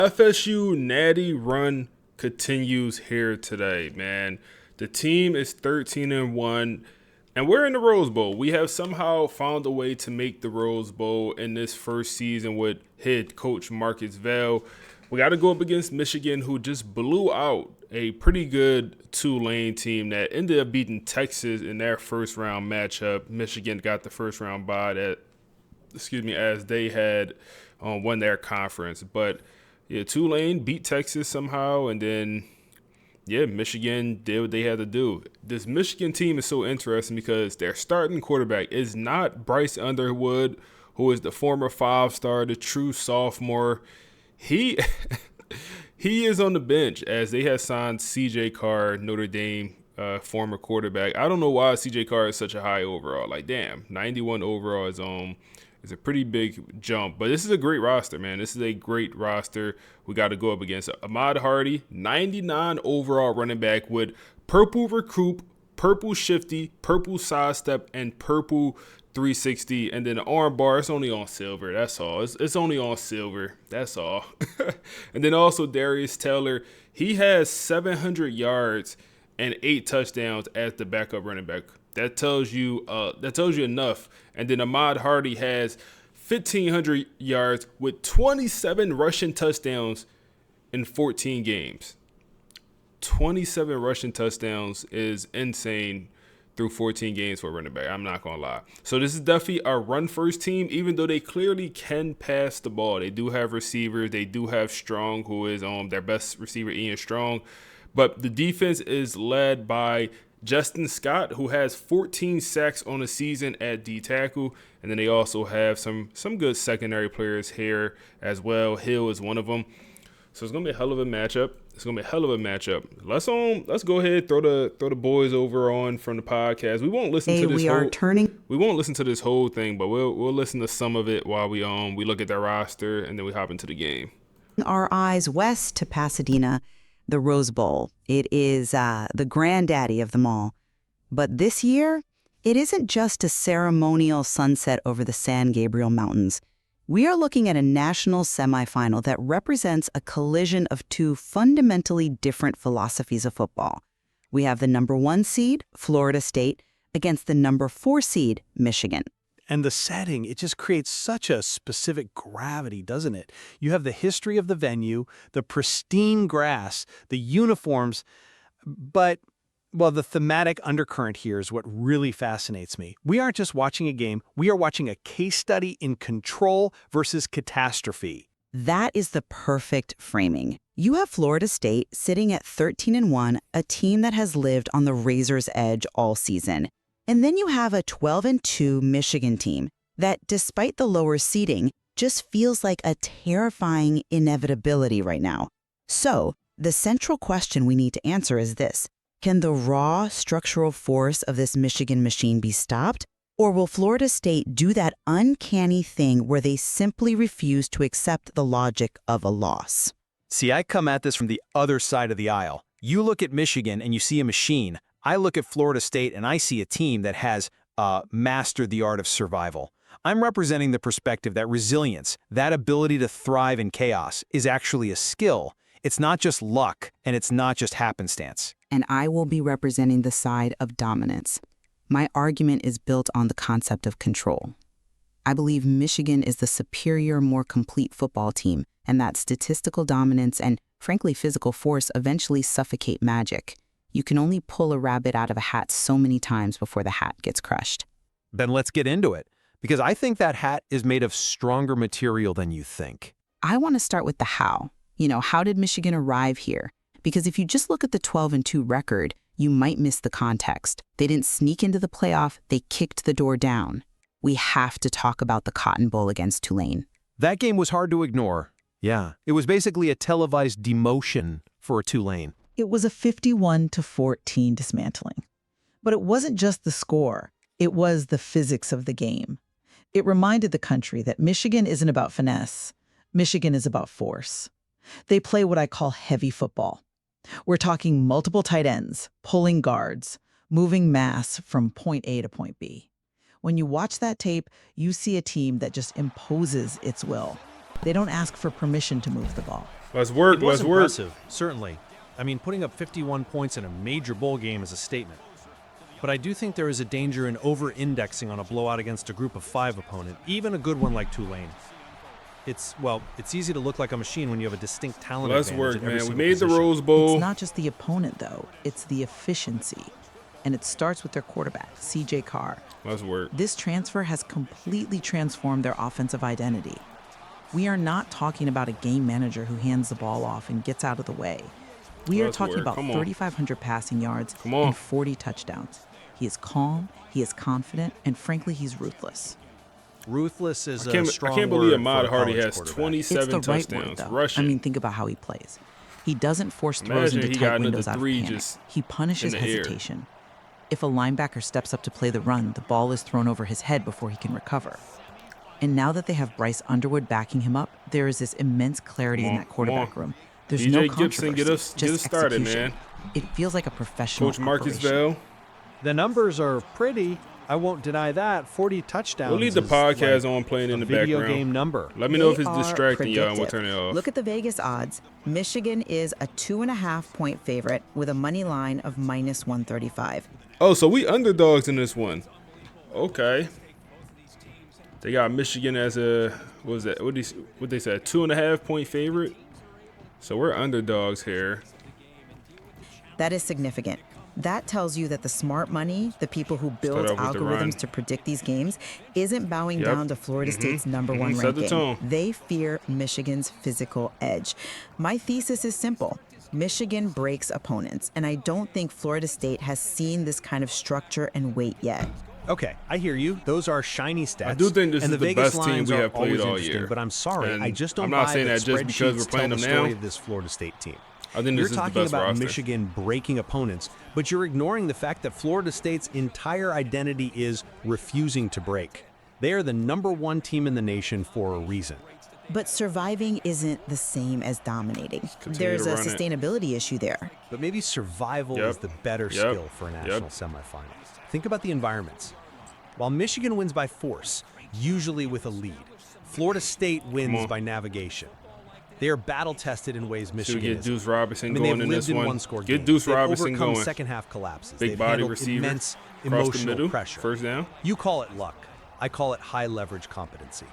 FSU natty run continues here today, man. The team is 13-1, and we're in the Rose Bowl. We have somehow found a way to make the Rose Bowl in this first season with head coach Marcus Vale. We got to go up against Michigan, who just blew out a pretty good Tulane team that ended up beating Texas in their first round matchup. Michigan got the first round bye as they had won their conference. But yeah, Tulane beat Texas somehow, and then Michigan did what they had to do. This Michigan team is so interesting because their starting quarterback is not Bryce Underwood, who is the former 5-star, the true sophomore. He is on the bench as they have signed C.J. Carr, Notre Dame former quarterback. I don't know why C.J. Carr is such a high overall. Like, damn, 91 overall is It's a pretty big jump, but this is a great roster, man. This is a great roster we got to go up against. Ahmad Hardy, 99 overall running back with purple recruit, purple shifty, purple sidestep, and purple 360. And then the arm bar, it's only on silver. That's all. It's only on silver. That's all. And then also Darius Taylor, he has 700 yards and 8 touchdowns as the backup running back. That tells you enough. And then Ahmad Hardy has 1,500 yards with 27 rushing touchdowns in 14 games. 27 rushing touchdowns is insane through 14 games for a running back. I'm not going to lie. So this is definitely a run-first team, even though they clearly can pass the ball. They do have receivers. They do have Strong, who is their best receiver, Ian Strong. But the defense is led by Justin Scott, who has 14 sacks on the season at D-tackle. And then they also have some good secondary players here as well. Hill is one of them. So it's going to be a hell of a matchup. Let's go ahead, throw the boys over on from the podcast. We won't listen to this We won't listen to this whole thing, but we'll listen to some of it while we look at their roster and then we hop into the game. Our eyes west to Pasadena, the Rose Bowl. It is the granddaddy of them all. But this year, it isn't just a ceremonial sunset over the San Gabriel Mountains. We are looking at a national semifinal that represents a collision of two fundamentally different philosophies of football. We have the number 1 seed, Florida State, against the number 4 seed, Michigan. And the setting, it just creates such a specific gravity, doesn't it? You have the history of the venue, the pristine grass, the uniforms, but, well, the thematic undercurrent here is what really fascinates me. We aren't just watching a game, we are watching a case study in control versus catastrophe. That is the perfect framing. You have Florida State sitting at 13-1, a team that has lived on the razor's edge all season. And then you have a 12-2 Michigan team that, despite the lower seeding, just feels like a terrifying inevitability right now. So, the central question we need to answer is this: can the raw structural force of this Michigan machine be stopped? Or will Florida State do that uncanny thing where they simply refuse to accept the logic of a loss? See, I come at this from the other side of the aisle. You look at Michigan and you see a machine. I look at Florida State and I see a team that has mastered the art of survival. I'm representing the perspective that resilience, that ability to thrive in chaos, is actually a skill. It's not just luck, and it's not just happenstance. And I will be representing the side of dominance. My argument is built on the concept of control. I believe Michigan is the superior, more complete football team, and that statistical dominance and, frankly, physical force eventually suffocate magic. You can only pull a rabbit out of a hat so many times before the hat gets crushed. Then let's get into it, because I think that hat is made of stronger material than you think. I want to start with the how. How did Michigan arrive here? Because if you just look at the 12-2 record, you might miss the context. They didn't sneak into the playoff, they kicked the door down. We have to talk about the Cotton Bowl against Tulane. That game was hard to ignore. Yeah, it was basically a televised demotion for Tulane. It was a 51-14 dismantling. But it wasn't just the score. It was the physics of the game. It reminded the country that Michigan isn't about finesse. Michigan is about force. They play what I call heavy football. We're talking multiple tight ends, pulling guards, moving mass from point A to point B. When you watch that tape, you see a team that just imposes its will. They don't ask for permission to move the ball. Let's work. It was Let's work. impressive, certainly. I mean, putting up 51 points in a major bowl game is a statement. But I do think there is a danger in over-indexing on a blowout against a group of 5 opponent, even a good one like Tulane. It's easy to look like a machine when you have a distinct talent Let's advantage work, at every man. We single made the position. Rose Bowl. It's not just the opponent, though. It's the efficiency. And it starts with their quarterback, C.J. Carr. Let's work. This transfer has completely transformed their offensive identity. We are not talking about a game manager who hands the ball off and gets out of the way. We are Let's talking work. about Come on. 3,500 passing yards Come on. and 40 touchdowns. He is calm, he is confident, and frankly, he's ruthless. Ruthless is I a strong can't believe word Ahmad for a Hardy college has quarterback. 27 It's the right touchdowns word, though. rushing. I mean, think about how he plays. He doesn't force throws Imagine into he got tight another windows out of three panic. just He punishes in the air. hesitation. If a linebacker steps up to play the run, the ball is thrown over his head before he can recover. And now that they have Bryce Underwood backing him up, there is this immense clarity in that quarterback room. There's no DJ Gibson, get us just started, execution. man. It feels like a professional Coach Marcus operation. Vale. The numbers are pretty. I won't deny that. 40 touchdowns. We'll leave the is podcast like on playing in a the video background. game number. Let me know if They it's are distracting y'all and we'll predictive. turn it off. Look at the Vegas odds. Michigan is a 2.5-point favorite with a money line of -135. Oh, so we underdogs in this one. Okay. They got Michigan as a, what was that? What they said, 2.5-point favorite? So we're underdogs here. That is significant. That tells you that the smart money, the people who build off with the run. algorithms to predict these games, isn't bowing Yep. down to Florida State's number one Set the ranking. tone. They fear Michigan's physical edge. My thesis is simple. Michigan breaks opponents, and I don't think Florida State has seen this kind of structure and weight yet. Okay, I hear you. Those are shiny stats. I do think this and is the the Vegas best team lines we are have played always all interesting, year. But I'm sorry, And I just don't I'm not buy saying that that just because we're spreadsheets playing tell them the story now. of this Florida State team. I think You're this is the talking best about roster. Michigan breaking opponents, but you're ignoring the fact that Florida State's entire identity is refusing to break. They are the number 1 team in the nation for a reason. But surviving isn't the same as dominating. Continue There's to a run it. sustainability issue there. But maybe survival Yep. is the better Yep. skill for a Yep. national semifinal. Think about the environments. While Michigan wins by force, usually with a lead, Florida State wins on. by navigation. They are battle-tested in ways Should we Michigan get isn't. Deuce Robinson I mean, going they've in lived this in one? one-score Get games. Deuce They've Robinson overcome going. second-half collapses. Big They've body handled receiver. immense Across the emotional middle. pressure. First down. You call it luck. I call it high-leverage competency.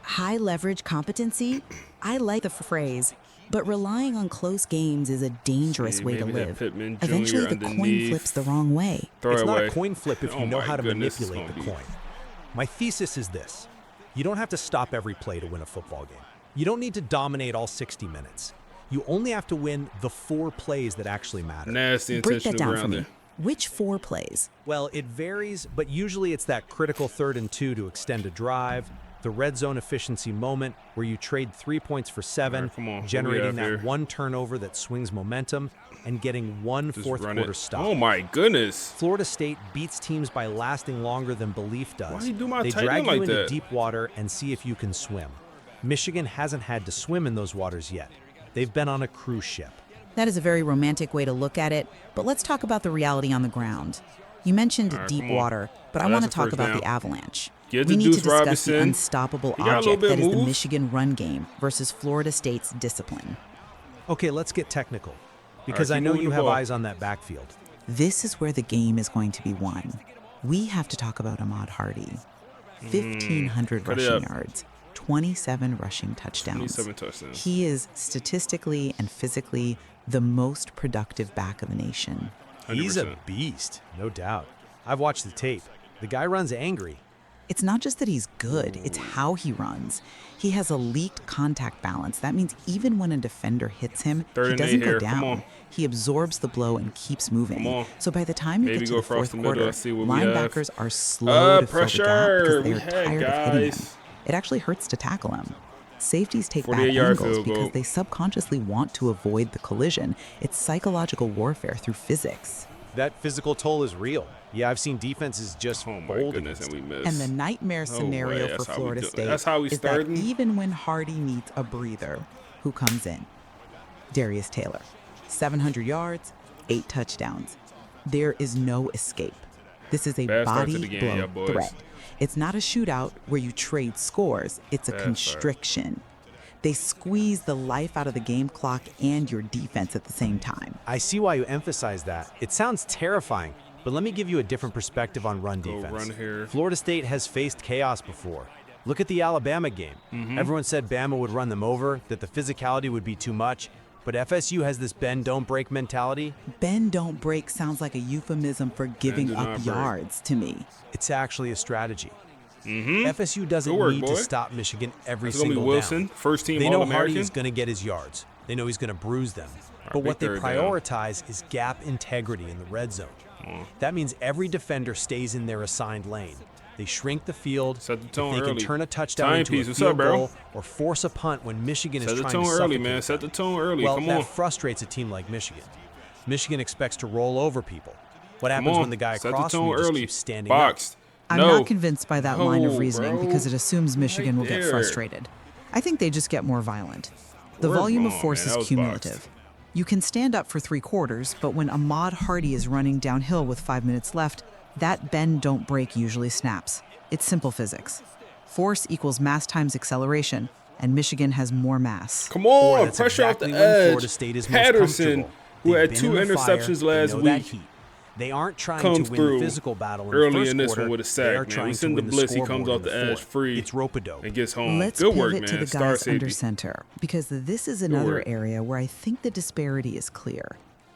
High leverage competency? I like the phrase, but relying on close games is a dangerous See, way to maybe that live. Pittman Jr. Eventually, the coin underneath. flips the wrong way. Throw It's it not away. a coin flip if you Oh know my how to goodness, it's manipulate the gonna be- coin. My thesis is this. You don't have to stop every play to win a football game. You don't need to dominate all 60 minutes. You only have to win the 4 plays that actually matter. Nasty Break that intentional down for me. grounding. Which 4 plays? Well, it varies, but usually it's that critical 3rd and 2 to extend a drive, the red zone efficiency moment where you trade 3 points for 7, All right, come on. What we generating have that here? 1 turnover that swings momentum, and getting 1 Just fourth run quarter it. stop. Oh my goodness. Florida State beats teams by lasting longer than belief does. Why do you do my they tight drag end you like into that? deep water and see if you can swim. Michigan hasn't had to swim in those waters yet. They've been on a cruise ship. That is a very romantic way to look at it, but let's talk about the reality on the ground. You mentioned All right, deep come on. water, but I Oh, want to that's a talk first about down. the avalanche. Get We to need to Deuce discuss Robinson. the unstoppable He got a little object bit that is the move. Michigan run game versus Florida State's discipline. Okay, let's get technical, because keep I know moving you the have ball. eyes on that backfield. This is where the game is going to be won. We have to talk about Ahmad Hardy. 1,500 cut it rushing up. yards, 27 rushing touchdowns. 27 touchdowns. He is statistically and physically the most productive back of the nation. He's a 100%. beast, no doubt. I've watched the tape. The guy runs angry. It's not just that he's good, it's how he runs. He has a leaked contact balance. That means even when a defender hits him, Third he and doesn't 8 go here. Come down. on. He absorbs the blow and keeps moving. Come on. So by the time you Maybe get to go the across fourth the middle. quarter, Let's see what we have. linebackers are slow to fill the Pressure. gap because We they're had tired of hitting him. guys. It actually hurts to tackle him. Safeties take bad 48-yard angles field goal. because they subconsciously want to avoid the collision. It's psychological warfare through physics. That physical toll is real. Yeah, I've seen defenses just Oh my fold goodness, against and him. we missed. And the nightmare scenario way, for that's how we Florida do it. State That's how we is starting? that even when Hardy needs a breather, who comes in? Darius Taylor. 700 yards, 8 touchdowns. There is no escape. This is a Bad start to body the game, blow yeah, boys. threat. It's not a shootout where you trade scores. It's a Bad start. constriction. They squeeze the life out of the game clock and your defense at the same time. I see why you emphasize that. It sounds terrifying, but let me give you a different perspective on run defense. Run here. Florida State has faced chaos before. Look at the Alabama game. Everyone said Bama would run them over, that the physicality would be too much, but FSU has this bend, don't break mentality. Bend, don't break sounds like a euphemism for giving do up not break. yards to me. It's actually a strategy. FSU doesn't Good work, need boy. to stop Michigan every It's gonna be single Wilson, down. first team They know All-American. Hardy is going to get his yards. They know he's going to bruise them. But big what they third down. prioritize is gap integrity in the red zone. That means every defender stays in their assigned lane. They shrink the field. Set the tone if they early. can turn a touchdown into Timepiece, a what's field up, bro? goal or force a punt when Michigan Set is the trying tone to early, suffocate man. them. Set the tone early. Well, Come that on. frustrates a team like Michigan. Michigan expects to roll over people. What happens on. when the guy Set the across from tone you just early. keeps standing Boxed. I'm No. not convinced by that line of No, reasoning bro. because it assumes Michigan will Right get there. frustrated. I think they just get more violent. The Word volume of bomb, force man. That is was cumulative. boxed. You can stand up for 3 quarters, but when Ahmad Hardy is running downhill with 5 minutes left, that bend don't break usually snaps. It's simple physics. Force equals mass times acceleration, and Michigan has more mass. Come Boy, on, that's pressure exactly off the when edge. Florida State is most Patterson, comfortable. who They've had been 2 in the fire, interceptions they last know that week, heat. They aren't trying comes to win through the physical battle in early the first in this quarter. one with a They sack, are man. trying We to send the win blitz, he scoreboard comes in off the fourth. edge free. It's rope-a-dope. and gets home. Let's Good pivot work, man. to the Star guys under safety. center, because this is another work. area where I think the disparity is clear.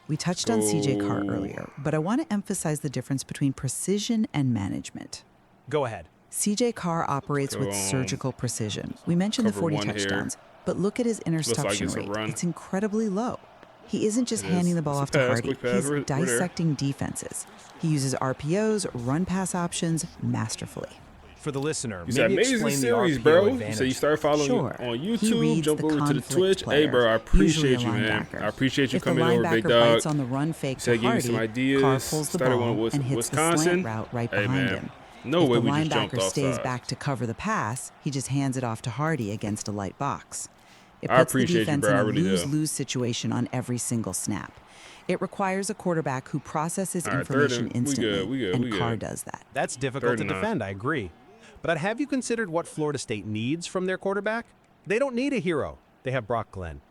We touched on CJ Carr Go. earlier, but I want to emphasize the difference between precision and management. Go ahead. CJ Carr operates Go with on. surgical precision. We mentioned the Cover 40 one here. touchdowns, but look at his interception it's a rate. run. It's incredibly low. He isn't just It handing is. the ball It's off a to pass, Hardy. quick pass. He's We're there. dissecting defenses. He uses RPOs, run pass options masterfully. For the listener, You said maybe amazing explain series, the RPO bro. You advantage. said you started following Sure. on He YouTube, reads jump the over to the conflict Twitch. player, Hey, bro, I usually appreciate a you, man. linebacker. I appreciate you If the coming over, big linebacker dog. bites on the run fake Said to give me Hardy, some ideas. Carr pulls the Started ball one with and hits Wisconsin. the slant route right Hey, behind man. him. No if way the we just jumped linebacker stays offside. back to cover the pass, he just hands it off to Hardy against a light box. It I puts the appreciate you, defense bro. I in a really do. lose-lose situation on every single snap. It requires a quarterback who processes All right, third information and- we instantly, good, we good, and we good. Carr does that. That's difficult Third to and 9. defend, I agree. But have you considered what Florida State needs from their quarterback? They don't need a hero. They have Brock Glenn.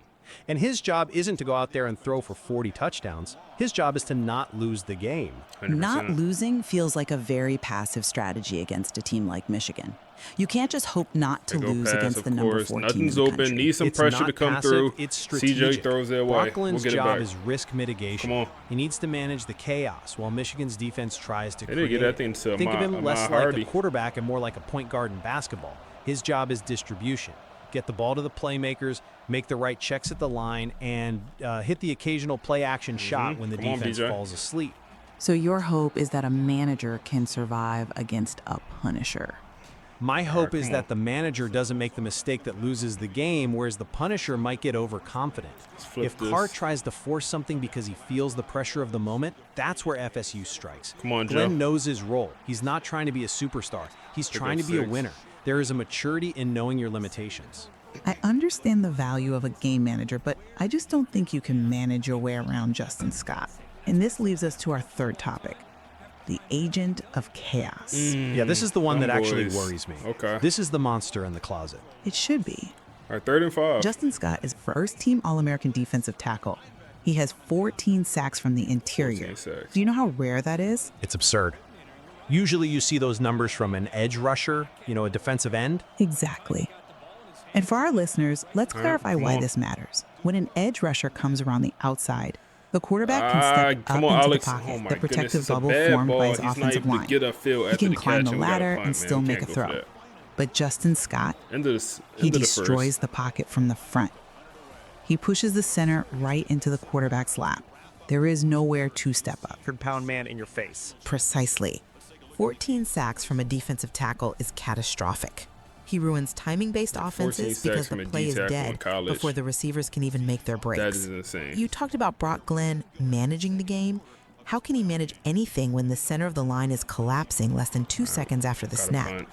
And his job isn't to go out there and throw for 40 touchdowns. His job is to not lose the game. 100%. Not losing feels like a very passive strategy against a team like Michigan. You can't just hope not to They go lose pass, against of the number course. 14 Nothing's in the open. country. Need some It's pressure not to come passive, through. It's strategic. CJ throws it away. Brock We'll Glenn's get it job back. is risk mitigation. Come on. He needs to manage the chaos while Michigan's defense tries to They didn't create. get that thing to Think of him Ahmad less Hardy. like a quarterback and more like a point guard in basketball. His job is distribution. Get the ball to the playmakers, make the right checks at the line, and hit the occasional play-action shot when the Come on, defense BJ. falls asleep. So your hope is that a manager can survive against a punisher. My hope is come that on. the manager doesn't make the mistake that loses the game, whereas the punisher might get overconfident. flip If Carr this. tries to force something because he feels the pressure of the moment, that's where FSU strikes. Come on, Glenn Joe. knows his role. He's not trying to be a superstar. He's Pick trying up to be a 6. winner. There is a maturity in knowing your limitations. I understand the value of a game manager, but I just don't think you can manage your way around Justin Scott. And this leaves us to our third topic, the agent of chaos. Yeah, this is the one that Them actually boys. worries me. Okay. This is the monster in the closet. It should be. All right, 3rd and 5. Justin Scott is first-team All-American defensive tackle. He has 14 sacks from the interior. 14 sacks. Do you know how rare that is? It's absurd. Usually you see those numbers from an edge rusher, a defensive end. Exactly. And for our listeners, let's clarify come why on. this matters. When an edge rusher comes around the outside, the quarterback can Ah, step up come on, into Alex. the pocket, Oh my the goodness, protective it's a bubble bad formed ball. by his He's not offensive able to line. get upfield He after can the climb catch, the and we gotta ladder punt, and man. still We make a can't go for throw. that. But Justin Scott, End of the, he end of the destroys first. the pocket from the front. He pushes the center right into the quarterback's lap. There is nowhere to step up. 100-pound man in your face. Precisely. 14 sacks from a defensive tackle is catastrophic. He ruins timing-based 14 offenses sacks because from the a play is D-tackle in dead college. before the receivers can even make their breaks. That is insane. You talked about Brock Glenn managing the game. How can he manage anything when the center of the line is collapsing less than 2 seconds after the Gotta snap? punt.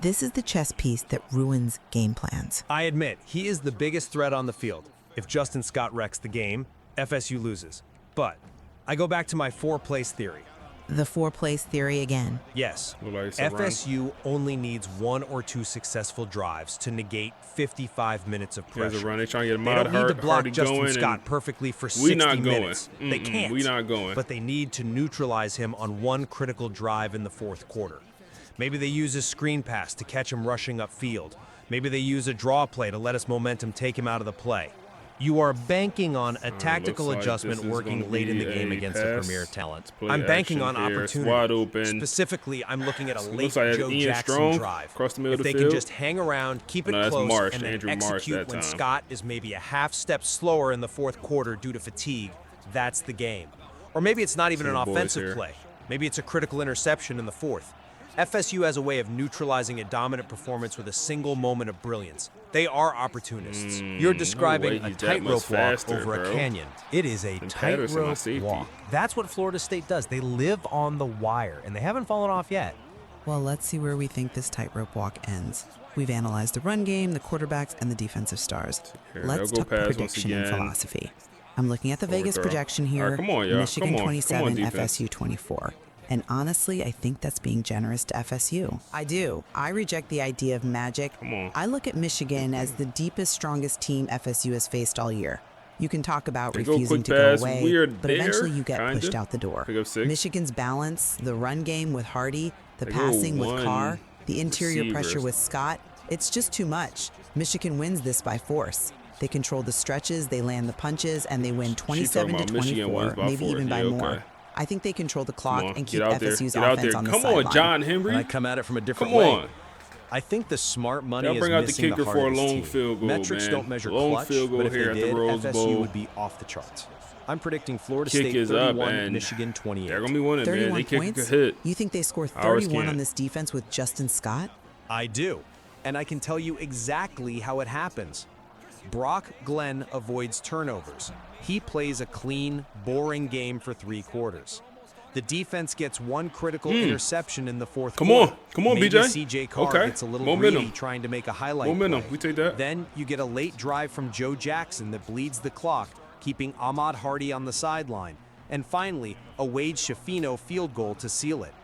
This is the chess piece that ruins game plans. I admit, he is the biggest threat on the field. If Justin Scott wrecks the game, FSU loses. But I go back to my 4-place theory. The four-place theory again. Yes, Look like it's a run. FSU only needs 1 or 2 successful drives to negate 55 minutes of Here's pressure. a run. They trying to get They Ahmad don't need to block Hardy Justin going, Scott and perfectly for we 60 not going. minutes. They can't. We not going. But they need to neutralize him on one critical drive in the fourth quarter. Maybe they use a screen pass to catch him rushing upfield. Maybe they use a draw play to let us momentum take him out of the play. You are banking on a tactical looks like adjustment this is working gonna late in the be game a against a pass. premier talent. Play I'm banking on action here. It's opportunity. wide open. Specifically, I'm looking at a late looks like Joe Ian Jackson Strong drive. across the middle If of the they can field. just hang around, keep it No, that's close, Marsh, and then Andrew Marsh execute that when time. Scott is maybe a half step slower in the fourth quarter due to fatigue, that's the game. Or maybe it's not even See an the boys offensive here. play. Maybe it's a critical interception in the fourth. FSU has a way of neutralizing a dominant performance with a single moment of brilliance. They are opportunists. You're describing way a he's that much tightrope walk faster, over bro. a canyon. It is a Than Patterson, my tightrope safety. walk. That's what Florida State does. They live on the wire, and they haven't fallen off yet. Well, let's see where we think this tightrope walk ends. We've analyzed the run game, the quarterbacks, and the defensive stars. Here, Let's they'll go talk pass once prediction and again. philosophy. I'm looking at the Vegas Overthrow. projection All here. right, come on, y'all. Michigan Come on. Come on, 27, defense. FSU 24. And honestly, I think that's being generous to FSU. I do. I reject the idea of magic. Come on. I look at Michigan as the deepest, strongest team FSU has faced all year. You can talk about They go refusing quick to go pass. away, We are but there, eventually you get kinda. pushed out the door. Pick up 6. Michigan's balance, the run game with Hardy, the They go passing with one Carr, the interior pressure receivers. with Scott, it's just too much. Michigan wins this by force. They control the stretches, they land the punches, and they win 27 to about Michigan 24, wins by maybe force. even by Yeah, more. okay. I think they control the clock Come on, and get keep out there. FSU's Get out offense there. on the Come sideline. on, John Henry. And I come at it from a different Come way. on. I think the smart money They'll is bring out the missing kicker heart for a of this long team. field goal, Metrics man. don't measure Long clutch, field goal but if here they at the did, Rose FSU Bowl. would be off the charts. I'm predicting Florida Kick State is up, 31, and Michigan 28. they're going to be winning, man. 31 They kick a points? hit. You think they score Ours 31 on can't. this defense with Justin Scott? I do, and I can tell you exactly how it happens. Brock Glenn avoids turnovers. He plays a clean, boring game for 3 quarters. The defense gets one critical interception in the fourth Come quarter. on. Come on, Maybe BJ. CJ Carr Okay. gets a little Momentum. greedy trying to make a highlight Momentum. play. We take that. Then you get a late drive from Joe Jackson that bleeds the clock, keeping Ahmad Hardy on the sideline. And finally, a Wade Shafino field goal to seal it.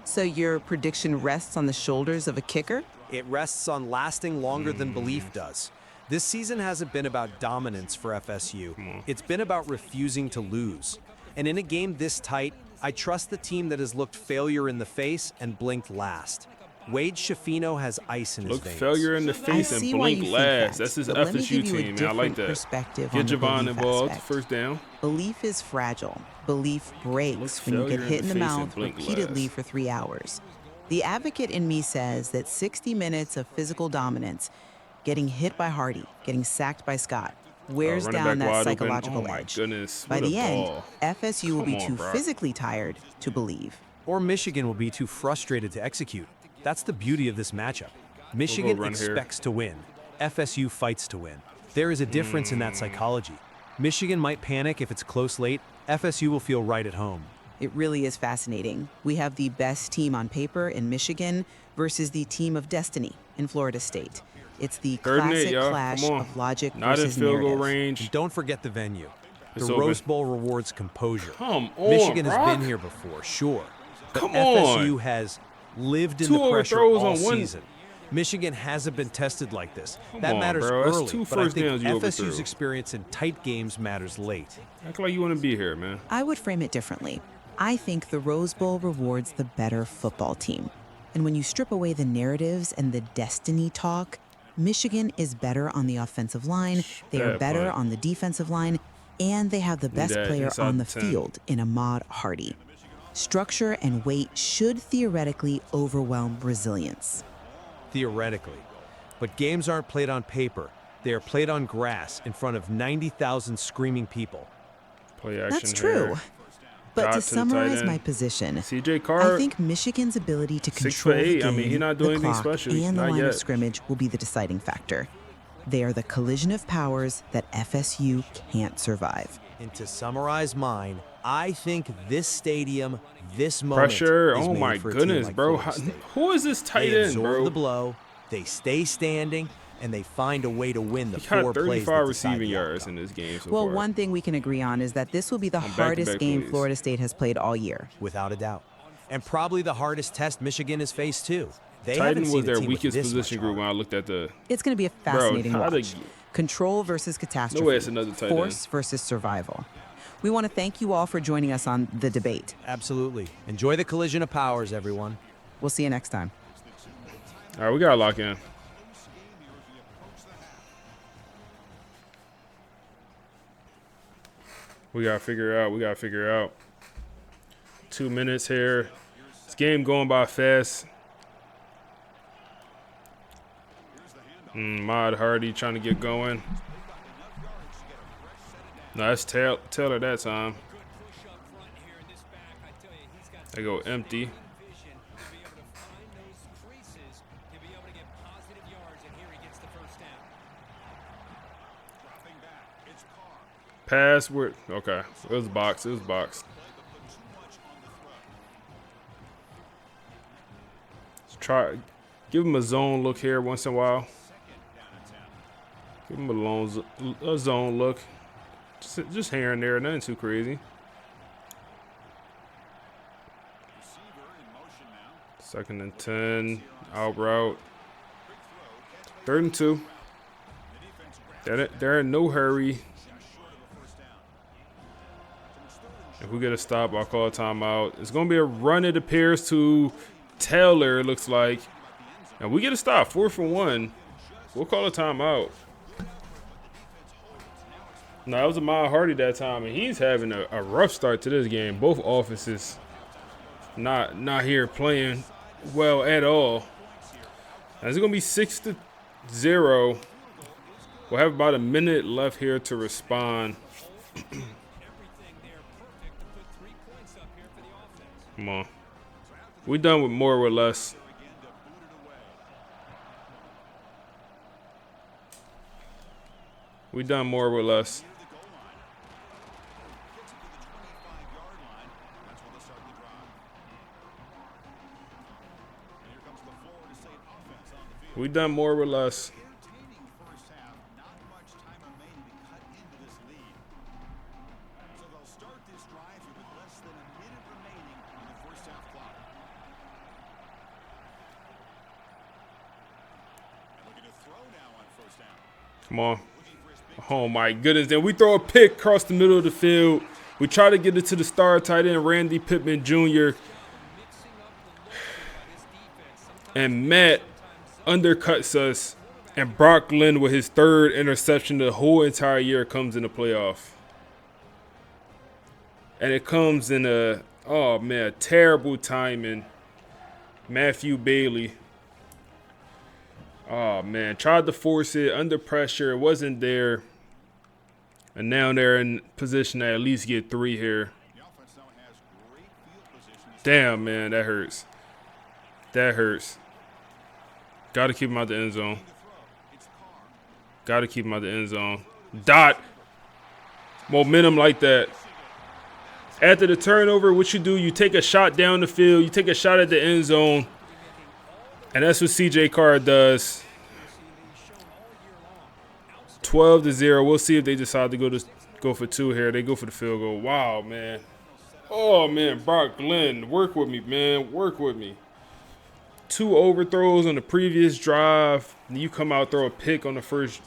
So your prediction rests on the shoulders of a kicker? It rests on lasting longer than belief does. This season hasn't been about dominance for FSU. It's been about refusing to lose. And in a game this tight, I trust the team that has looked failure in the face and blinked last. Wade Shafino has ice in his Look veins. failure in the I face and see why you blink think last. that, That's his but let me FSU give you a team, man. I like different that. perspective Get on the Javon belief involved. aspect. First down. Belief is fragile. Belief breaks Look when you get failure hit in in the the face and mouth blink repeatedly last. for 3 hours. The advocate in me says that 60 minutes of physical dominance, getting hit by Hardy, getting sacked by Scott, wears running down back that wide open. psychological Oh my edge. goodness, By what a the end, ball. FSU will be Come on, too Brock. physically tired to believe. Or Michigan will be too frustrated to execute. That's the beauty of this matchup. Michigan run here. expects to win. FSU fights to win. There is a difference in that psychology. Michigan might panic if it's close late. FSU will feel right at home. It really is fascinating. We have the best team on paper in Michigan versus the team of destiny in Florida State. It's the 3rd and 8, classic y'all. clash Come on. of logic Not in versus field goal narrative. range. And don't forget the venue. It's The open. Rose Bowl rewards composure. Come on, Michigan has Brock. been here before, sure. But Come FSU on. has lived in 2 the pressure overthrows all on one. season. Michigan hasn't been tested like this. Come That on, matters bro. That's early, 2 but I first think downs you FSU's overthrew. experience in tight games matters late. Act like you want to be here, man. I would frame it differently. I think the Rose Bowl rewards the better football team. And when you strip away the narratives and the destiny talk, Michigan is better on the offensive line, they are Bad better punt. on the defensive line, and they have the best that player inside on the the 10. field in Ahmad Hardy. Structure and weight should theoretically overwhelm resilience. Theoretically. But games aren't played on paper. They are played on grass in front of 90,000 screaming people. Play action That's true. here. But Got to to the tight summarize end. my position, CJ Carr. I think Michigan's ability to 6'8". control the game, I mean, he's not doing the anything clock, special. and the Not line yet. of scrimmage will be the deciding factor. They are the collision of powers that FSU can't survive. And to summarize mine, I think this stadium, this moment, Pressure. is Oh made my for a team goodness, like bro. Florida State. Who is this tight They end, absorb bro? the blow. They stay standing. and they find a way to win the He 4 got plays 35 that decide receiving the yards outcome. in this game so Well, far. one thing we can agree on is that this will be the On back-to-back hardest game plays. Florida State has played all year. Without a doubt. And probably the hardest test Michigan has faced too. They haven't Titan seen was a their team with weakest this position much group heart. when I looked at the. It's going to be a fascinating how watch. to- Control versus catastrophe. No way it's another tight end. Force versus survival. We want to thank you all for joining us on The Debate. Absolutely. Enjoy the collision of powers, everyone. We'll see you next time. All right, we got to lock in. We got to figure it out. We got to figure it out. 2 minutes here. This game going by fast. Mod Hardy trying to get going. No, that's Taylor that time. They go empty. Pass where? Okay, it was boxed. It was boxed. Let's try. Give him a zone look here once in a while. Give him a zone look. Just here and there, nothing too crazy. Second and 10, out route. 3rd and 2. They're in no hurry. If we get a stop, I'll call a timeout. It's going to be a run, it appears, to Taylor, it looks like. And we get a stop, 4th and 1. We'll call a timeout. No, it was a Mod Hardy that time, and he's having a rough start to this game. Both offenses not here playing well at all. And it's going to be 6-0. We'll have about a minute left here to respond. Come on. We done with more or less. We done more or less. We done more or less. Come on. Oh, my goodness. Then we throw a pick across the middle of the field. We try to get it to the star tight end, Randy Pittman Jr. And Matt undercuts us. And Brock Lynn with his 3rd interception the whole entire year comes in the playoff. And it comes in terrible timing. Matthew Bailey. Oh, man. Tried to force it under pressure. It wasn't there. And now they're in position to at least get 3 here. Damn, man. That hurts. That hurts. Got to keep him out the end zone. Got to keep him out the end zone. Dot. Momentum like that. After the turnover, what you do, you take a shot down the field. You take a shot at the end zone. And that's what CJ Carr does. 12-0. We'll see if they decide to go for 2 here. They go for the field goal. Wow, man. Oh, man. Brock Glenn, work with me, man. Work with me. 2 overthrows on the previous drive. And you come out, throw a pick on the first.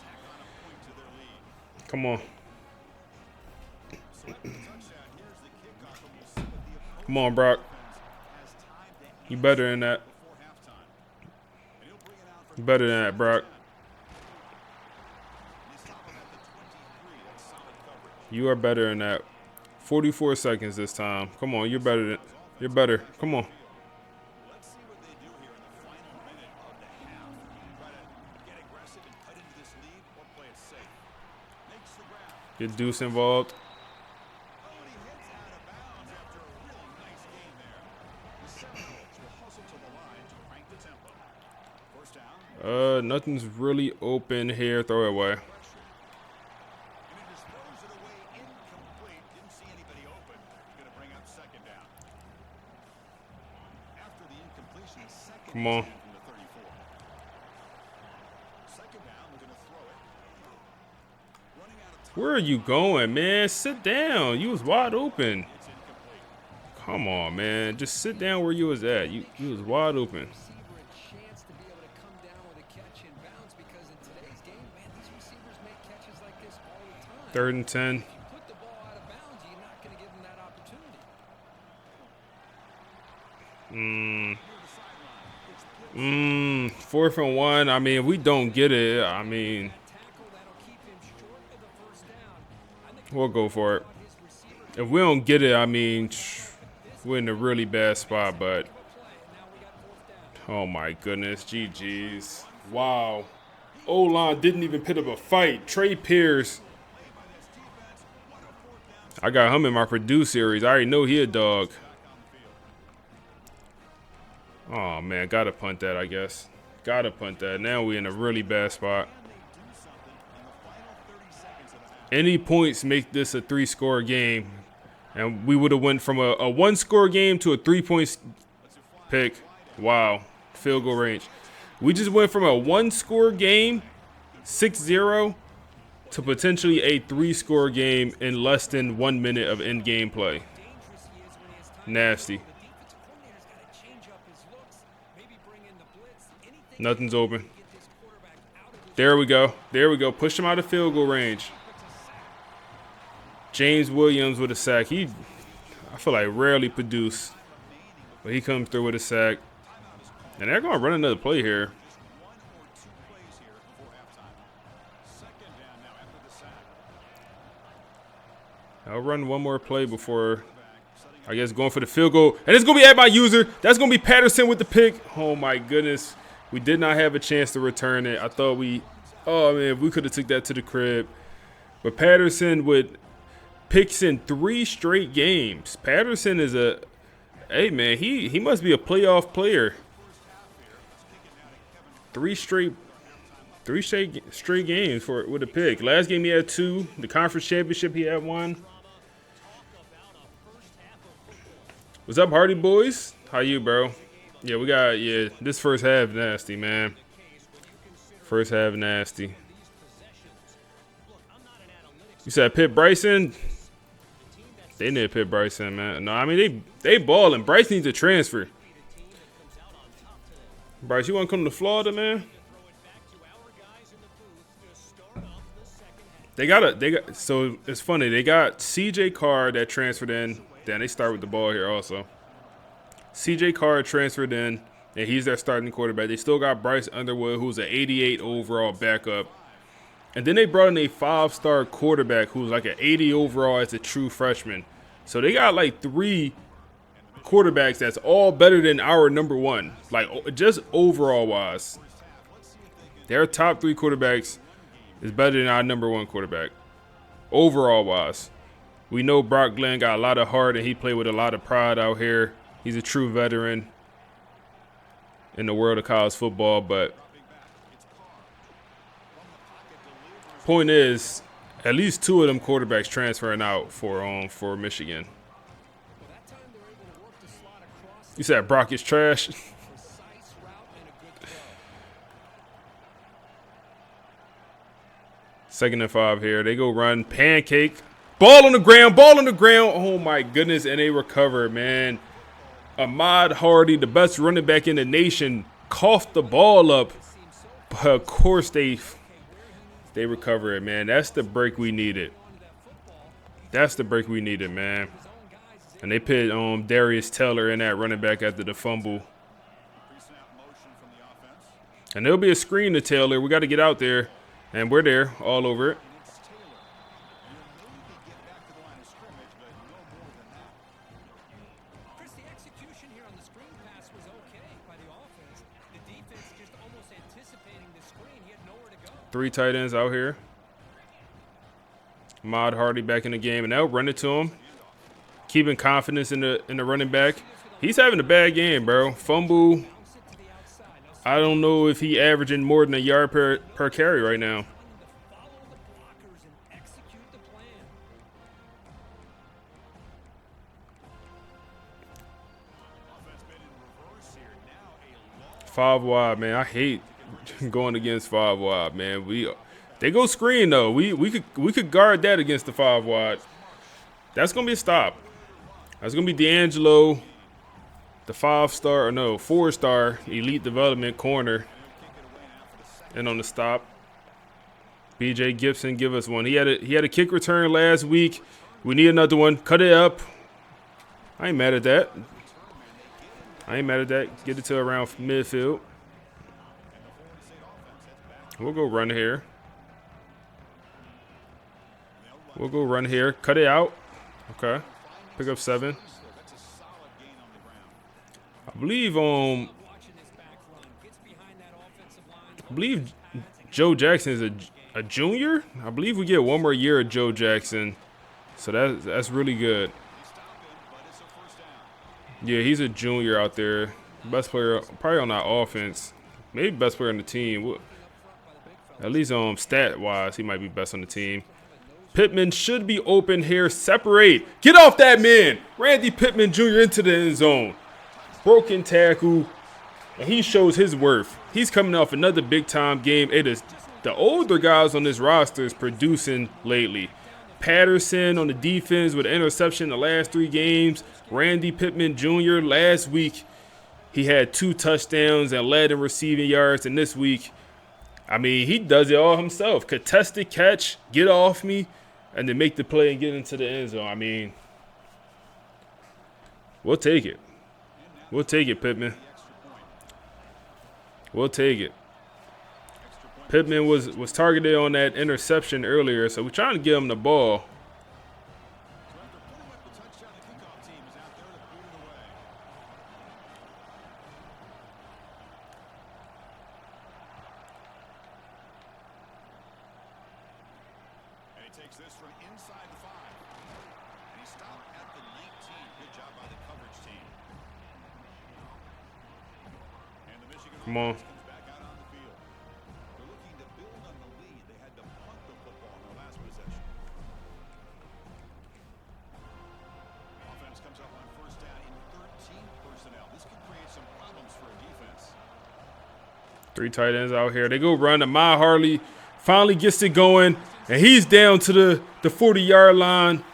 Come on. Come on, Brock. You better than that. Better than that, Brock. You are better than that. 44 seconds this time. Come on, you're better. You're better. Come on. Get Deuce involved. Nothing's really open here. Throw it away. Come on. Where are you going, man? Sit down. You was wide open. Come on, man. Just sit down where you was at. You was wide open. 3rd and 10. Fourth and 1. I mean, if we don't get it, I mean, we'll go for it. If we don't get it, I mean, we're in a really bad spot, but oh my goodness, GG's. Wow. O-line didn't even put up a fight. Trey Pierce. I got him in my Purdue series. I already know he a dog. Oh, man, gotta punt that, I guess. Gotta punt that. Now we in a really bad spot. Any points make this a 3-score game. And we would have went from a 1-score game to a 3-point pick. Wow. Field goal range. We just went from a 1-score game, 6-0, to potentially a 3-score game in less than 1 minute of in-game play. Nasty. Nothing's open. There we go. There we go. Push him out of field goal range. James Williams with a sack. I feel like rarely produced, but he comes through with a sack. And they're going to run another play here. I'll run one more play before, I guess, going for the field goal. And it's going to be at my user. That's going to be Patterson with the pick. Oh, my goodness. We did not have a chance to return it. I thought oh, man, we could have took that to the crib. But Patterson with picks in 3 straight games. Patterson is hey, man, he must be a playoff player. 3 straight games with a pick. Last game he had 2. The conference championship he had 1. What's up, Hardy boys? How you, bro? Yeah, this first half nasty, man. First half nasty. You said Pitt Bryson? They need Pitt Bryson, man. No, I mean, they balling. Bryce needs a transfer. Bryce, you want to come to Florida, man? So it's funny. They got CJ Carr that transferred in. Then they start with the ball here also. CJ Carr transferred in, and he's their starting quarterback. They still got Bryce Underwood, who's an 88 overall backup. And then they brought in a 5-star quarterback who's like an 80 overall as a true freshman. So they got like 3 quarterbacks that's all better than our number 1, like just overall wise. Their top 3 quarterbacks is better than our number 1 quarterback, overall wise. We know Brock Glenn got a lot of heart and he played with a lot of pride out here. He's a true veteran in the world of college football, but point is, at least 2 of them quarterbacks transferring out for Michigan. You said Brock is trash? Second and 5 here. They go run. Pancake. Ball on the ground. Ball on the ground. Oh, my goodness. And they recover, man. Ahmad Hardy, the best running back in the nation, coughed the ball up. But, of course, they recover it, man. That's the break we needed. That's the break we needed, man. And they put Darius Taylor in that running back after the fumble. And there'll be a screen to Taylor. We got to get out there. And we're there all over it. The execution here on the screen pass was okay by the offense. The defense just almost anticipating the screen. He had nowhere to go. 3 tight ends out here. Ahmad Hardy back in the game, and they'll run it to him. Keeping confidence in the running back. He's having a bad game, bro. Fumble. I don't know if he averaging more than a yard per carry right now. Follow the blockers and execute the plan. 5 wide, man. I hate going against 5 wide, man. They go screen though. We could guard that against the 5 wide. That's gonna be a stop. That's gonna be D'Angelo, the 4-star elite development corner. And on the stop, BJ Gibson give us one. He had a kick return last week. We need another one. Cut it up. I ain't mad at that. Get it to around midfield. We'll go run here. Cut it out. Okay. Pick up 7. I believe Joe Jackson is a junior. I believe we get one more year of Joe Jackson. So that's really good. Yeah, he's a junior out there. Best player probably on that offense. Maybe best player on the team. At least stat-wise, he might be best on the team. Pittman should be open here. Separate. Get off that man. Randy Pittman Jr. into the end zone. Broken tackle. And he shows his worth. He's coming off another big-time game. It is the older guys on this roster is producing lately. Patterson on the defense with an interception the last 3 games. Randy Pittman Jr. last week, he had 2 touchdowns and led in receiving yards. And this week, I mean, he does it all himself. Contested catch, get off me, and then make the play and get into the end zone. I mean, we'll take it. We'll take it, Pittman. We'll take it. Pittman was targeted on that interception earlier, so we're trying to get him the ball. Come on. Three tight ends out here. They go run. Ahmad Harley finally gets it going, and he's down to the 40-yard line.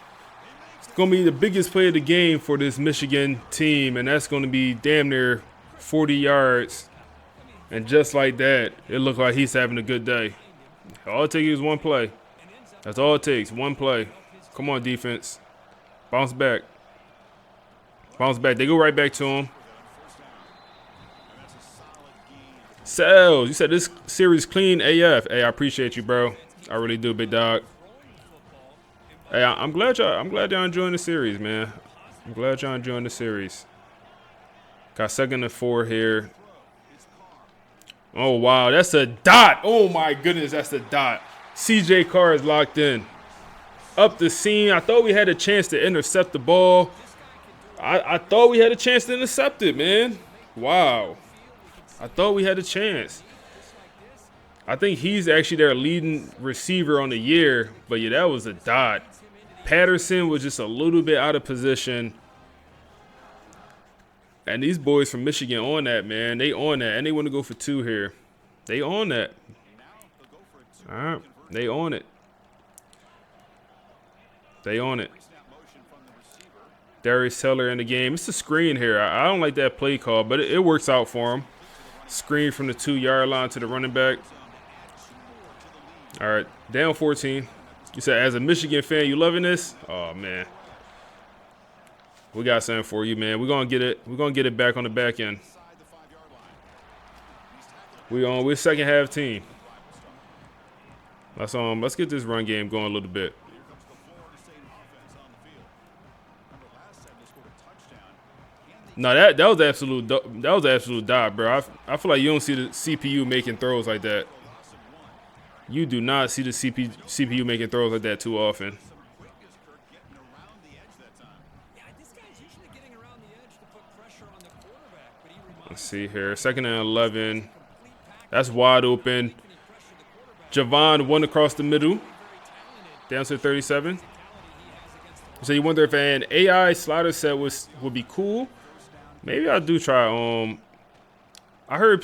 It's going to be the biggest play of the game for this Michigan team, and that's going to be damn near 40 yards. And just like that, it looked like he's having a good day. All it takes is one play. That's all it takes, one play. Come on, defense. Bounce back. Bounce back. They go right back to him. Sales, you said this series clean AF. Hey, I appreciate you, bro. I really do, big dog. Hey, I'm glad y'all enjoying the series, man. I'm glad y'all enjoying the series. Got 2nd and 4 here. Oh, wow, that's a dot. Oh, my goodness, that's a dot. CJ Carr is locked in. Up the seam. I thought we had a chance to intercept the ball. I thought we had a chance to intercept it, man. Wow. I thought we had a chance. I think he's actually their leading receiver on the year. But, yeah, that was a dot. Patterson was just a little bit out of position. And these boys from Michigan on that, man. They on that. And they want to go for 2 here. They on that. All right. They on it. They on it. Darius Teller in the game. It's a screen here. I don't like that play call, but it works out for him. Screen from the 2-yard line to the running back. All right. Down 14. You said, as a Michigan fan, you loving this? Oh, man. We got something for you, man. We're gonna get it. We're gonna get it back on the back end. We're second half team. Let's get this run game going a little bit. No, that was absolute dot, bro. I feel like you don't see the CPU making throws like that. You do not see the CPU making throws like that too often. Let's see here. 2nd and 11. That's wide open. Javon won across the middle. Down to 37. So you wonder if an AI slider set would be cool. Maybe I do try I heard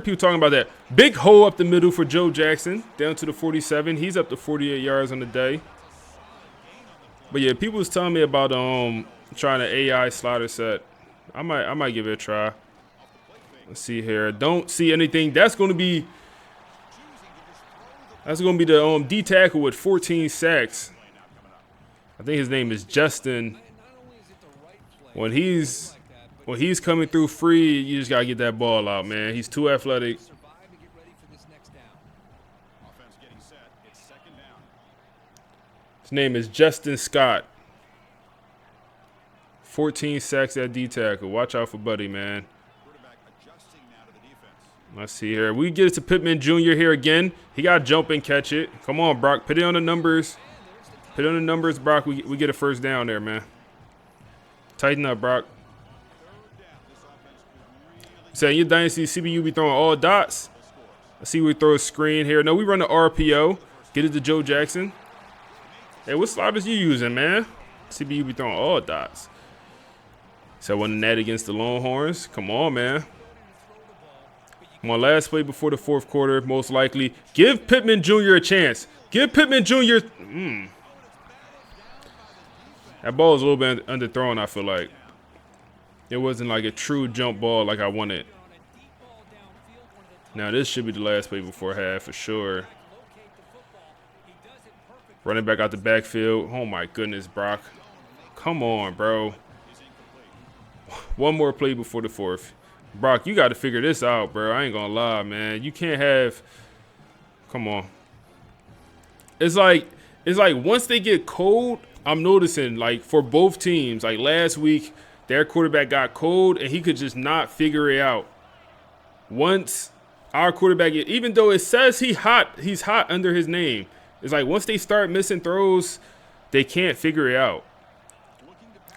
people talking about that. Big hole up the middle for Joe Jackson, down to the 47. He's up to 48 yards on the day. But yeah, people was telling me about trying to AI slider set. I might give it a try. Let's see here. Don't see anything. That's gonna be the D tackle with 14 sacks. I think his name is Justin. When he's coming through free, you just gotta get that ball out, man. He's too athletic. His name is Justin Scott. 14 sacks at D tackle. Watch out for Buddy, man. Let's see here. We get it to Pittman Jr. here again. He got to jump and catch it. Come on, Brock. Put it on the numbers. Put it on the numbers, Brock. We get a first down there, man. Tighten up, Brock. Saying your Dynasty CBU be throwing all dots. I see we throw a screen here. No, we run the RPO. Get it to Joe Jackson. Hey, what sliders you using, man? CBU be throwing all dots. So I won the net against the Longhorns. Come on, man. Come on, last play before the fourth quarter, most likely. Give Pittman Jr. a chance. Give Pittman Jr. That ball is a little bit underthrown, I feel like. It wasn't like a true jump ball like I wanted. Now, this should be the last play before half for sure. Running back out the backfield. Oh, my goodness, Brock. Come on, bro. One more play before the fourth. Brock, you got to figure this out, bro. I ain't going to lie, man. You can't have – come on. It's like once they get cold, I'm noticing, like, for both teams, like last week, their quarterback got cold, and he could just not figure it out. Once our quarterback, even though it says he's hot under his name, it's like once they start missing throws, they can't figure it out.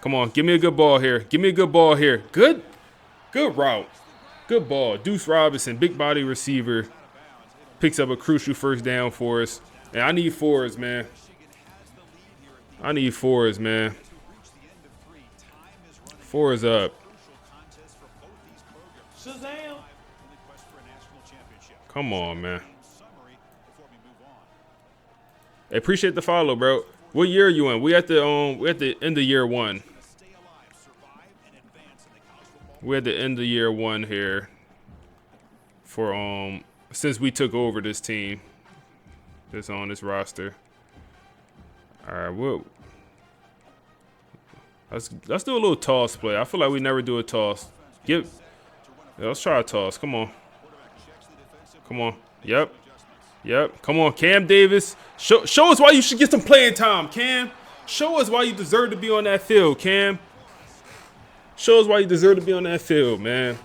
Come on, give me a good ball here. Give me a good ball here. Good route. Good ball. Deuce Robinson, big body receiver, picks up a crucial first down for us. And I need fours, man. I need fours, man. Fours up. Come on, man. Hey, appreciate the follow, bro. What year are you in? We at the end of year one. We're at the end of year one here for since we took over this team. That's on this roster. All right, well, let's do a little toss play. I feel like we never do a toss. Let's try a toss. Come on. Come on. Yep. Come on, Cam Davis. Show us why you should get some playing time, Cam. Show us why you deserve to be on that field, Cam. Show us why you deserve to be on that field, man.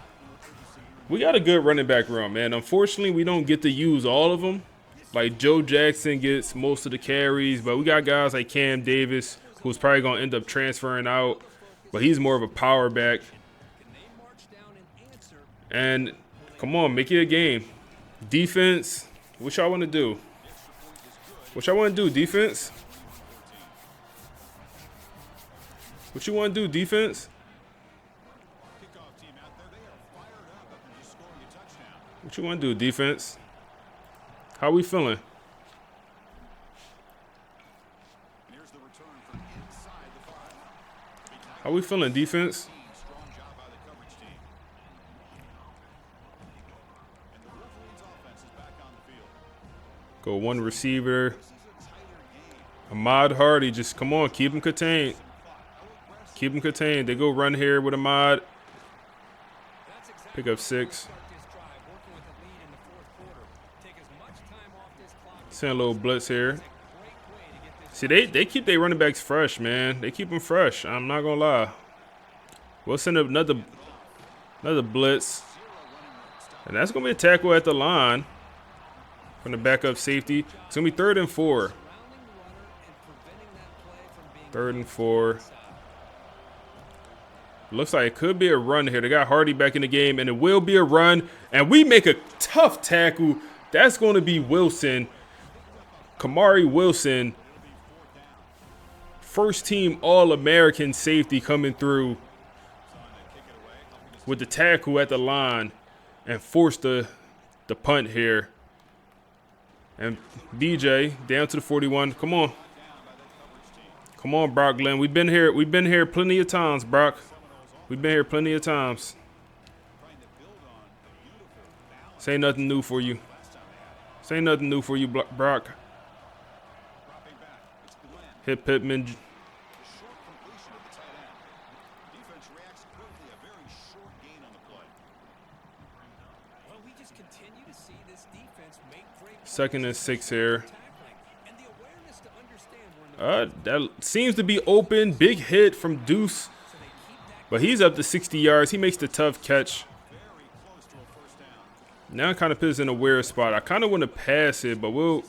We got a good running back room, man. Unfortunately, we don't get to use all of them. Like Joe Jackson gets most of the carries, but we got guys like Cam Davis, who's probably going to end up transferring out, but he's more of a power back. And come on, make it a game. Defense, what y'all want to do? What y'all want to do, defense? What you want to do, defense? What you want to do, defense? How we feeling? How we feeling, defense? Go one receiver. Ahmad Hardy, just come on, keep him contained. Keep him contained. They go run here with Ahmad. Pick up 6. Send a little blitz here. See, they keep their running backs fresh, man. They keep them fresh. I'm not going to lie. We'll send up another blitz. And that's going to be a tackle at the line from the backup safety. It's going to be 3rd and 4. 3rd and 4. Looks like it could be a run here. They got Hardy back in the game, and it will be a run. And we make a tough tackle. That's going to be Wilson. Kamari Wilson, first team All-American safety coming through with the tackle at the line. and force the punt here. And DJ down to the 41. Come on. Come on, Brock Glenn. We've been here plenty of times, Brock. We've been here plenty of times. This ain't nothing new for you. This ain't nothing new for you, Brock. Hit Pittman. Second and 6 here. That seems to be open. Big hit from Deuce. But he's up to 60 yards. He makes the tough catch. Now it kind of puts in a weird spot. I kind of want to pass it, but we'll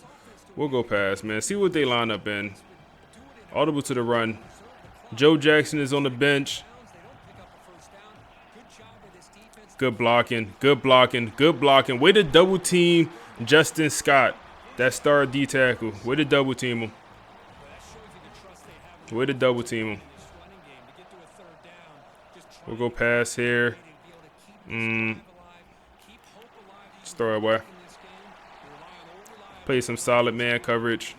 go past, man. See what they line up in. Audible to the run. Joe Jackson is on the bench. Good blocking. Good blocking. Good blocking. Way to double team Justin Scott. That star D tackle. Way to double team him. Way to double team him. We'll go pass here. Just throw it away. Play some solid man coverage.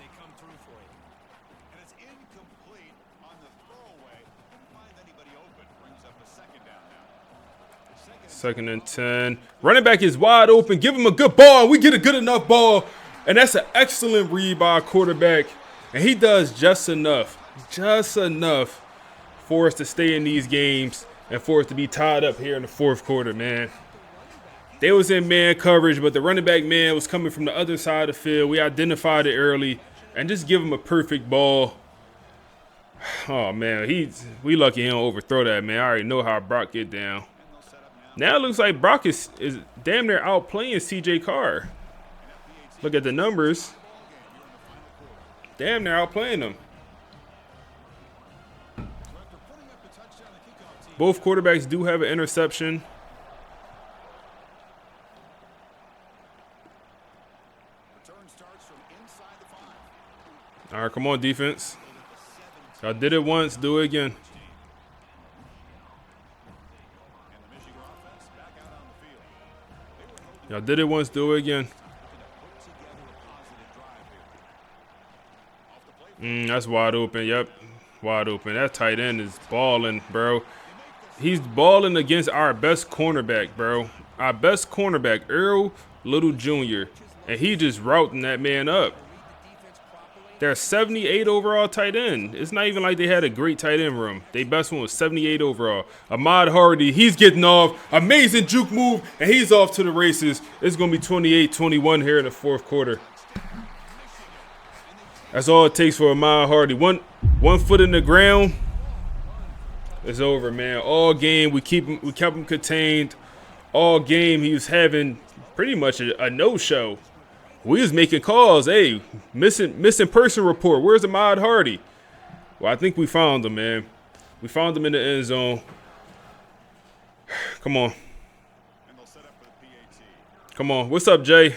Second and 10. Running back is wide open. Give him a good ball. We get a good enough ball. And that's an excellent read by our quarterback. And he does just enough for us to stay in these games and for us to be tied up here in the fourth quarter, man. They was in man coverage, but the running back man was coming from the other side of the field. We identified it early and just give him a perfect ball. Oh, man, we lucky he don't overthrow that, man. I already know how Brock get down. Now it looks like Brock is damn near outplaying C.J. Carr. Look at the numbers. Damn near outplaying him. Both quarterbacks do have an interception. All right, come on, defense. Y'all did it once, do it again. Y'all did it once, do it again. That's wide open. Yep, wide open. That tight end is balling, bro. He's balling against our best cornerback, bro. Our best cornerback, Earl Little Jr. And he just routing that man up. They're 78 overall tight end. It's not even like they had a great tight end room. Their best one was 78 overall. Ahmad Hardy, he's getting off. Amazing juke move, and he's off to the races. It's going to be 28-21 here in the fourth quarter. That's all it takes for Ahmad Hardy. One foot in the ground. It's over, man. All game, we kept him contained. All game, he was having pretty much a no-show. We was making calls. Hey, missing person report. Where's Ahmad Hardy? Well, I think we found him, man. We found him in the end zone. Come on. Come on. What's up, Jay?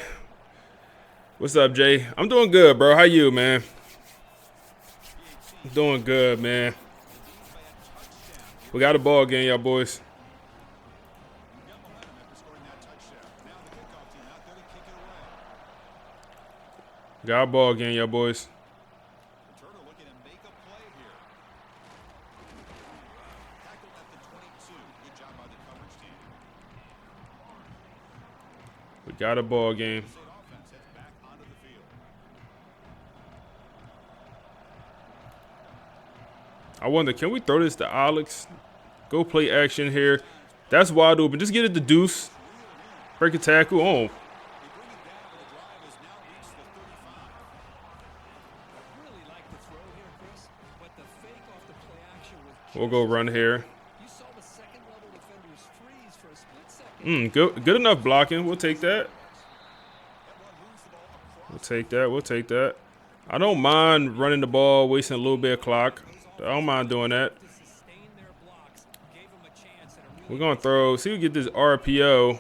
What's up, Jay? I'm doing good, bro. How you, man? I'm doing good, man. We got a ball game, y'all boys. Got a ball game, y'all boys. We got a ball game. I wonder, can we throw this to Alex? Go play action here. That's wide open. Just get it to Deuce. Break a tackle. Oh. We'll go run here. Good enough blocking. We'll take that. We'll take that. We'll take that. I don't mind running the ball, wasting a little bit of clock. I don't mind doing that. We're going to throw. See if we get this RPO.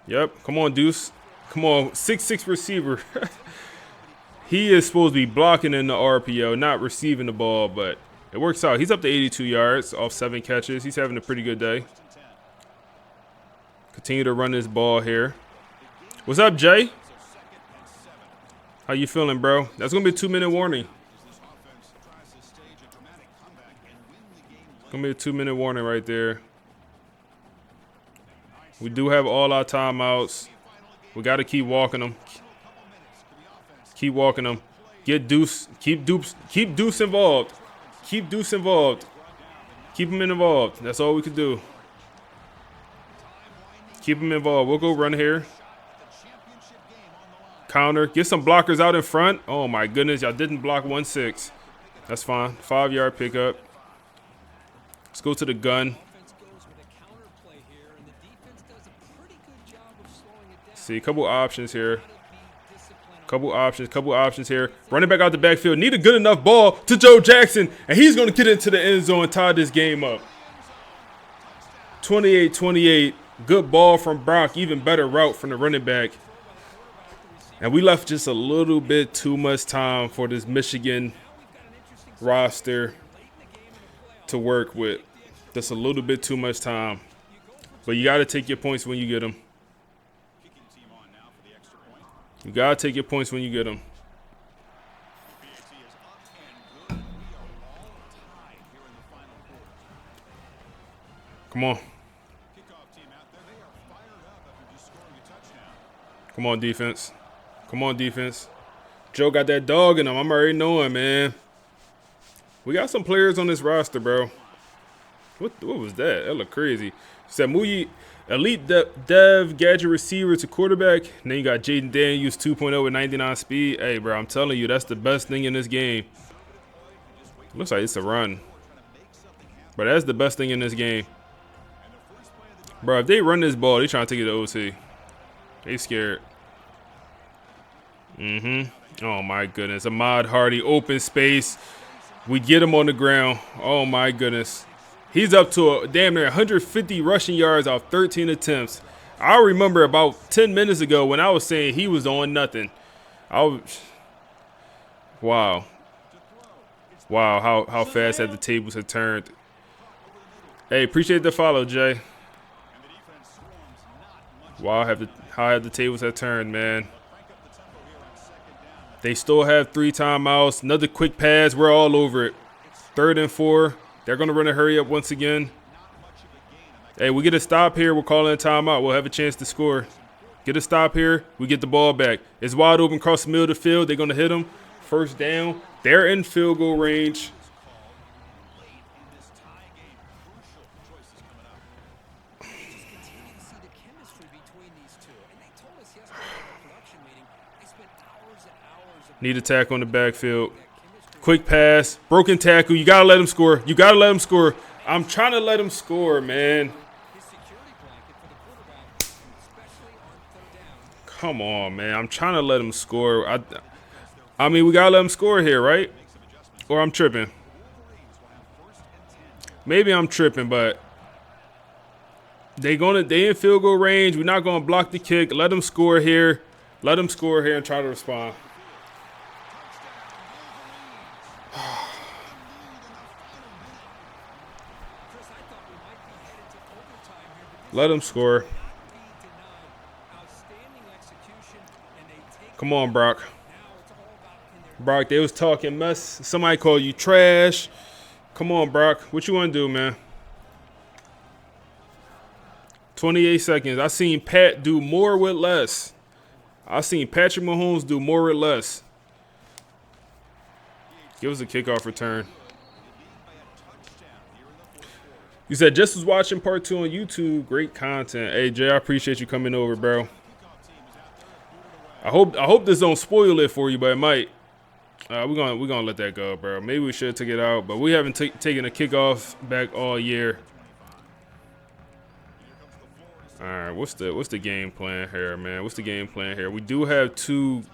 Yep. Come on, Deuce. Come on. 6'6" receiver. He is supposed to be blocking in the RPO, not receiving the ball, but it works out. He's up to 82 yards off 7 catches. He's having a pretty good day. Continue to run this ball here. What's up, Jay? How you feeling, bro? That's going to be a 2-minute warning. Going to be a 2-minute warning right there. We do have all our timeouts. We got to keep walking them. Keep walking them. Get Deuce. Keep Deuce involved. Keep Deuce involved. Keep him involved. That's all we can do. Keep him involved. We'll go run here. Counter. Get some blockers out in front. Oh, my goodness. Y'all didn't block 1-6. That's fine. 5-yard pickup. Let's go to the gun. See, a couple options here. Couple options here. Running back out the backfield. Need a good enough ball to Joe Jackson, and he's going to get into the end zone and tie this game up. 28-28. Good ball from Brock. Even better route from the running back. And we left just a little bit too much time for this Michigan roster to work with. Just a little bit too much time. But you got to take your points when you get them. You got to take your points when you get them. Come on. Come on, defense. Come on, defense. Joe got that dog in him. I'm already knowing, man. We got some players on this roster, bro. What was that? That looked crazy. Samuyi, elite dev gadget receiver to quarterback. And then you got Jaden Daniels 2.0 with 99 speed. Hey, bro, I'm telling you, that's the best thing in this game. Looks like it's a run. But that's the best thing in this game. Bro, if they run this ball, they trying to take it to OT. They scared. Oh, my goodness. Ahmad Hardy, open space. We get him on the ground. Oh, my goodness. He's up to a damn near 150 rushing yards off 13 attempts. I remember about 10 minutes ago when I was saying he was on nothing. Wow. Wow, how fast have the tables have turned. Hey, appreciate the follow, Jay. Wow, how have the tables have turned, man. They still have 3 timeouts. Another quick pass. We're all over it. 3rd and 4. They're going to run a hurry up once again. Hey, we get a stop here. We're calling a timeout. We'll have a chance to score. Get a stop here. We get the ball back. It's wide open across the middle of the field. They're going to hit them. 1st down. They're in field goal range. Need a tackle on the backfield. Quick pass. Broken tackle. You got to let him score. You got to let him score. I'm trying to let him score, man. Come on, man. I'm trying to let him score. I mean, we got to let him score here, right? Or I'm tripping. Maybe I'm tripping, but they in field goal range. We're not going to block the kick. Let them score here. Let them score here and try to respond. Let them score. Come on, Brock. Brock, they was talking mess. Somebody called you trash. Come on, Brock. What you want to do, man? 28 seconds. I seen Pat do more with less. I seen Patrick Mahomes do more with less. Give us a kickoff return. You said just was watching part 2 on YouTube. Great content. Hey, Jay, I appreciate you coming over, bro. I hope this don't spoil it for you, but it might. We're gonna let that go, bro. Maybe we should take it out, but we haven't taken a kickoff back all year. All right, what's the game plan here, man? What's the game plan here? We do have 2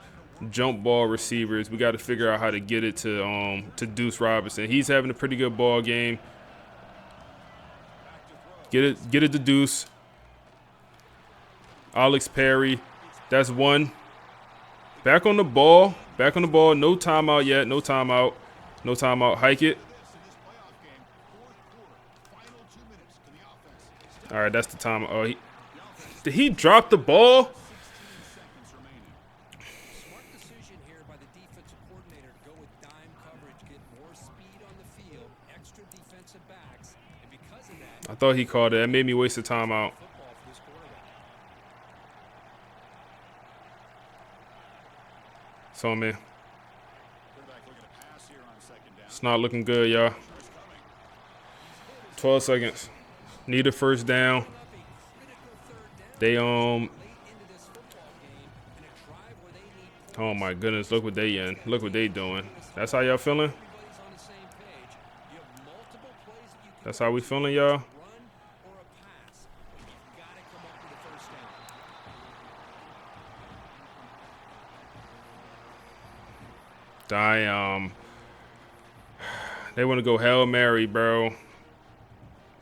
jump ball receivers. We got to figure out how to get it to Deuce Robinson. He's having a pretty good ball game. Get it to Deuce. Alex Perry. That's 1. Back on the ball. Back on the ball. No timeout yet. No timeout. No timeout. Hike it. All right, that's the time. Oh, Did he drop the ball? Smart decision here by the defensive coordinator to go with dime coverage, get more speed on the field, extra defensive backs, and because of that, I thought he called it. That made me waste the timeout. football for this quarterback. So, man. It's not looking good, y'all. 12 seconds. Need a first down. They oh my goodness, look what they in. Look what they doing. That's how y'all feeling? Everybody's on the same page. You have multiple plays that you can That's how we feeling, y'all? run or a pass. You've got to come up with a first down. They want to go Hail Mary, bro.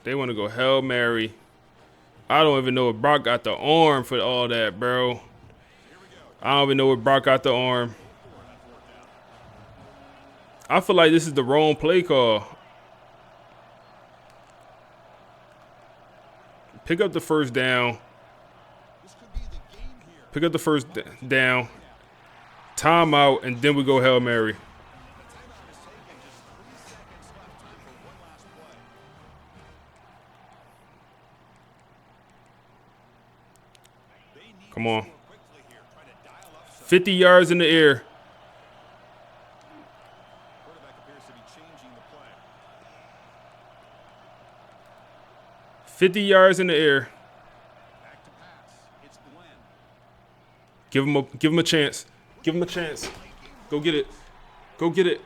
They want to go Hail Mary. I don't even know if Brock got the arm for all that, bro. I don't even know if Brock got the arm. I feel like this is the wrong play call. Pick up the first down. Pick up the first down. Timeout, and then we go Hail Mary. Come on. 50 yards in the air. $50 yards in the air. Give him a chance. Give him a chance. Go get it. Go get it.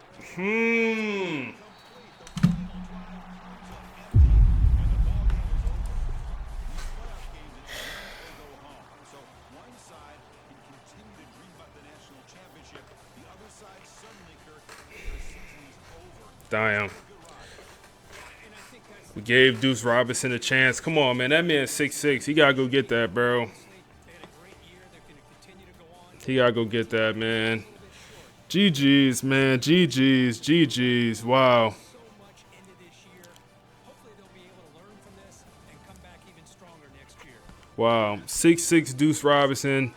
Damn. We gave Deuce Robinson a chance. Come on, man. That man's 6'6". He got to go get that, bro. He got to go get that, man. GG's, man. GG's. GG's. Wow. Wow. 6'6" Deuce Robinson.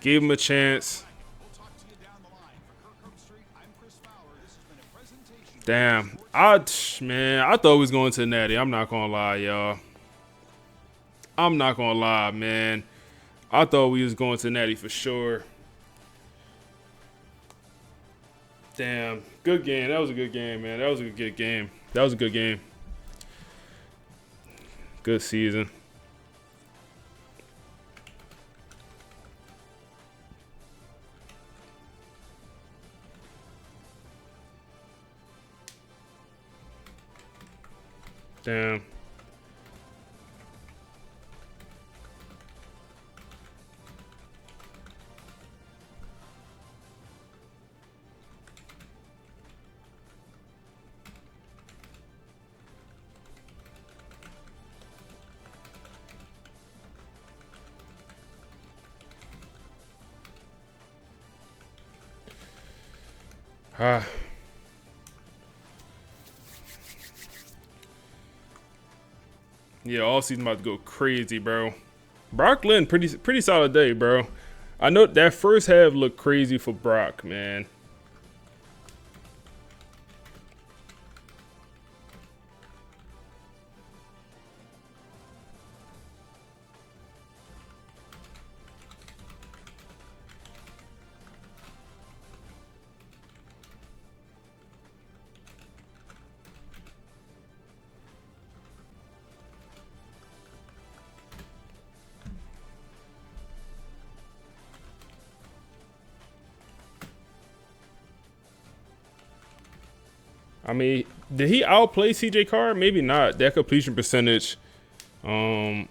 Gave him a chance. Damn. Man, I thought we was going to Natty. I'm not going to lie, y'all. I'm not going to lie, man. I thought we was going to Natty for sure. Damn. Good game. That was a good game, man. That was a good game. That was a good game. Good season. Damn. Yeah, all season about to go crazy, bro. Brock Lynn, pretty solid day, bro. I know that first half looked crazy for Brock, man. I mean, did he outplay CJ Carr? Maybe not. That completion percentage for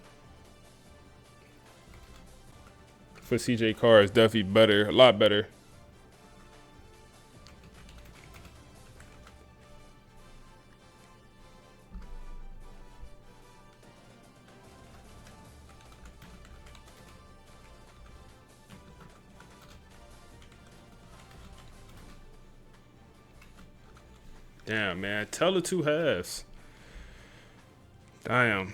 CJ Carr is definitely better, a lot better. Damn, man. Tell the two halves. Damn.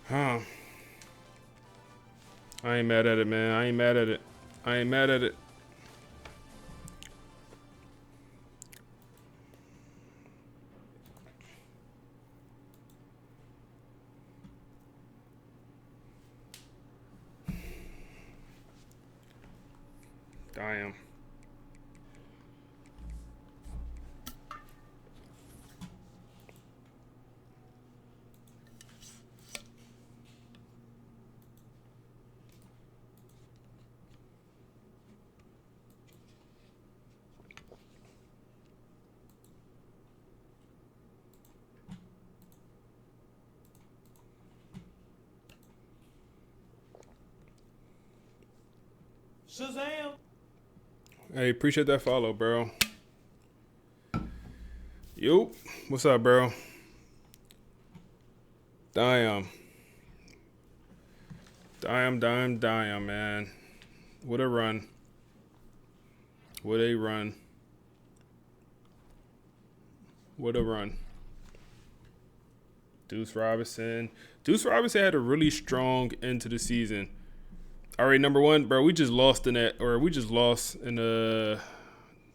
Huh. I ain't mad at it, man. I ain't mad at it. I ain't mad at it. Damn. Shazam! Hey, appreciate that follow, bro. Yo, what's up, bro? Damn, man. What a run. What a run. What a run. Deuce Robinson. Deuce Robinson had a really strong end to the season. All right, number one, bro, we just lost in the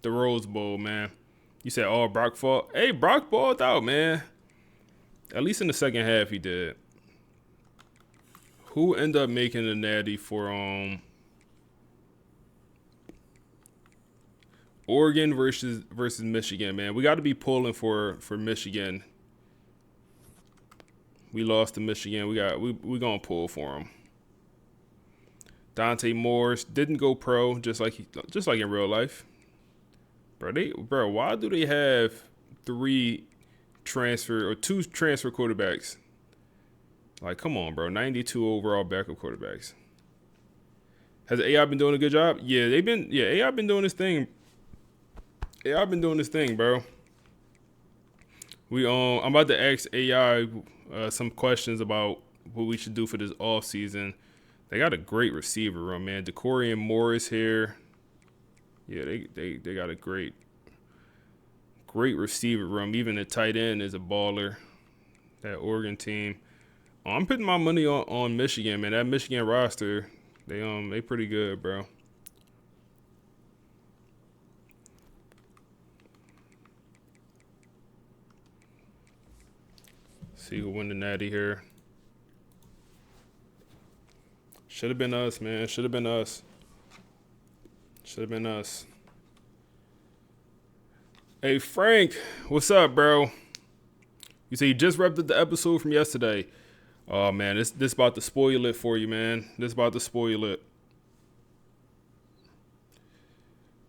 Rose Bowl, man. You said, oh, Brock fought. Hey, Brock balled out, man. At least in the second half, he did. Who ended up making the natty for Oregon versus Michigan, man? We got to be pulling for Michigan. We lost to Michigan. We gonna pull for them. Dante Morris didn't go pro, just like in real life. Bro, why do they have two transfer quarterbacks? Like, come on, bro. 92 overall backup quarterbacks. Has AI been doing a good job? Yeah, AI been doing this thing. AI been doing this thing, bro. I'm about to ask AI some questions about what we should do for this offseason. They got a great receiver room, man. Decorian Morris here. Yeah, they got a great receiver room. Even the tight end is a baller. That Oregon team. I'm putting my money on Michigan, man. That Michigan roster, they pretty good, bro. See who win the natty here. Should have been us, man. Should have been us. Should have been us. Hey, Frank, what's up, bro? You say you just wrapped up the episode from yesterday. Oh, man, this about to spoil it for you, man. This about to spoil it.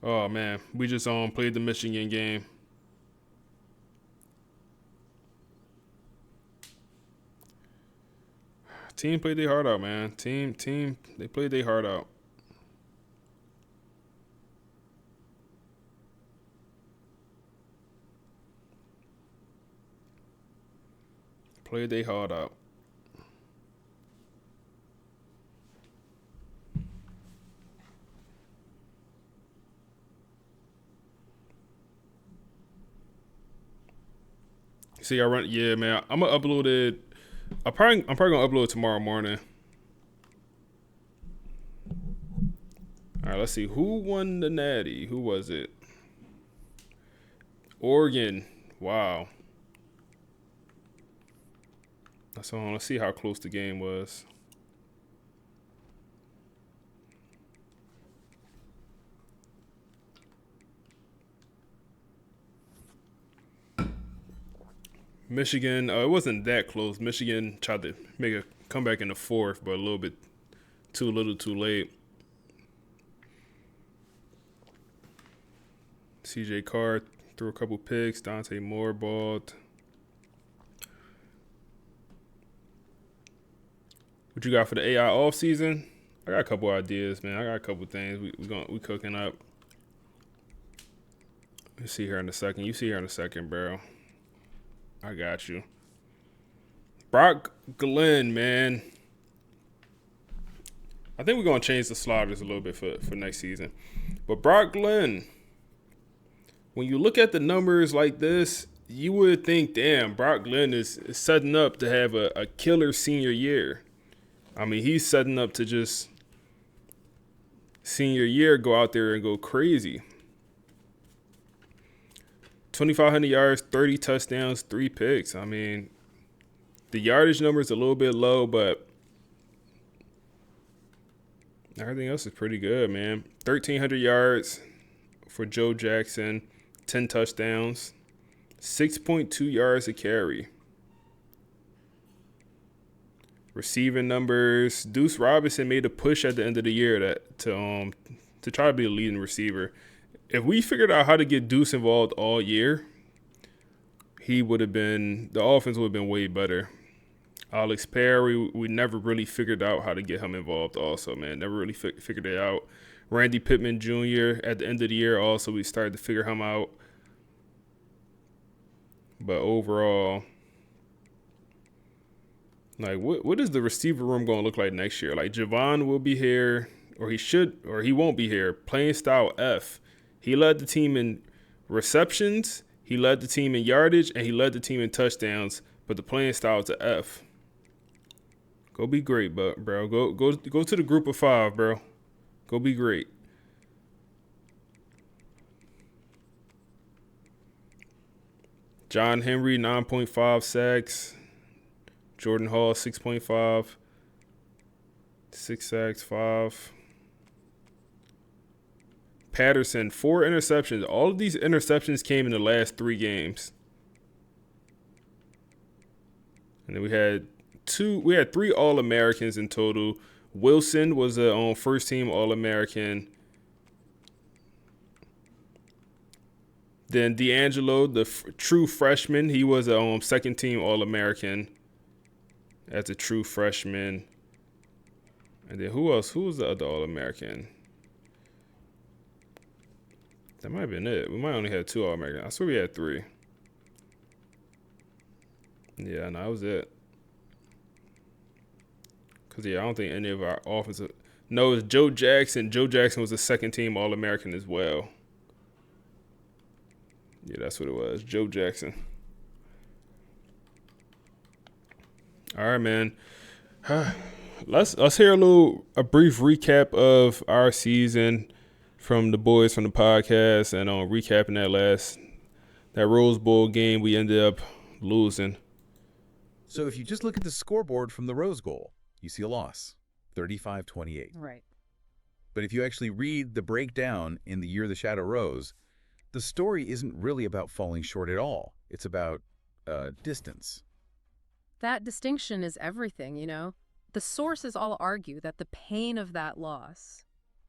Oh, man, we just played the Michigan game. Team played their heart out, man. Team, they played their heart out. Played their heart out. See, I run. Yeah, man. I'm gonna upload it. I'm probably gonna upload it tomorrow morning. All right, let's see who won the natty. Who was it? Oregon. Wow. So let's see how close the game was. Michigan, it wasn't that close. Michigan tried to make a comeback in the fourth, but a little bit too little too late. CJ Carr threw a couple picks. Dante Moore balled. What you got for the AI offseason? I got a couple ideas, man. I got a couple things we cooking up. You see here in a second. You see here in a second, bro. I got you. Brock Glenn, man. I think we're going to change the sliders a little bit for next season. But Brock Glenn, when you look at the numbers like this, you would think, damn, Brock Glenn is setting up to have a killer senior year. I mean, he's setting up to just senior year go out there and go crazy. 2,500 yards, 30 touchdowns, 3 picks. I mean, the yardage number is a little bit low, but everything else is pretty good, man. 1,300 yards for Joe Jackson, 10 touchdowns, 6.2 yards a carry. Receiving numbers, Deuce Robinson made a push at the end of the year to try to be a leading receiver. If we figured out how to get Deuce involved all year, the offense would have been way better. Alex Perry, we never really figured out how to get him involved also, man. Never really figured it out. Randy Pittman Jr. at the end of the year also, we started to figure him out. But overall, like, what is the receiver room going to look like next year? Like, Javon will be here, or he won't be here. Playing style F. He led the team in receptions, he led the team in yardage, and he led the team in touchdowns. But the playing style is a F. Go be great, bro. Go to the group of 5, bro. Go be great. John Henry, 9.5 sacks. Jordan Hall, 6.5. 6 sacks, 5. Patterson, 4 interceptions. All of these interceptions came in the last 3 games. And then we had 3 All-Americans in total. Wilson was a first-team All-American. Then D'Angelo, the true freshman, he was a second-team All-American as a true freshman. And then who else? Who was the other All-American? That might have been it. We might only have 2 All-Americans. I swear we had 3. Yeah, no, that was it. Because, I don't think any of our offensive... No, it was Joe Jackson. Joe Jackson was a second-team All-American as well. Yeah, that's what it was. Joe Jackson. All right, man. Let's hear a brief recap of our season from the boys from the podcast, and recapping that Rose Bowl game we ended up losing. So if you just look at the scoreboard from the Rose Bowl, you see a loss, 35-28. Right. But if you actually read the breakdown in The Year the Shadow Rose, the story isn't really about falling short at all. It's about distance. That distinction is everything, you know? The sources all argue that the pain of that loss,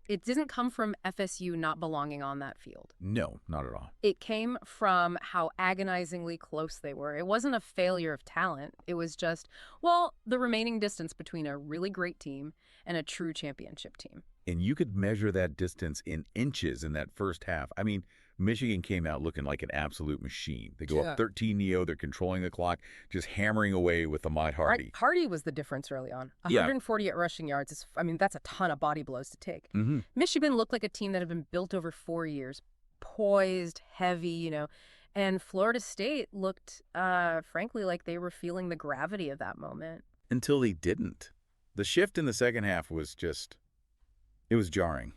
it didn't come from FSU not belonging on that field. No, not at all. It came from how agonizingly close they were. It wasn't a failure of talent. It was just, the remaining distance between a really great team and a true championship team. And you could measure that distance in inches in that first half. I mean, Michigan came out looking like an absolute machine. They go up 13-0. They're controlling the clock, just hammering away with Ahmad Hardy. Hardy was the difference early on. 148 rushing yards. That's a ton of body blows to take. Mm-hmm. Michigan looked like a team that had been built over 4 years, poised, heavy, and Florida State looked, frankly, like they were feeling the gravity of that moment. Until they didn't. The shift in the second half was it was jarring.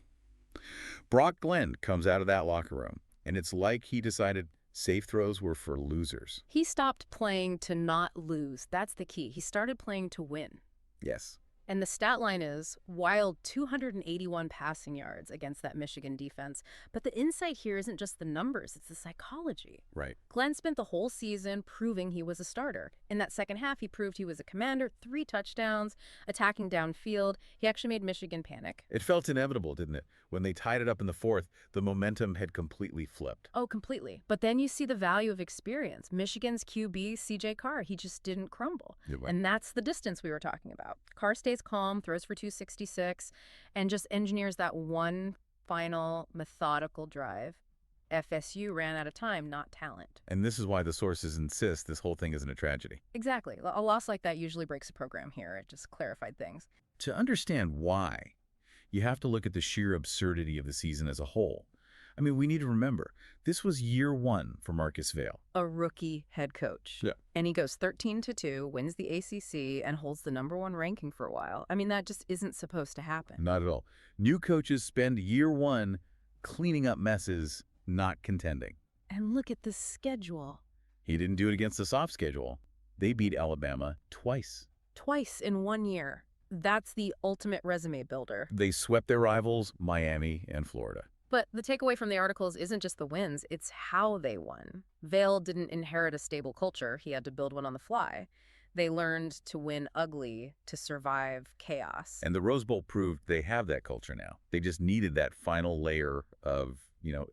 Brock Glenn comes out of that locker room, and it's like he decided safe throws were for losers. He stopped playing to not lose. That's the key. He started playing to win. Yes. And the stat line is wild 281 passing yards against that Michigan defense. But the insight here isn't just the numbers, it's the psychology. Right. Glenn spent the whole season proving he was a starter. In that second half, he proved he was a commander, 3 touchdowns, attacking downfield. He actually made Michigan panic. It felt inevitable, didn't it? When they tied it up in the fourth, the momentum had completely flipped. Oh, completely. But then you see the value of experience. Michigan's QB, CJ Carr, he just didn't crumble. And that's the distance we were talking about. Carr stays calm, throws for 266, and just engineers that one final methodical drive. FSU ran out of time, not talent. And this is why the sources insist this whole thing isn't a tragedy. Exactly. A loss like that usually breaks a program here. It just clarified things. To understand why, you have to look at the sheer absurdity of the season as a whole. I mean, we need to remember, this was year 1 for Marcus Vale. A rookie head coach. Yeah. And he goes 13-2, wins the ACC, and holds the #1 ranking for a while. I mean, that just isn't supposed to happen. Not at all. New coaches spend year 1 cleaning up messes, not contending. And look at the schedule. He didn't do it against the soft schedule. They beat Alabama twice. Twice in 1 year. That's the ultimate resume builder. They swept their rivals, Miami and Florida. But the takeaway from the articles isn't just the wins, it's how they won. Vale didn't inherit a stable culture. He had to build one on the fly. They learned to win ugly to survive chaos. And the Rose Bowl proved they have that culture now. They just needed that final layer of,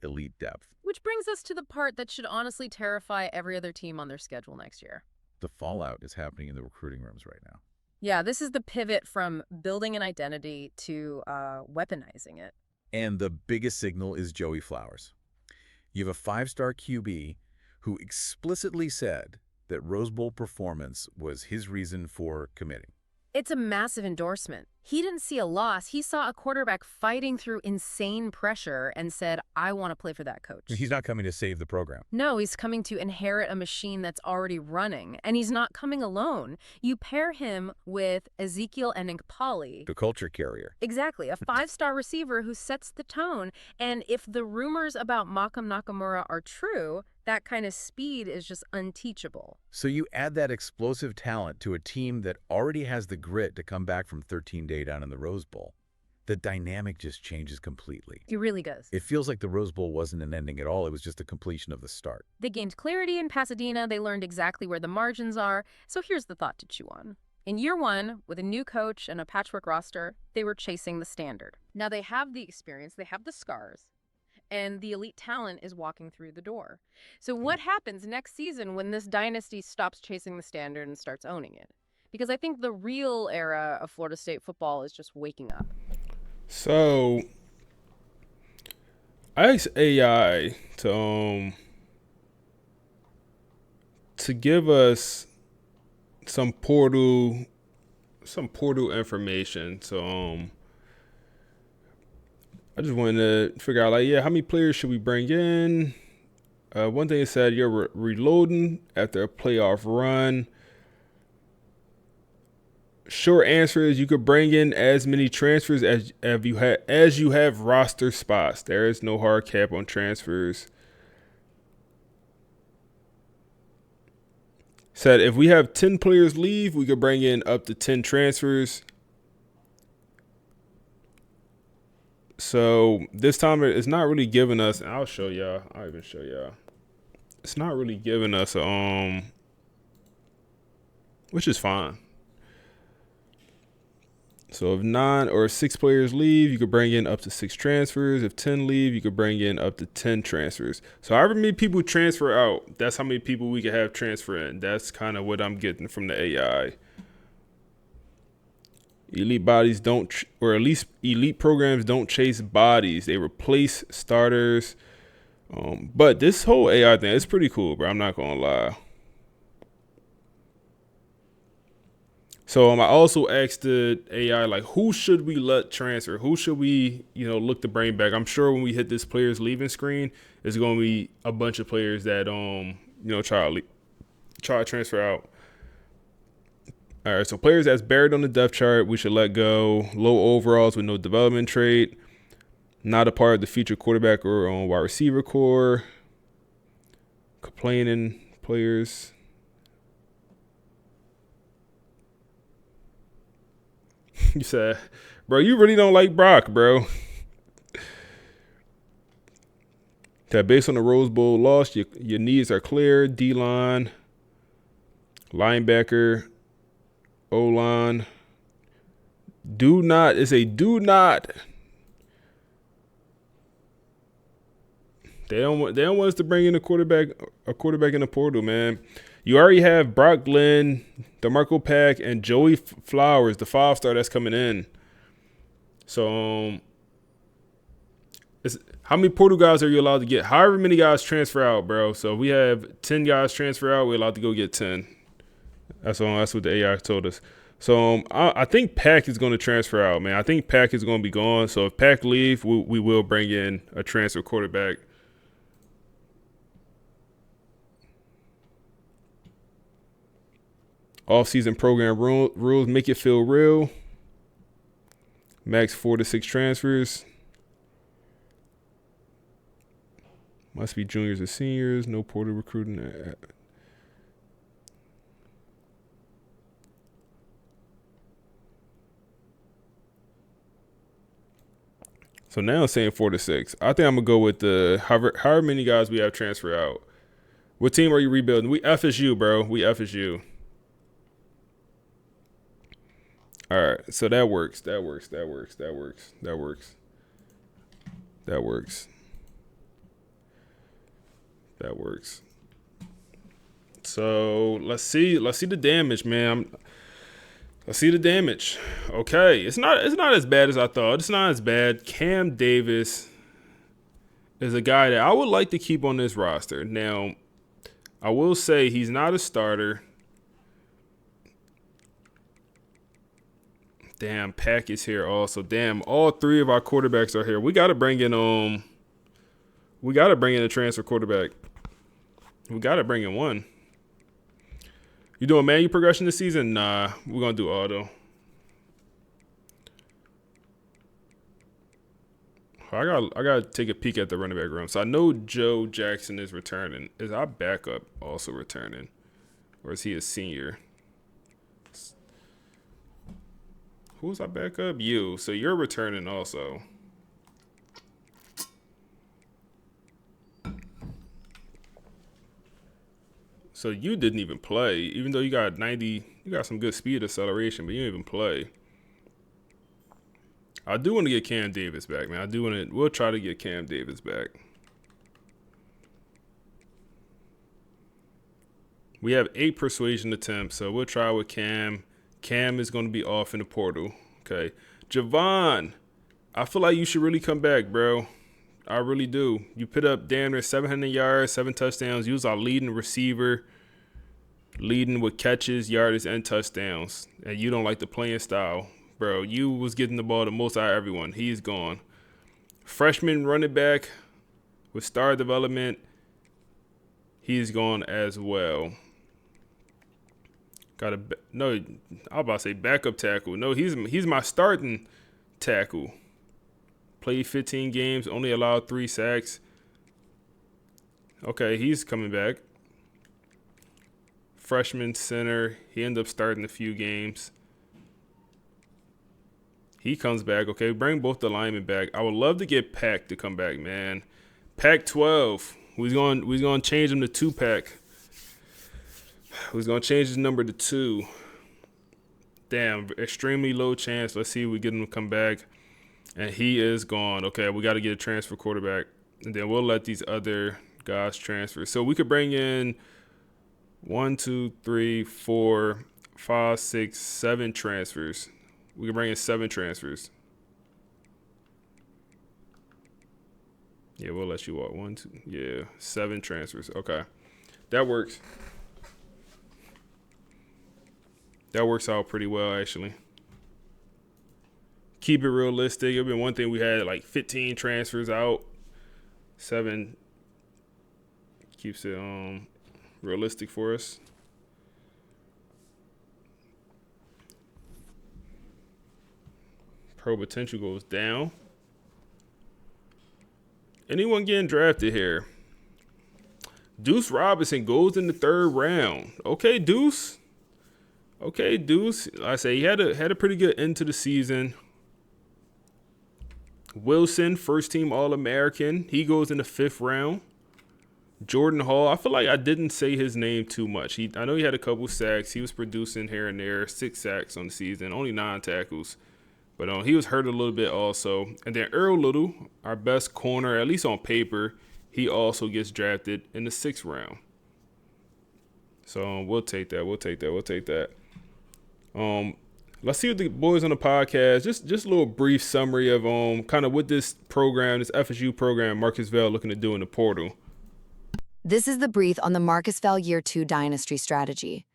elite depth. Which brings us to the part that should honestly terrify every other team on their schedule next year. The fallout is happening in the recruiting rooms right now. Yeah, this is the pivot from building an identity to weaponizing it. And the biggest signal is Joey Flowers. You have a 5-star QB who explicitly said that Rose Bowl performance was his reason for committing. It's a massive endorsement. He didn't see a loss. He saw a quarterback fighting through insane pressure and said, I want to play for that coach. He's not coming to save the program. No, he's coming to inherit a machine that's already running. And he's not coming alone. You pair him with Ezekiel Eninkpali. The culture carrier. Exactly. A 5-star receiver who sets the tone. And if the rumors about Malcolm Nakamura are true, that kind of speed is just unteachable. So you add that explosive talent to a team that already has the grit to come back from 13-day down in the Rose Bowl. The dynamic just changes completely. It really does. It feels like the Rose Bowl wasn't an ending at all. It was just a completion of the start. They gained clarity in Pasadena. They learned exactly where the margins are. So here's the thought to chew on. In year 1, with a new coach and a patchwork roster, they were chasing the standard. Now they have the experience, they have the scars, and the elite talent is walking through the door. So what happens next season when this dynasty stops chasing the standard and starts owning it? Because I think the real era of Florida State football is just waking up. So I asked AI to give us some portal information. So I just wanted to figure out, how many players should we bring in? One thing it said, you're reloading after a playoff run. Short answer is you could bring in as many transfers as you have roster spots. There is no hard cap on transfers. Said if we have 10 players leave, we could bring in up to 10 transfers. So this time it's not really giving us, and I'll show y'all. I'll even show y'all. It's not really giving us which is fine. So if 9 or 6 players leave, you could bring in up to 6 transfers. If 10 leave, you could bring in up to 10 transfers. So however many people transfer out, that's how many people we could have transfer in. That's kind of what I'm getting from the AI. Elite bodies don't, or at least elite programs don't chase bodies. They replace starters. But this whole AI thing is pretty cool, bro. I'm not going to lie. So I also asked the AI, who should we let transfer? Who should we, look to bring back? I'm sure when we hit this players leaving screen, there's going to be a bunch of players that, try to transfer out. All right, so players that's buried on the depth chart, we should let go. Low overalls with no development trait. Not a part of the future quarterback or wide receiver core. Complaining players. You said, bro, you really don't like Brock, bro. That based on the Rose Bowl loss, your needs are clear. D-line, linebacker, O-line. Do not. They don't want us to bring in a quarterback in the portal, man. You already have Brock Glenn, DeMarco Pack, and Joey Flowers, the 5-star that's coming in. So, how many portal guys are you allowed to get? However many guys transfer out, bro. So if we have 10 guys transfer out, we're allowed to go get 10. That's what the AI told us. So I think Pack is going to transfer out, man. I think Pack is going to be gone. So if Pack leave, we will bring in a transfer quarterback. Off-season program rules make it feel real. Max 4 to 6 transfers. Must be juniors or seniors. No portal recruiting. So now it's saying 4 to 6. I think I'm gonna go with the however many guys we have transfer out. What team are you rebuilding? We FSU, bro. We FSU. All right, so that works. That works. So let's see the damage, man. Let's see the damage. Okay, it's not as bad as I thought. It's not as bad. Cam Davis is a guy that I would like to keep on this roster. Now, I will say he's not a starter. Damn, Pack is here also. Damn, all three of our quarterbacks are here. We gotta bring in a transfer quarterback. We gotta bring in one. You doing manual progression this season? Nah, we're gonna do auto. I gotta take a peek at the running back room. So I know Joe Jackson is returning. Is our backup also returning, or is he a senior? Who's our backup? You. So you're returning also. So you didn't even play, even though you got 90, you got some good speed acceleration, but you didn't even play. I do want to get Cam Davis back, man. We'll try to get Cam Davis back. We have 8 persuasion attempts, so we'll try with Cam. Cam is going to be off in the portal. Okay. Javon, I feel like you should really come back, bro. I really do. You put up damn near 700 yards, 7 touchdowns. You was our leading receiver, leading with catches, yardage, and touchdowns. And you don't like the playing style. Bro, you was getting the ball the most out of everyone. He's gone. Freshman running back with star development. He's gone as well. I was about to say backup tackle. No, he's my starting tackle. Played 15 games, only allowed 3 sacks. Okay, he's coming back. Freshman center. He ended up starting a few games. He comes back. Okay, bring both the linemen back. I would love to get Pack to come back, man. Pack 12. We're going to change him to 2-pack. We're going to change his number to 2. Damn, extremely low chance. Let's see if we get him to come back. And he is gone. Okay, we got to get a transfer quarterback. And then we'll let these other guys transfer. So we could bring in 1, 2, 3, 4, 5, 6, 7 transfers. We can bring in 7 transfers. Yeah, we'll let you walk. 1, 2, yeah, 7 transfers. Okay, that works. That works out pretty well, actually. Keep it realistic. It'll be one thing we had like 15 transfers out. 7 keeps it realistic for us. Pro potential goes down. Anyone getting drafted here? Deuce Robinson goes in the 3rd round. Okay, Deuce. I say he had a pretty good end to the season. Wilson, first team All-American. He goes in the 5th round. Jordan Hall, I feel like I didn't say his name too much. I know he had a couple sacks. He was producing here and there. 6 sacks on the season, only 9 tackles. But he was hurt a little bit also. And then Earl Little, our best corner, at least on paper, he also gets drafted in the 6th round. So we'll take that. Let's see what the boys on the podcast, just a little brief summary of kind of what this program, this FSU program, Marcus Vale looking to do in the portal. This is the brief on the Marcus Vale Year 2 Dynasty strategy.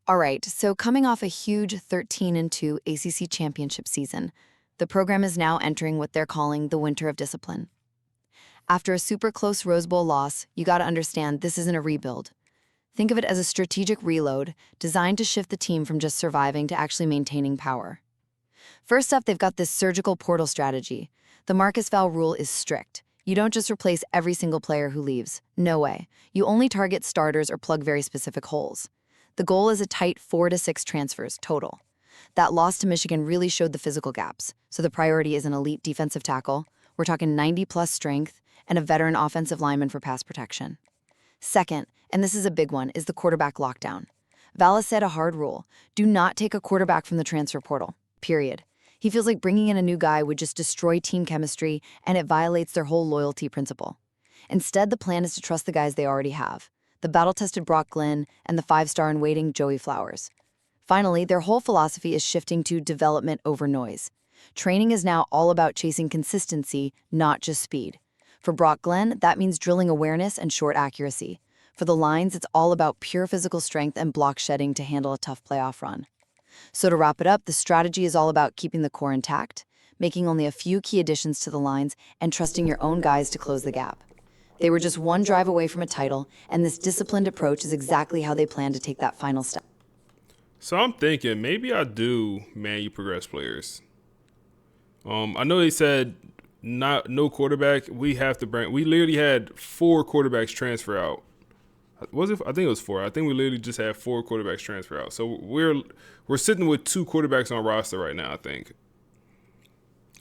All right, so coming off a huge 13-2 ACC championship season, the program is now entering what they're calling the winter of discipline. After a super close Rose Bowl loss, you got to understand this isn't a rebuild. Think of it as a strategic reload designed to shift the team from just surviving to actually maintaining power. First up, they've got this surgical portal strategy. The Marcus Val rule is strict. You don't just replace every single player who leaves. No way. You only target starters or plug very specific holes. The goal is a tight 4 to 6 transfers total. That loss to Michigan really showed the physical gaps, so the priority is an elite defensive tackle. We're talking 90-plus strength and a veteran offensive lineman for pass protection. Second, and this is a big one, is the quarterback lockdown. Vale set a hard rule. Do not take a quarterback from the transfer portal, period. He feels like bringing in a new guy would just destroy team chemistry, and it violates their whole loyalty principle. Instead, the plan is to trust the guys they already have, the battle-tested Brock Glenn and the 5-star-in-waiting Joey Flowers. Finally, their whole philosophy is shifting to development over noise. Training is now all about chasing consistency, not just speed. For Brock Glenn, that means drilling awareness and short accuracy. For the lines, it's all about pure physical strength and block shedding to handle a tough playoff run. So to wrap it up, the strategy is all about keeping the core intact, making only a few key additions to the lines, and trusting your own guys to close the gap. They were just one drive away from a title, and this disciplined approach is exactly how they plan to take that final step. So I'm thinking maybe I do manually progress players. I know they said no quarterback. We literally had 4 quarterbacks transfer out. Was it? I think it was 4. I think we literally just had 4 quarterbacks transfer out. So we're sitting with 2 quarterbacks on roster right now, I think.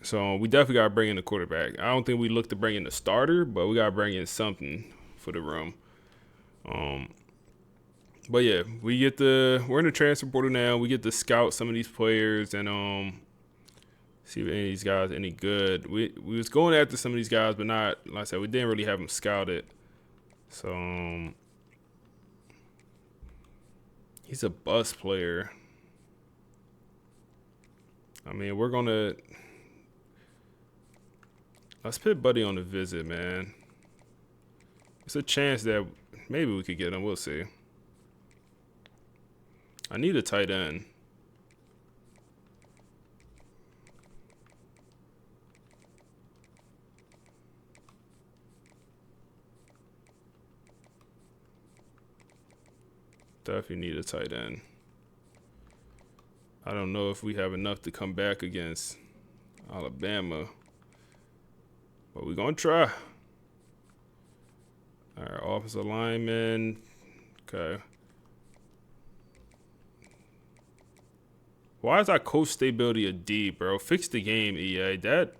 So we definitely got to bring in a quarterback. I don't think we look to bring in a starter, but we got to bring in something for the room. But yeah, we're in the transfer portal now. We get to scout some of these players and see if any of these guys are any good. We was going after some of these guys, but not, like I said, we didn't really have them scouted. So he's a bus player. I mean, let's put Buddy on the visit, man. It's a chance that maybe we could get him. We'll see. I need a tight end. Definitely need a tight end. I don't know if we have enough to come back against Alabama, but we're going to try. All right, offensive lineman. Okay. Why is our coach stability a D, bro? Fix the game, EA. That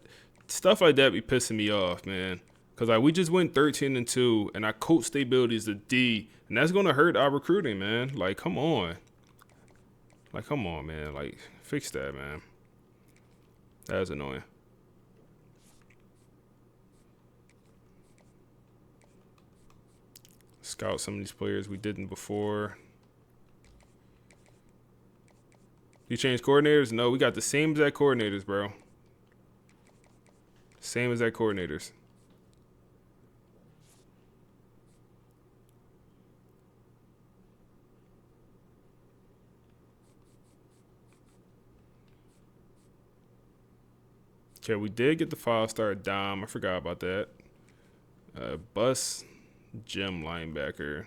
stuff like that be pissing me off, man. Because we just went 13-2, and our coach stability is a D, and that's going to hurt our recruiting, man. Like, come on. Man. Like, fix that, man. That is annoying. Scout some of these players we didn't before. You changed coordinators? No, we got the same exact coordinators, bro. Same exact coordinators. Okay, we did get the 5-star Dom. I forgot about that. Bus Gym linebacker.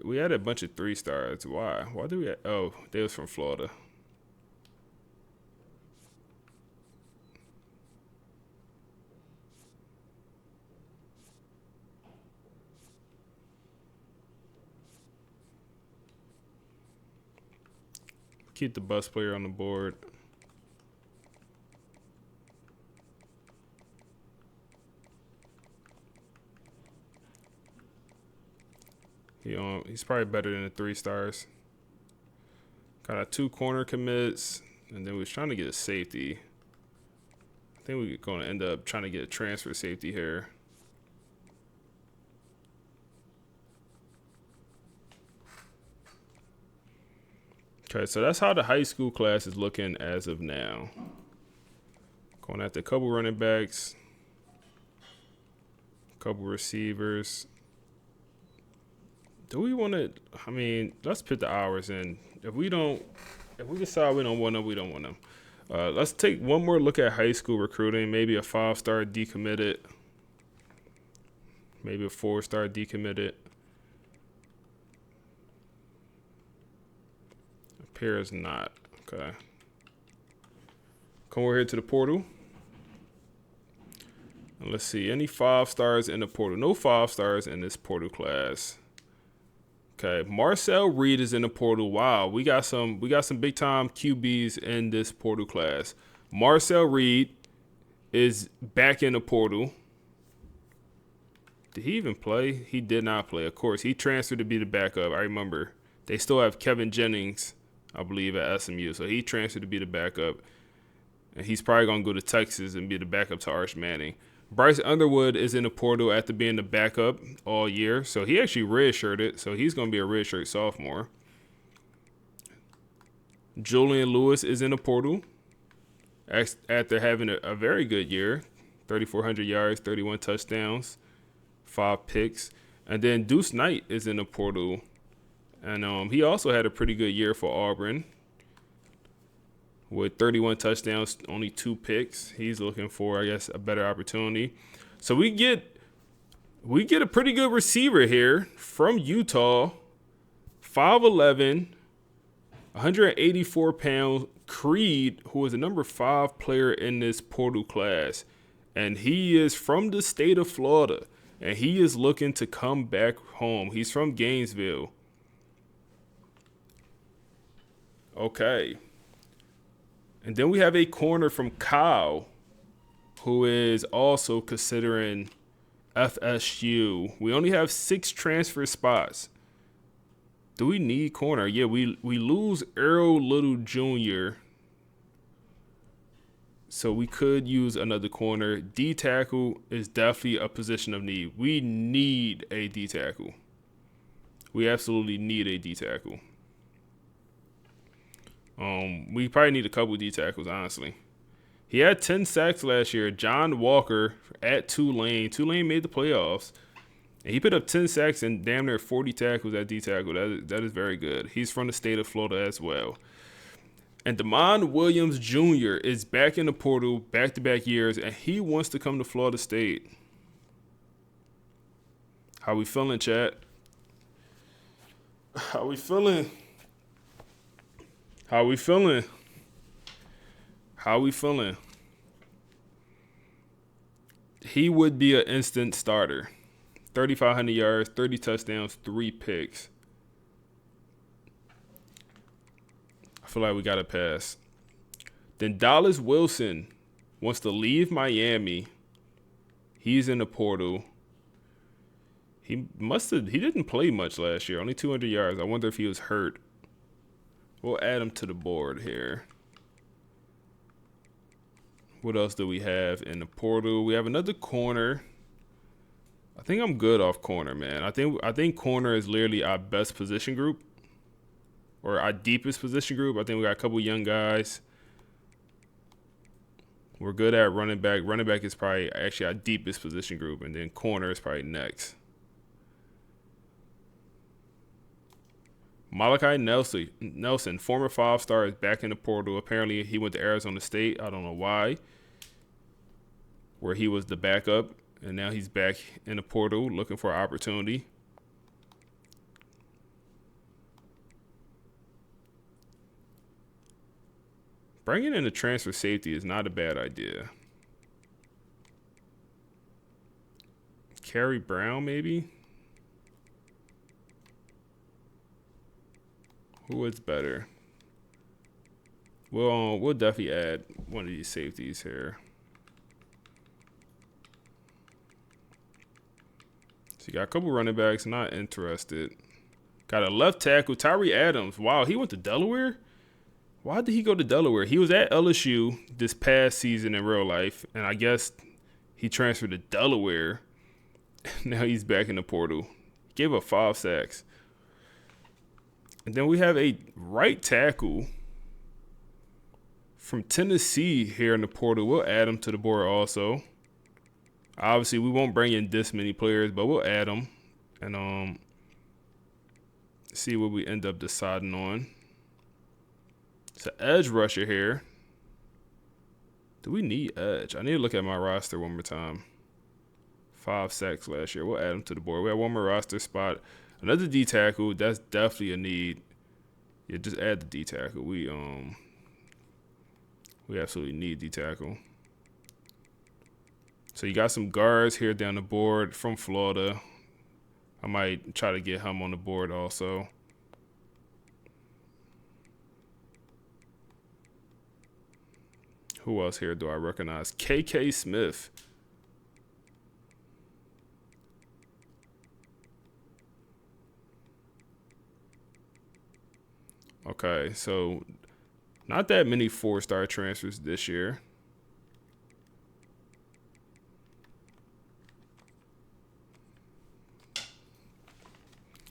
We had a bunch of 3-stars. Why? Why did we? Oh, they was from Florida. Keep the bus player on the board. He's probably better than the 3-stars. Got 2 corner commits, and then we was trying to get a safety. I think we're going to end up trying to get a transfer safety here. Okay, so that's how the high school class is looking as of now. Going after a couple running backs, a couple receivers. Do we want to? I mean, let's put the hours in. If we decide we don't want them, we don't want them. Let's take one more look at high school recruiting. Maybe a 5-star decommitted. Maybe a 4-star decommitted. Appears not. Okay. Come over here to the portal. And let's see. Any 5 stars in the portal? No 5 stars in this portal class. Okay. Marcel Reed is in the portal. Wow. We got some big time QBs in this portal class. Marcel Reed is back in the portal. Did he even play? He did not play. Of course, he transferred to be the backup. I remember. They still have Kevin Jennings, I believe, at SMU. So he transferred to be the backup. And he's probably going to go to Texas and be the backup to Arch Manning. Bryce Underwood is in the portal after being the backup all year. So he actually redshirted. So he's going to be a redshirt sophomore. Julian Lewis is in the portal after having a very good year. 3,400 yards, 31 touchdowns, 5 picks. And then Deuce Knight is in the portal. And he also had a pretty good year for Auburn with 31 touchdowns, only 2 picks. He's looking for, I guess, a better opportunity. So we get a pretty good receiver here from Utah, 5'11", 184 pounds, Creed, who is the number 5 player in this portal class. And he is from the state of Florida, and he is looking to come back home. He's from Gainesville. Okay. And then we have a corner from Kyle, who is also considering FSU. We only have 6 transfer spots. Do we need corner? Yeah, we lose Earl Little Jr., so we could use another corner. D tackle is definitely a position of need. We need a D tackle. We absolutely need a D tackle. We probably need a couple D tackles, honestly. He had 10 sacks last year. John Walker at Tulane. Tulane made the playoffs. And he put up 10 sacks and damn near 40 tackles at D tackle. That is very good. He's from the state of Florida as well. And Damon Williams Jr. is back in the portal, back-to-back years, and he wants to come to Florida State. How we feeling, chat? How we feeling? How we feeling? How we feeling? He would be an instant starter. 3,500 yards, 30 touchdowns, 3 picks. I feel like we got to pass. Then Dallas Wilson wants to leave Miami. He's in the portal. He didn't play much last year, only 200 yards. I wonder if he was hurt. We'll add him to the board here. What else do we have in the portal? We have another corner. I think I'm good off corner, man. I think corner is literally our best position group, or our deepest position group. I think we got a couple young guys. We're good at running back. Running back is probably actually our deepest position group, and then corner is probably next. Malachi Nelson, former 5-star, is back in the portal. Apparently, he went to Arizona State. I don't know why, where he was the backup, and now he's back in the portal looking for an opportunity. Bringing in a transfer safety is not a bad idea. Kerry Brown, maybe? Who is better? We'll definitely add one of these safeties here. So you got a couple running backs, not interested. Got a left tackle, Tyree Adams. Wow, he went to Delaware? Why did he go to Delaware? He was at LSU this past season in real life, and I guess he transferred to Delaware. Now he's back in the portal. Gave up 5 sacks. And then we have a right tackle from Tennessee here in the portal. We'll add him to the board also. Obviously, we won't bring in this many players, but we'll add them. And See what we end up deciding on. It's an edge rusher here. Do we need edge? I need to look at my roster one more time. 5 sacks last year. We'll add him to the board. We have one more roster spot. Another D tackle. That's definitely a need. Yeah, just add the D tackle. We absolutely need D tackle. So you got some guards here down the board from Florida. I might try to get him on the board also. Who else here do I recognize? KK Smith. Okay, so not that many 4-star transfers this year.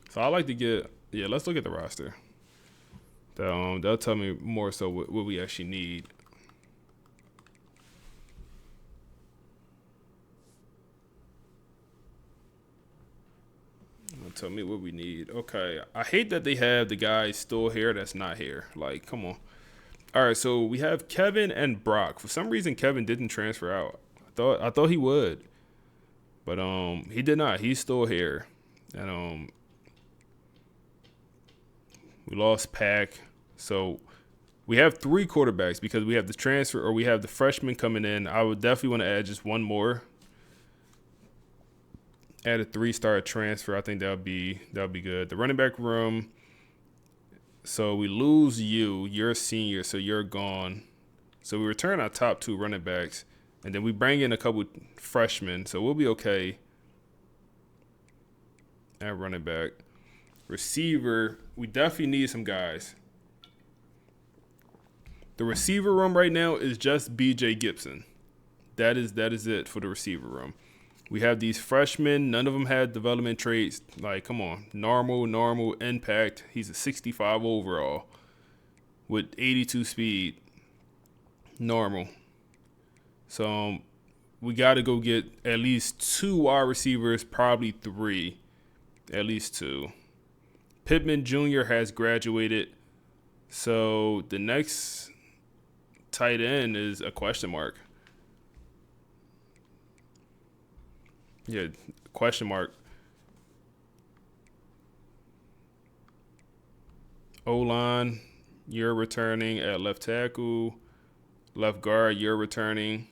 So I like to get, let's look at the roster. They'll tell me more so what we actually need. They'll tell me what we need. Okay, I hate that they have the guy still here that's not here. Like, come on. All right, so we have Kevin and Brock. For some reason, Kevin didn't transfer out. I thought he would, but he did not. He's still here, and we lost Pack. So we have 3 quarterbacks because we have the transfer or we have the freshman coming in. I would definitely want to add just one more. Add a 3-star transfer. I think that'll be good. The running back room. So we lose you. You're a senior, so you're gone. So we return our top 2 running backs, and then we bring in a couple freshmen. So we'll be okay at running back. Receiver, we definitely need some guys. The receiver room right now is just BJ Gibson. That is it for the receiver room. We have these freshmen. None of them had development traits. Like, come on. Normal, impact. He's a 65 overall with 82 speed. Normal. So we got to go get at least 2 wide receivers, probably 3. At least 2. Pittman Jr. has graduated. So the next tight end is a question mark. Yeah, question mark. O-line, you're returning at left tackle. Left guard, you're returning.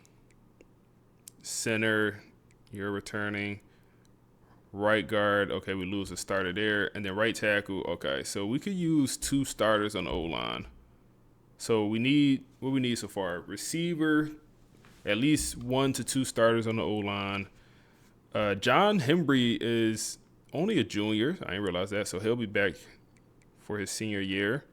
Center, you're returning. Right guard, okay, we lose a starter there. And then right tackle, okay. So we could use 2 starters on the O-line. So we need, what we need so far? Receiver, at least 1 to 2 starters on the O-line. John Hembry is only a junior. I didn't realize that. So he'll be back for his senior year.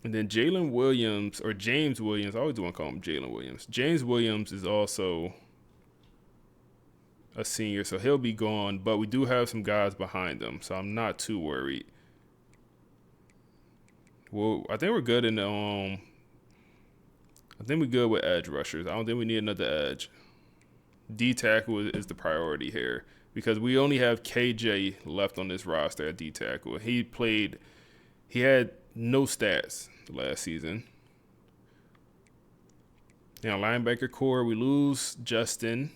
And then Jalen Williams, or James Williams, I always do want to call him Jalen Williams. James Williams is also a senior, so he'll be gone. But we do have some guys behind him, so I'm not too worried. Well, I think we're good in the I think we're good with edge rushers. I don't think we need another edge. D tackle is the priority here because we only have KJ left on this roster at D tackle. He had no stats last season. Now, linebacker core, we lose Justin.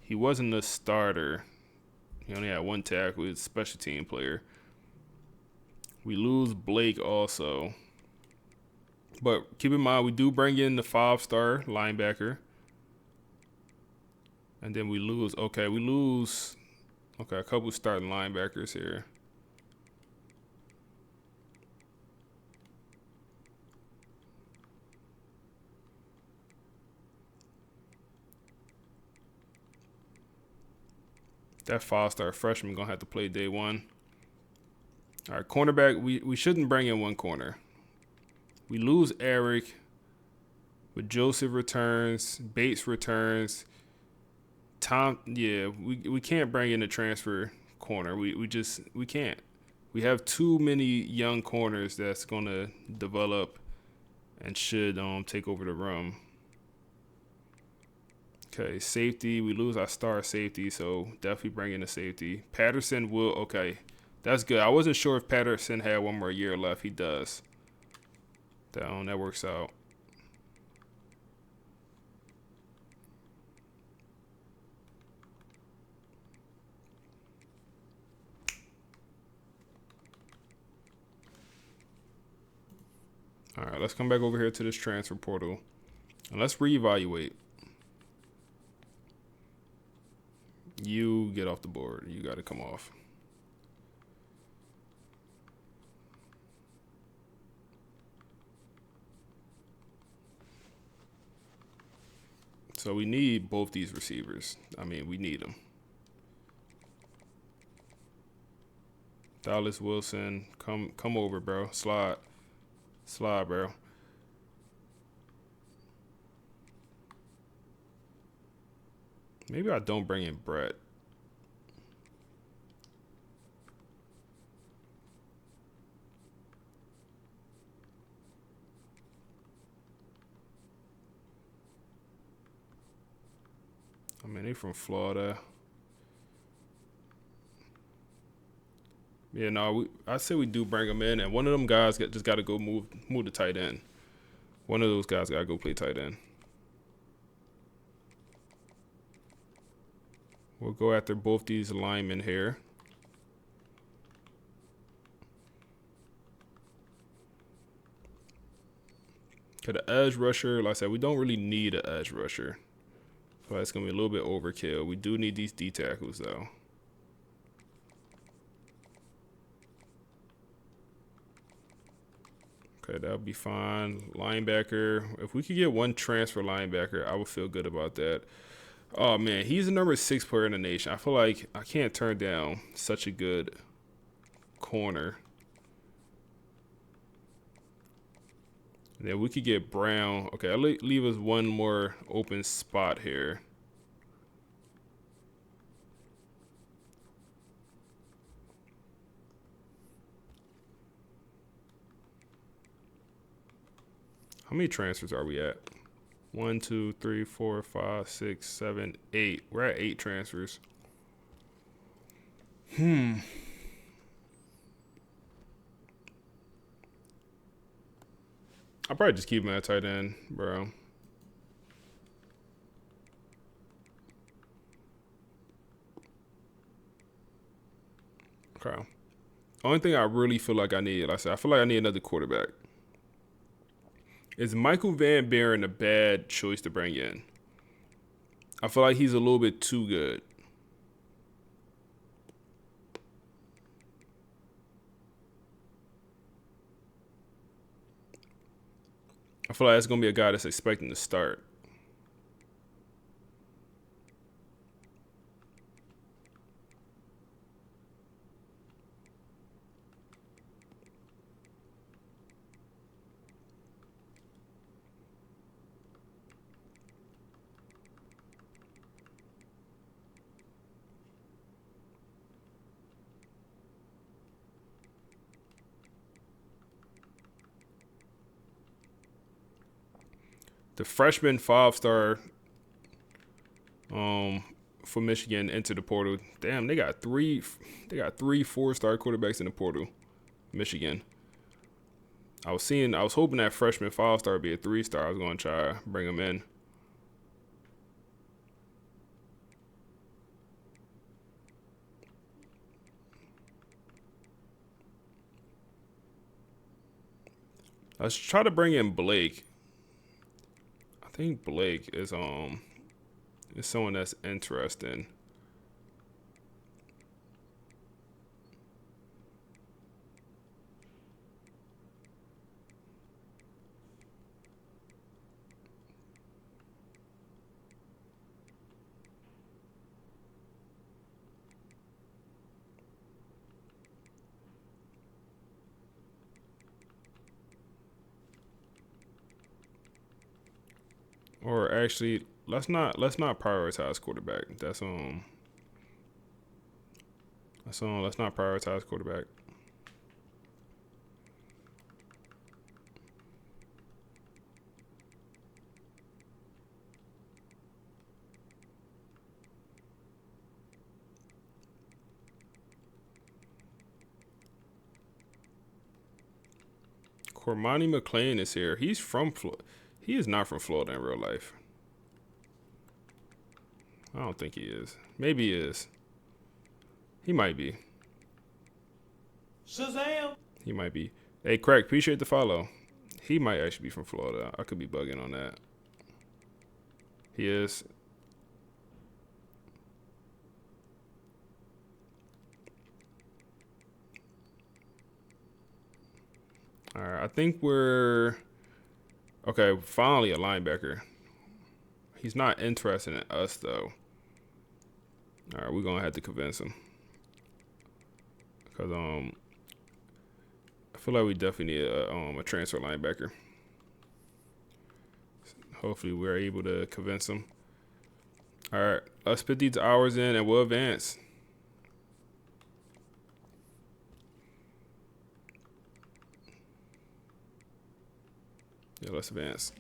He wasn't a starter. He only had 1 tackle. He's a special team player. We lose Blake also. But keep in mind, we do bring in the 5-star linebacker. And then we lose. Okay, a couple starting linebackers here. That 5-star freshman going to have to play day 1. All right, cornerback, we shouldn't bring in 1 corner. We lose Eric, but Joseph returns, Bates returns. We can't bring in a transfer corner. We can't. We have too many young corners that's going to develop and should take over the room. Okay, safety. We lose our star safety, so definitely bring in a safety. Patterson will, okay. That's good. I wasn't sure if Patterson had one more year left. He does. That works out. All right, let's come back over here to this transfer portal, and let's reevaluate. You get off the board. You got to come off. So we need both these receivers. I mean, we need them. Dallas Wilson, come over, bro. Slide, bro. Maybe I don't bring in Brett. I mean, they from Florida. Yeah, no, I say we do bring them in, and one of them guys just got to go move the tight end. One of those guys got to go play tight end. We'll go after both these linemen here. Okay, the edge rusher, like I said, we don't really need an edge rusher. So that's going to be a little bit overkill. We do need these D tackles, though. Okay, that'll be fine. Linebacker. If we could get one transfer linebacker, I would feel good about that. Oh, man, he's the number 6 player in the nation. I feel like I can't turn down such a good corner. And then we could get Brown. Okay, I'll leave us one more open spot here. How many transfers are we at? 1, 2, 3, 4, 5, 6, 7, 8. We're at 8 transfers. I'll probably just keep him at tight end, bro. Okay. Only thing I really feel like I need, like I said, I feel like I need another quarterback. Is Michael Van Buren a bad choice to bring in? I feel like he's a little bit too good. I feel like that's going to be a guy that's expecting to start. The freshman 5-star for Michigan entered the portal. Damn, they got three 4-star quarterbacks in the portal. Michigan. I was hoping that freshman 5-star would be a 3-star. I was going to try to bring him in. Let's try to bring in Blake. I think Blake is someone that's interesting. Or actually, let's not prioritize quarterback. Let's not prioritize quarterback. Cormani McClain is here. He is not from Florida in real life. I don't think he is. Maybe he is. He might be. Shazam! He might be. Hey, Craig, appreciate the follow. He might actually be from Florida. I could be bugging on that. He is. All right, I think we're... Okay, finally a linebacker. He's not interested in us, though. All right, we're going to have to convince him. Because I feel like we definitely need a transfer linebacker. Hopefully we're able to convince him. All right, let's put these hours in and we'll advance. Yeah, let's advance.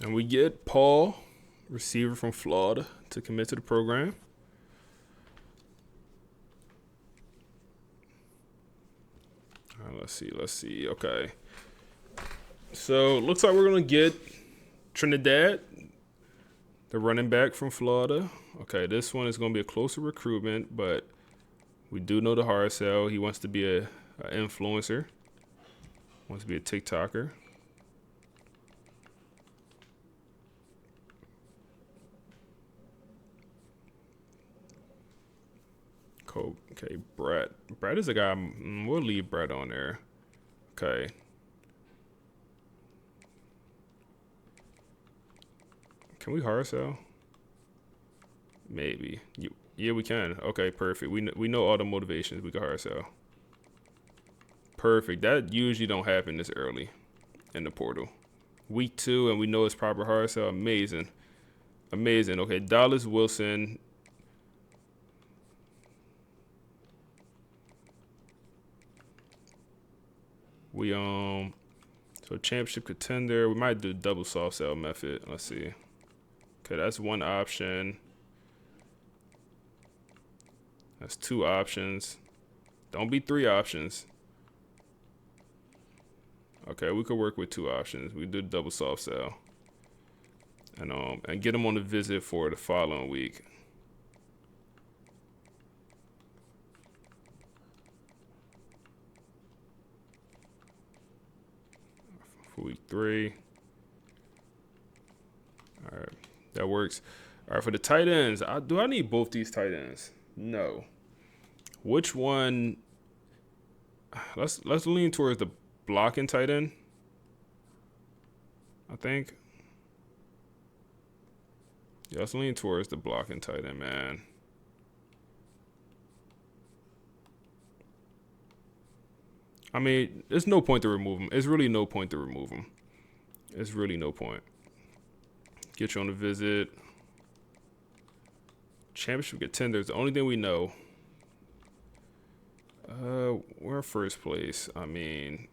And we get Paul, receiver from Florida, to commit to the program. All right, let's see. Okay. So, looks like we're going to get Trinidad, the running back from Florida. Okay, this one is going to be a closer recruitment, but we do know the hard sell. He wants to be an influencer, wants to be a TikToker. Okay, Brett. Brett is a guy. We'll leave Brett on there. Okay. Can we hard sell? Maybe. Yeah, we can. Okay, perfect. We know all the motivations. We can hard sell. Perfect. That usually don't happen this early in the portal. Week 2, and we know it's proper hard sell. Amazing. Amazing. Okay, Dallas Wilson. We so championship contender. We might do double soft sell method. Let's see. Okay, that's one option. That's 2 options. Don't be 3 options. Okay, we could work with 2 options. We do double soft sell. And get them on the visit for the following week. For week 3. All right, that works. All right, for the tight ends, do I need both these tight ends? No. Which one? Let's lean towards the blocking tight end, I think. Yeah, let's lean towards the blocking tight end, man. I mean, there's no point to remove him. It's really no point to remove him. It's really no point. Get you on the visit. Championship contenders, the only thing we know. We're in first place. I mean,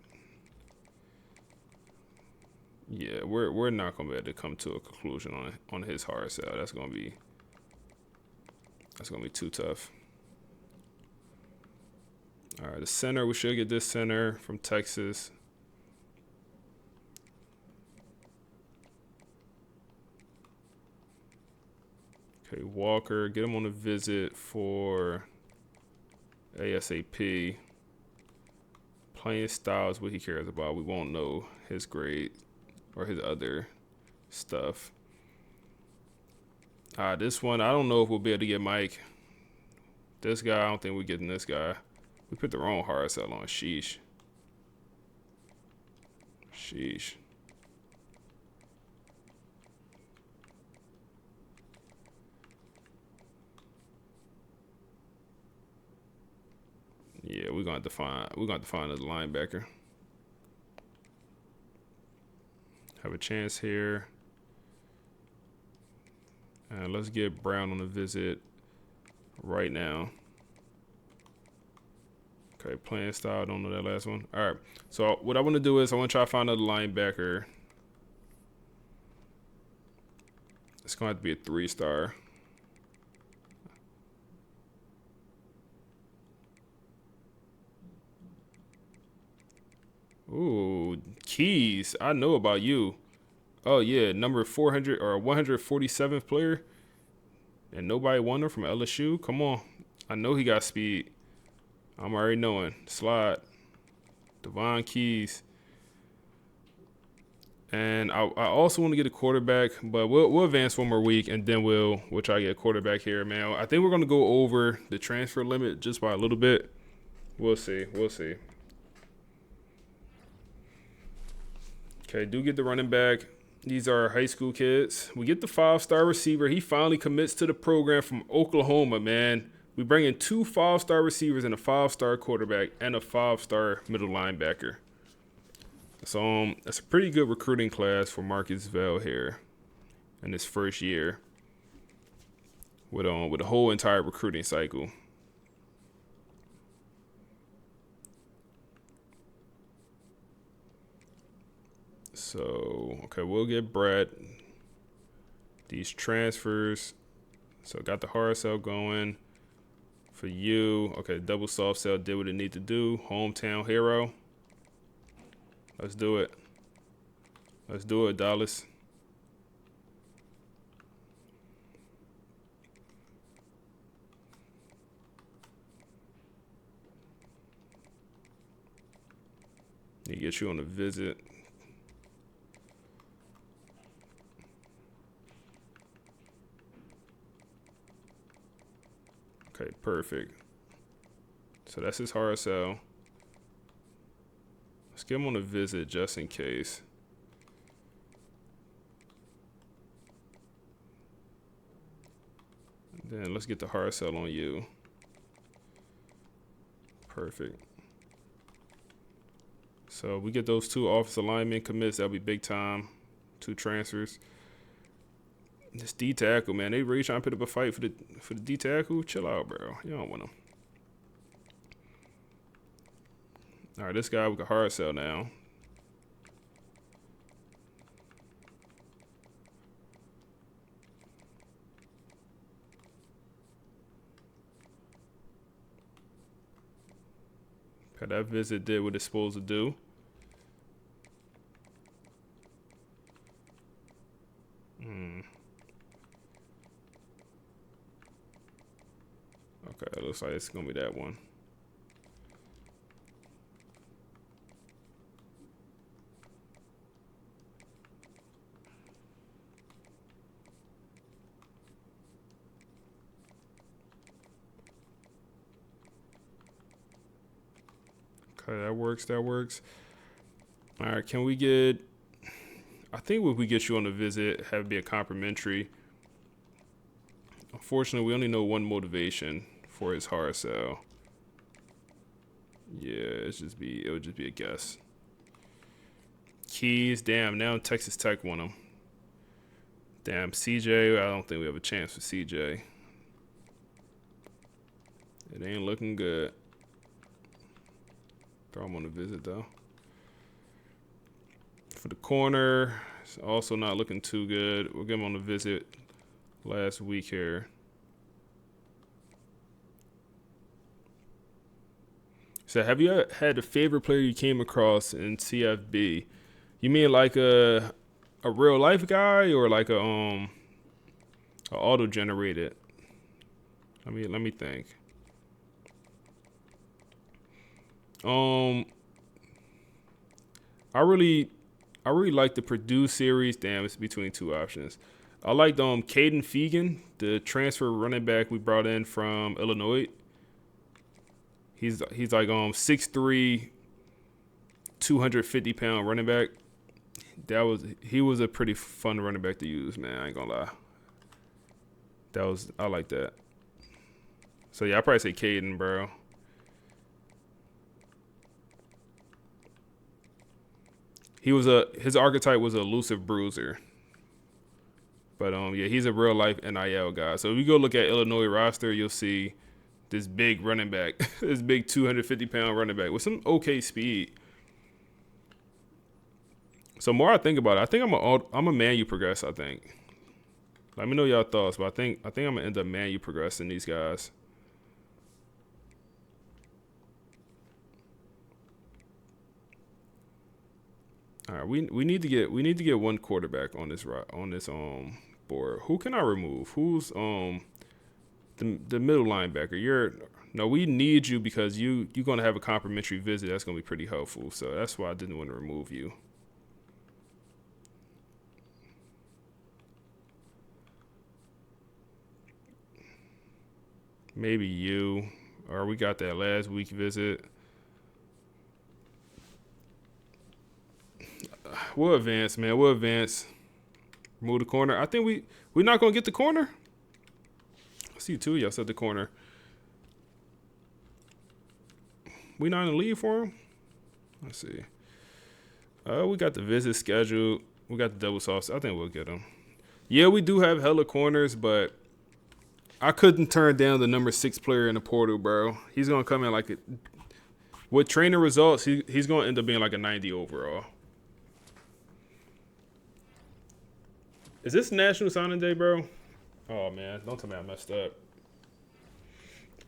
yeah, we're not gonna be able to come to a conclusion on his hard sell. That's gonna be too tough. All right, the center, we should get this center from Texas. Okay, Walker, get him on a visit for ASAP. Playing style is what he cares about. We won't know his grade or his other stuff. This one, I don't know if we'll be able to get Mike. This guy, I don't think we're getting this guy. We put the wrong hard sell on. Sheesh. Sheesh. Yeah, we're gonna find a linebacker. Have a chance here. And let's get Brown on a visit right now. Okay, playing style, don't know that last one. All right, so what I want to do is I want to try to find another linebacker It's going to have to be a 3-star. Ooh, Keys. I know about you. Oh, yeah. Number 400 or 147th player. And nobody won her from LSU. Come on. I know he got speed. I'm already knowing. Slide. Devon Keys. And I also want to get a quarterback, but we'll advance one more week, and then we'll try to get a quarterback here, man. I think we're going to go over the transfer limit just by a little bit. We'll see. We'll see. Okay, do get the running back. These are high school kids. We get the 5-star receiver. He finally commits to the program from Oklahoma, man. We bring in 2 5-star receivers and a 5-star quarterback and a 5-star middle linebacker. So that's a pretty good recruiting class for Marcus Vale here in his first year with a whole entire recruiting cycle. So, okay, we'll get Brett. These transfers. So got the hard sell going for you. Okay, double soft sell did what it need to do. Hometown hero. Let's do it. Let's do it, Dallas. Need to get you on a visit. Okay, perfect. So that's his hard sell. Let's get him on a visit just in case. Then let's get the hard sell on you. Perfect. So we get those 2 offensive linemen commits. That'll be big time. 2 transfers. This D tackle, man, they really trying to put up a fight for the D tackle. Chill out, bro. You don't want him. All right, this guy with a hard sell now. Okay, that visit did what it's supposed to do. Okay, it looks like it's gonna be that one. Okay, that works. That works. All right, can we get? I think if we get you on a visit, have it be a complimentary. Unfortunately, we only know one motivation for his hard sell. Yeah, it would just be a guess. Keys, damn, now Texas Tech won him. Damn, CJ, I don't think we have a chance for CJ. It ain't looking good. Throw him on a visit though. For the corner, it's also not looking too good. We'll give him on a visit last week here. So have you had a favorite player you came across in CFB? You mean like a real life guy or like a auto generated? Let me think. I really like the Purdue series. Damn, it's between 2 options. I liked Caden Fegan, the transfer running back we brought in from Illinois. He's like 6'3", 250-pound running back. He was a pretty fun running back to use, man. I ain't gonna lie. I like that. So yeah, I'd probably say Caden, bro. His archetype was an elusive bruiser. But yeah, he's a real life NIL guy. So if you go look at Illinois roster, you'll see this big running back, this big 250-pound running back with some okay speed. So more I think about it, I think I'm a man you progress, I think. Let me know y'all thoughts, but I think I'm gonna end up manually progressing these guys. All right, we need to get one quarterback on this board. Who can I remove? Who's the middle linebacker? We need you because you're gonna have a complimentary visit. That's gonna be pretty helpful. So that's why I didn't want to remove you. Maybe you, or we got that last week visit. We'll advance, man. We'll advance. Move the corner. I think we're not gonna get the corner. I see two of y'all said the corner. We not in the lead for him. Let's see. We got the visit scheduled. We got the double sauce. I think we'll get him. Yeah, we do have hella corners, but I couldn't turn down the number 6 player in the portal, bro. He's gonna come in like with trainer results. He's gonna end up being like a 90 overall. Is this National Signing Day, bro? Oh, man. Don't tell me I messed up.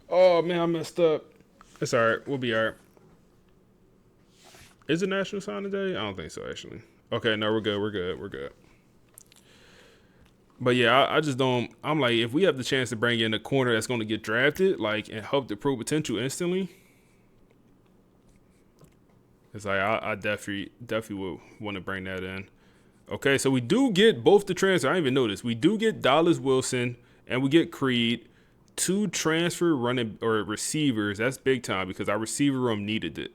Oh, man, I messed up. It's all right. We'll be all right. Is it National Signing Day? I don't think so, actually. Okay, no, we're good. We're good. But, yeah, I just don't. I'm like, if we have the chance to bring in a corner that's going to get drafted, like, and help the pro potential instantly, it's like I definitely would want to bring that in. Okay, so we do get both the transfer. I didn't even notice. We do get Dallas Wilson and we get Creed, 2 transfer running or receivers. That's big time because our receiver room needed it.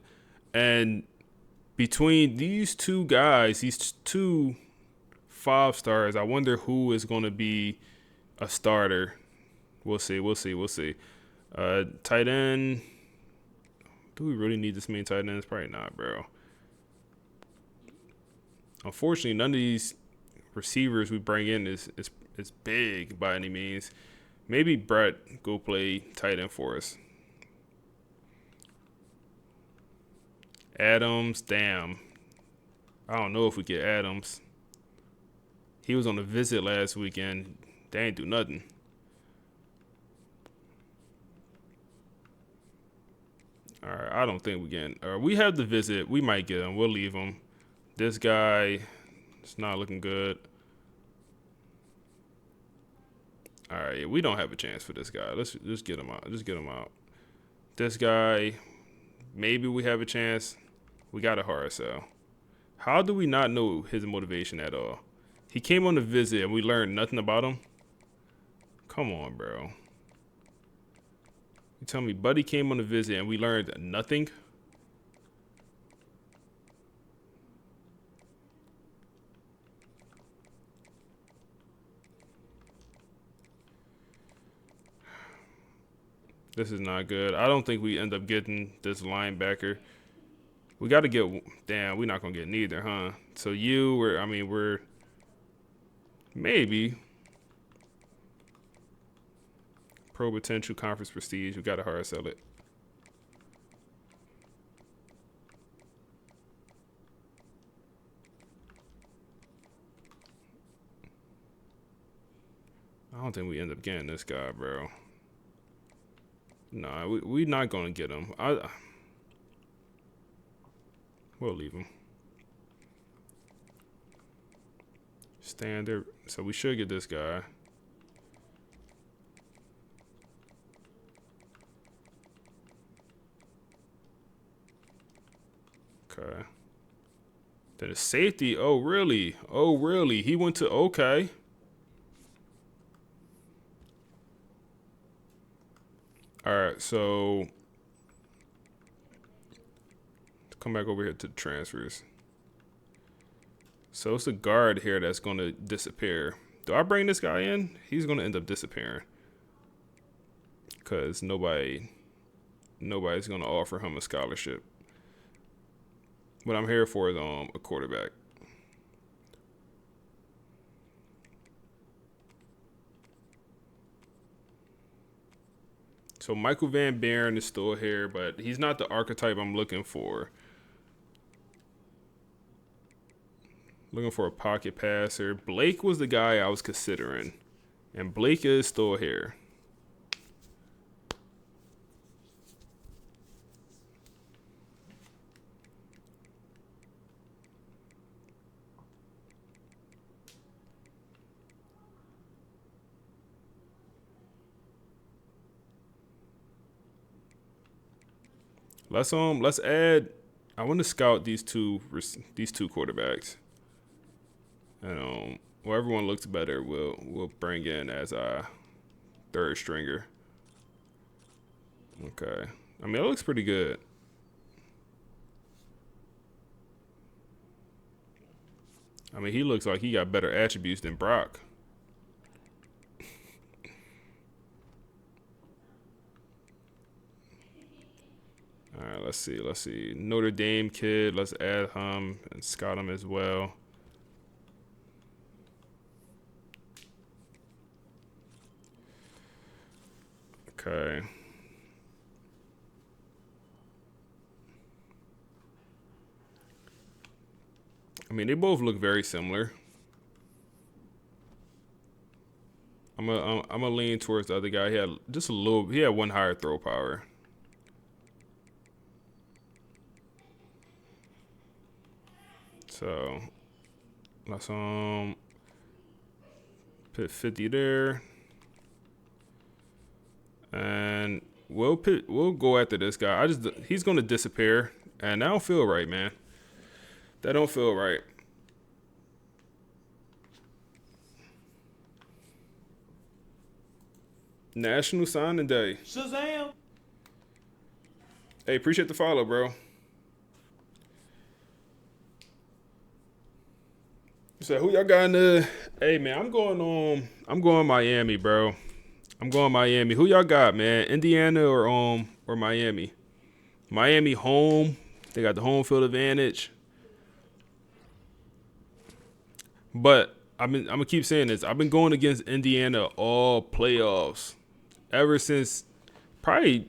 And between these two guys, these 2 5-stars, I wonder who is going to be a starter. We'll see. Tight end. Do we really need this many tight ends? Probably not, bro. Unfortunately, none of these receivers we bring in is big by any means. Maybe Brett go play tight end for us. Adams, damn. I don't know if we get Adams. He was on a visit last weekend. They ain't do nothing. All right, I don't think we get. We have the visit. We might get him. We'll leave him. This guy, it's not looking good. All right, yeah, we don't have a chance for this guy. Let's just get him out. This guy, maybe we have a chance. We got a hard sell. How do we not know his motivation at all? He came on a visit and we learned nothing about him? Come on, bro. You tell me Buddy came on a visit and we learned nothing? This is not good. I don't think we end up getting this linebacker. We got to get. Damn, we're not gonna get neither, huh? So we're maybe pro potential conference prestige. We got to hard sell it. I don't think we end up getting this guy, bro. Nah, we not gonna get him. We'll leave him. Standard. So we should get this guy. Okay. Then a safety. Oh, really? Oh, really? He went to okay. All right, so come back over here to the transfers. So it's a guard here that's going to disappear. Do I bring this guy in? He's going to end up disappearing because nobody's going to offer him a scholarship. What I'm here for is a quarterback. So Michael Van Buren is still here, but he's not the archetype I'm looking for. Looking for a pocket passer. Blake was the guy I was considering. And Blake is still here. Let's add. I want to scout these two quarterbacks, and whoever one looks better, we'll bring in as a third stringer. Okay, I mean it looks pretty good. I mean he looks like he got better attributes than Brock. All right, let's see. Notre Dame kid, let's add him and scout him as well. Okay. I mean, they both look very similar. I'm gonna lean towards the other guy. He had one higher throw power. So let's put 50 there, and we'll go after this guy. He's gonna disappear, and that don't feel right, man. That don't feel right. National Signing Day. Shazam! Hey, appreciate the follow, bro. So who y'all got in the? Hey man, I'm going Miami, bro. I'm going Miami. Who y'all got, man? Indiana or Miami? Miami home. They got the home field advantage. But I'm gonna keep saying this. I've been going against Indiana all playoffs ever since I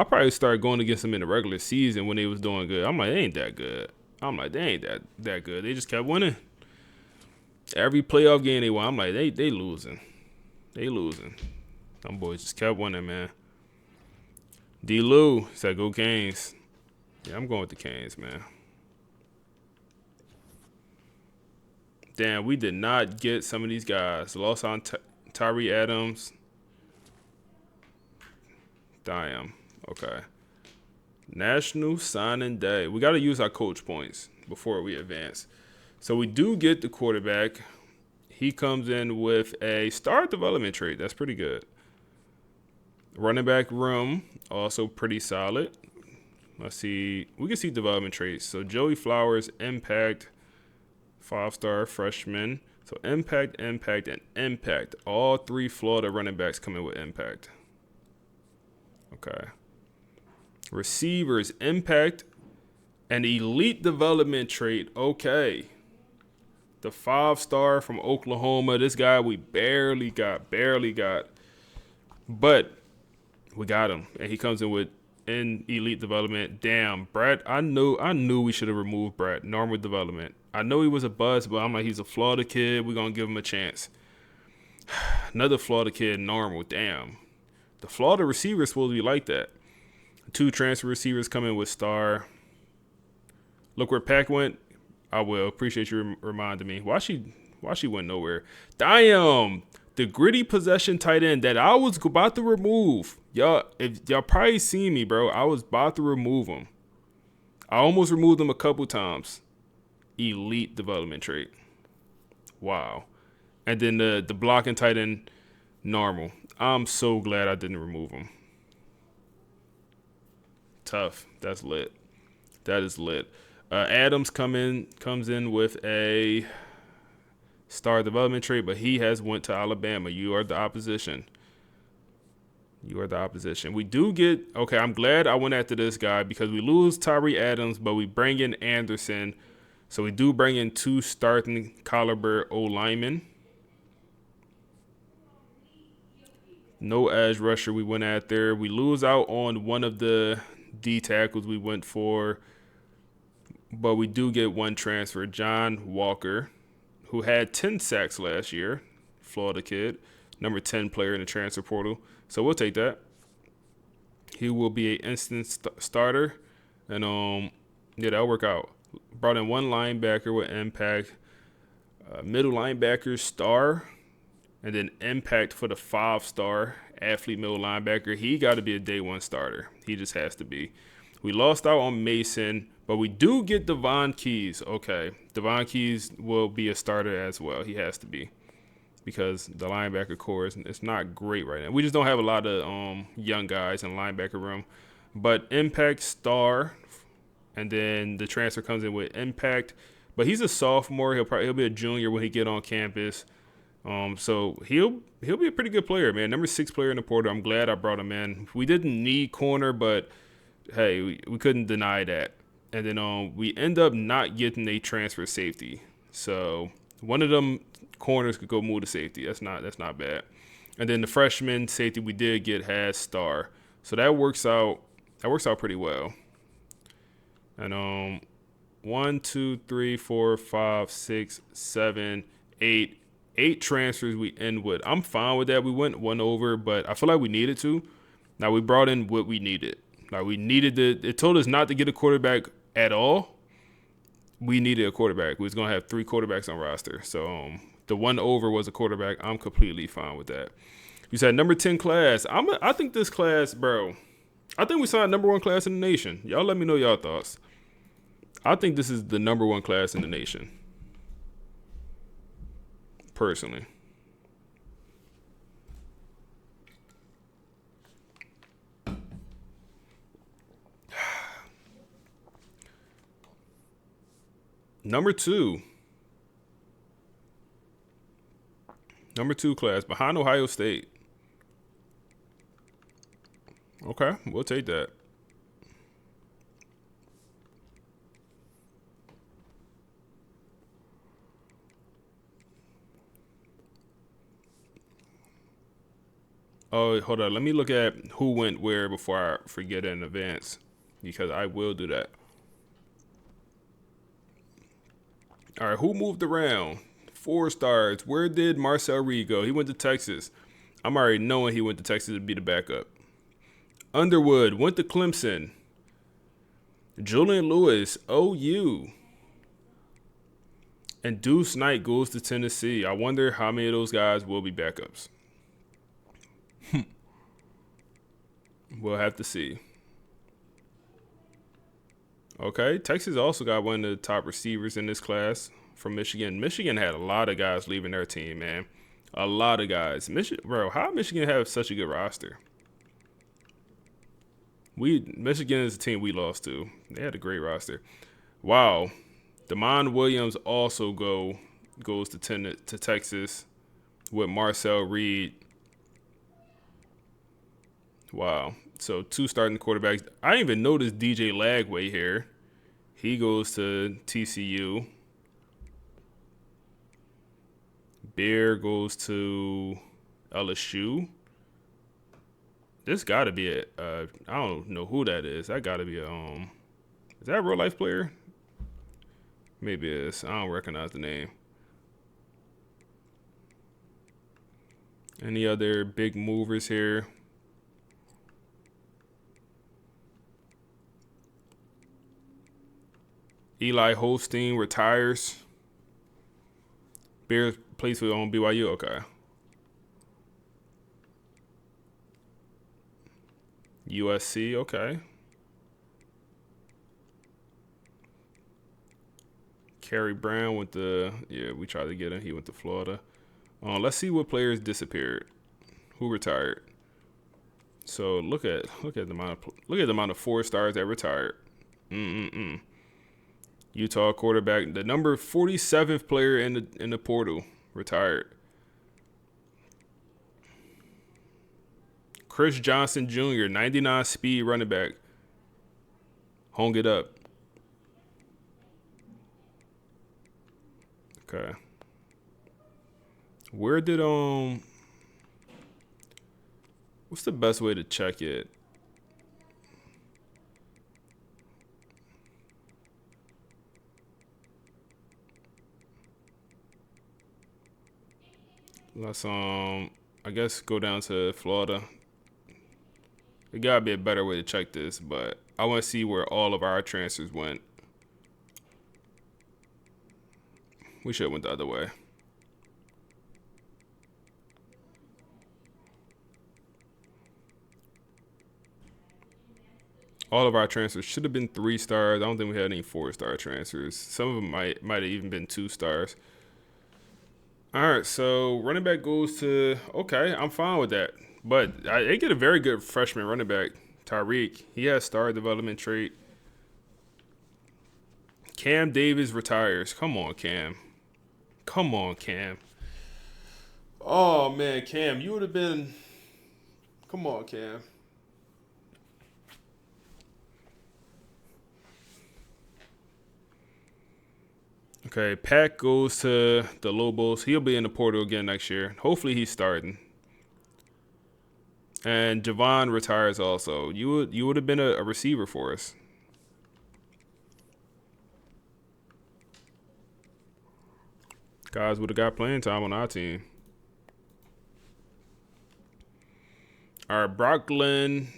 probably started going against them in the regular season when they was doing good. I'm like, they ain't that good. I'm like, they ain't that good. They just kept winning. Every playoff game they won, I'm like, they losing. They losing. Them boys just kept winning, man. D-Lou said, go Canes. Yeah, I'm going with the Canes, man. Damn, we did not get some of these guys. Lost on Tyree Adams. Damn. Okay. National Signing Day. We got to use our coach points before we advance. So we do get the quarterback. He comes in with a star development trait. That's pretty good. Running back room, also pretty solid. Let's see. We can see development traits. So Joey Flowers, impact, 5-star freshman. So impact, and impact. All three Florida running backs come in with impact. Okay. Receivers, impact, and elite development trait. Okay. The 5-star from Oklahoma. This guy we barely got. But we got him. And he comes in with elite development. Damn, Brad, I knew we should have removed Brad. Normal development. I know he was a buzz, but I'm like, he's a Florida kid. We're going to give him a chance. Another Florida kid, normal. Damn. The Florida receivers supposed to be like that. 2 transfer receivers come in with star. Look where Pack went. I will. Appreciate you reminding me. Why she went nowhere? Damn. The gritty possession tight end that I was about to remove. Y'all probably seen me, bro. I was about to remove him. I almost removed him a couple times. Elite development trait. Wow. And then the blocking tight end, normal. I'm so glad I didn't remove him. Tough. That's lit. That is lit. Adams comes in with a star development trait, but he has went to Alabama. You are the opposition. We do get, okay, I'm glad I went after this guy because we lose Tyree Adams, but we bring in Anderson. So we do bring in 2 starting caliber O-linemen. No edge rusher we went at there. We lose out on one of the D tackles we went for. But we do get 1 transfer, John Walker, who had 10 sacks last year, Florida kid. number 10 player in the transfer portal. So we'll take that. He will be an instant starter. And yeah, that'll work out. Brought in one linebacker with impact, middle linebacker star, and then impact for the 5-star athlete middle linebacker. He got to be a day one starter. He just has to be. We lost out on Mason, but we do get Devon Keys. Okay, Devon Keys will be a starter as well. He has to be, because the linebacker core it's not great right now. We just don't have a lot of young guys in the linebacker room. But impact star, and then the transfer comes in with impact. But he's a sophomore. He'll be a junior when he get on campus. So he'll be a pretty good player, man. Number 6 player in the portal. I'm glad I brought him in. We didn't need corner, but hey, we couldn't deny that. And then we end up not getting a transfer safety. So one of them corners could go move to safety. That's not bad. And then the freshman safety we did get has star. So that works out pretty well. And 1, 2, 3, 4, 5, 6, 7, 8. 8 transfers we end with. I'm fine with that. We went one over, but I feel like we needed to. Now we brought in what we needed. Like we needed it told us not to get a quarterback at all. We needed a quarterback. We was gonna have 3 quarterbacks on roster. So the one over was a quarterback. I'm completely fine with that. You said number 10 class. I think this class, bro. I think we signed number 1 class in the nation. Y'all let me know y'all thoughts. I think this is the number 1 class in the nation. Personally. Number 2 class behind Ohio State. Okay, we'll take that. Oh, hold on. Let me look at who went where before I forget in advance, because I will do that. All right, who moved around? 4 stars. Where did Marcel Reed go? He went to Texas. I'm already knowing he went to Texas to be the backup. Underwood went to Clemson. Julian Lewis, OU. And Deuce Knight goes to Tennessee. I wonder how many of those guys will be backups. We'll have to see. Okay, Texas also got one of the top receivers in this class from Michigan. Michigan had a lot of guys leaving their team, man. A lot of guys. Bro, how Michigan have such a good roster? Michigan is a team we lost to. They had a great roster. Wow. Damon Williams also goes to Texas with Marcel Reed. Wow. So 2 starting quarterbacks. I didn't even notice DJ Lagway here. He goes to TCU. Bear goes to LSU. This got to be I don't know who that is. That got to be is that a real life player? Maybe it is. I don't recognize the name. Any other big movers here? Eli Holstein retires. Bears plays for BYU. Okay. USC. Okay. Kerry Brown went to we tried to get him. He went to Florida. Let's see what players disappeared. Who retired? So look at the amount of 4 stars that retired. Utah quarterback, the number 47th player in the portal, retired. Chris Johnson Jr., 99 speed running back, hung it up. Okay. Where did what's the best way to check it? Let's I guess go down to Florida. It gotta be a better way to check this, but I want to see where all of our transfers went. We should have went the other way. All of our transfers should have been 3 stars. I don't think we had any 4-star transfers. Some of them might have even been 2 stars. All right, so running back goes to, okay, I'm fine with that. But they get a very good freshman running back, Tyreek. He has star development trait. Cam Davis retires. Come on, Cam. Come on, Cam. Oh, man, Cam, you would have been, come on, Cam. Okay, Pack goes to the Lobos. He'll be in the portal again next year. Hopefully he's starting. And Javon retires also. You would have been a receiver for us. Guys would have got playing time on our team. All right, Brock Glenn.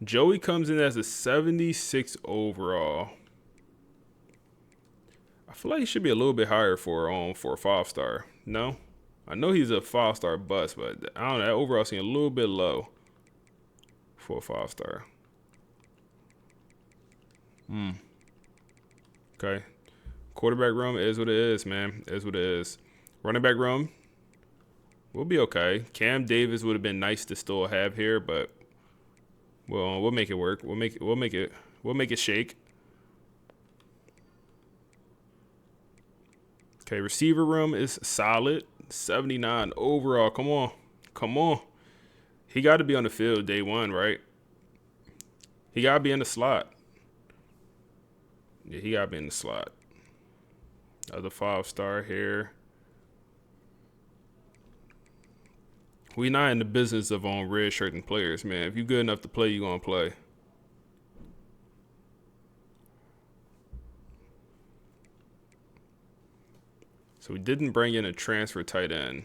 Joey comes in as a 76 overall. I feel like he should be a little bit higher for a 5-star. No? I know he's a 5-star bust, but I don't know. That overall seems a little bit low for a 5-star. Okay. Quarterback room is what it is, man. Is what it is. Running back room, we'll be okay. Cam Davis would have been nice to still have here, but we'll make it work. We'll make it shake. Okay, receiver room is solid. 79 overall. Come on. Come on. He got to be on the field day one, right? He got to be in the slot. Yeah, he got to be in the slot. Another 5-star here. We not in the business of on red-shirting players, man. If you good enough to play, you going to play. So we didn't bring in a transfer tight end.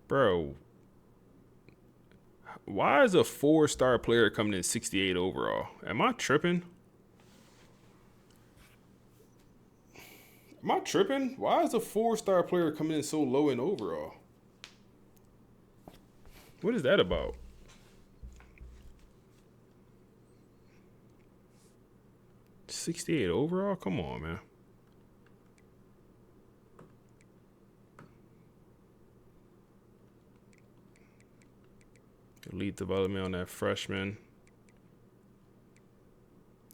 Bro, why is a 4-star player coming in 68 overall? Am I tripping? Am I tripping? Why is a 4-star player coming in so low in overall? What is that about? $68 overall? Come on, man. Elite development on that freshman.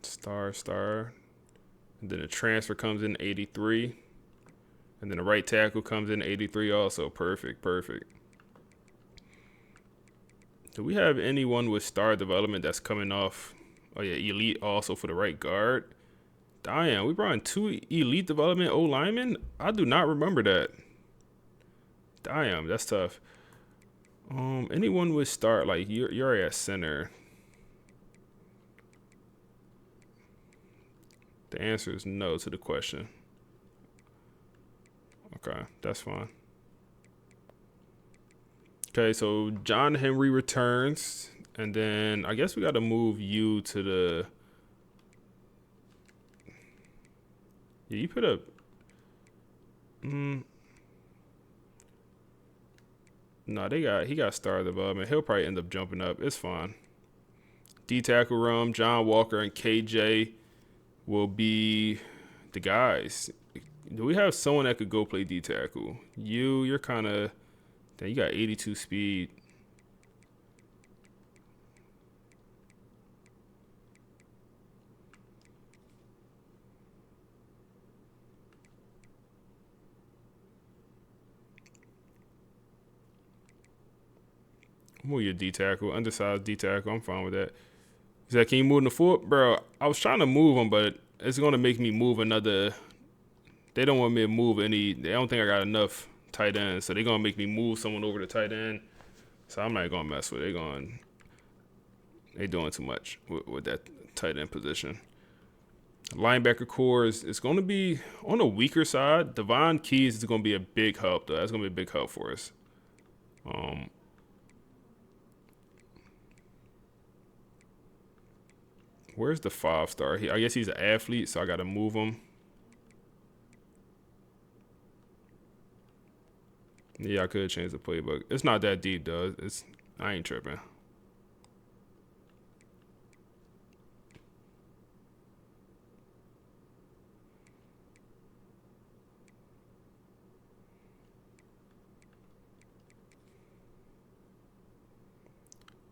Star. And then the transfer comes in 83. And then the right tackle comes in 83 also. Perfect. Do we have anyone with star development that's coming off? Oh, yeah, elite also for the right guard. Damn, we brought in 2 elite development O-linemen? I do not remember that. Damn, that's tough. Anyone would start, like, you're at center. The answer is no to the question. Okay, that's fine. Okay, so John Henry returns, and then I guess we got to move you to the. Yeah, you put up. No, he got star development. He'll probably end up jumping up. It's fine. D-tackle room, John Walker and KJ will be the guys. Do we have someone that could go play D-tackle? You're kind of, you got 82 speed. Move your D-tackle, undersized D-tackle. I'm fine with that. He said, can you move the foot? Bro, I was trying to move him, but it's going to make me move another. They don't want me to move any. They don't think I got enough tight ends, so they're going to make me move someone over to tight end. So I'm not going to mess with it. They're doing too much with that tight end position. Linebacker core is going to be on the weaker side. Devon Keys is going to be a big help, though. That's going to be a big help for us. Where's the 5-star? I guess he's an athlete, so I got to move him. Yeah, I could change the playbook. It's not that deep, though. I ain't tripping.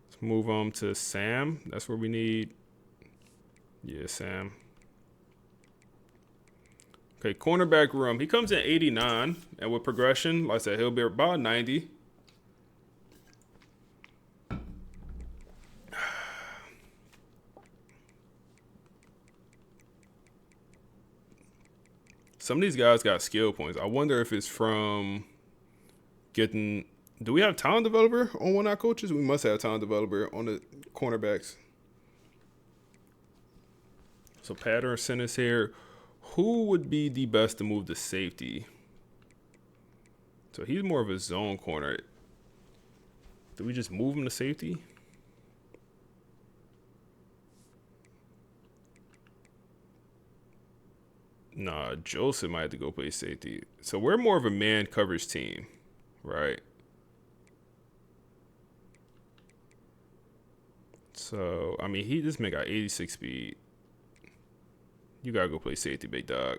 Let's move on to Sam. That's where we need. Yeah, Sam. Okay, cornerback room. He comes in 89, and with progression, like I said, he'll be about 90. Some of these guys got skill points. I wonder if it's from getting. Do we have talent developer on one of our coaches? We must have talent developer on the cornerbacks. So pattern centers here. Who would be the best to move to safety? So he's more of a zone corner. Do we just move him to safety? Nah, Joseph might have to go play safety. So we're more of a man coverage team, right? So, I mean, this man got 86 speed. You gotta go play safety, big dog.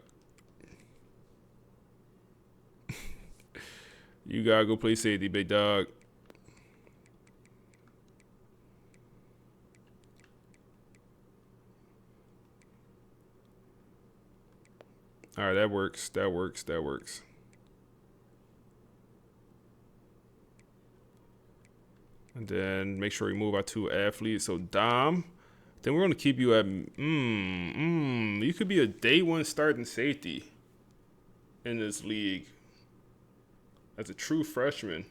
You gotta go play safety, big dog. All right, that works. That works. That works. And then make sure we move our 2 athletes. So Dom, then we're going to keep you at, you could be a day 1 starting safety in this league as a true freshman.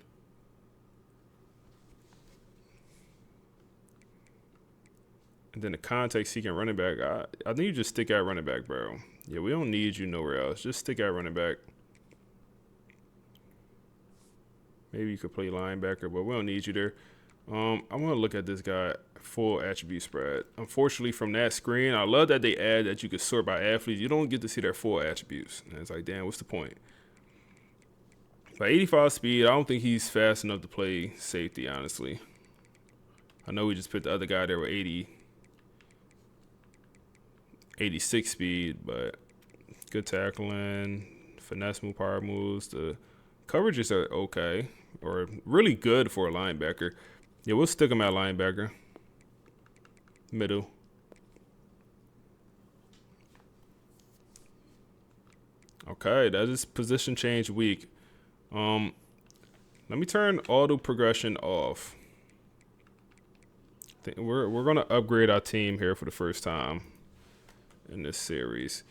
And then the context seeking running back. I think you just stick at running back, bro. Yeah, we don't need you nowhere else. Just stick at running back. Maybe you could play linebacker, but we don't need you there. I want to look at this guy, full attribute spread. Unfortunately, from that screen, I love that they add that you could sort by athletes. You don't get to see their full attributes. And it's like, damn, what's the point? By 85 speed, I don't think he's fast enough to play safety, honestly. I know we just put the other guy there with 86 speed, but good tackling, finesse move, power moves. The coverages are okay, or really good for a linebacker. Yeah, we'll stick him at linebacker. Middle. Okay, that is position change week. Let me turn auto progression off. We're gonna upgrade our team here for the first time in this series,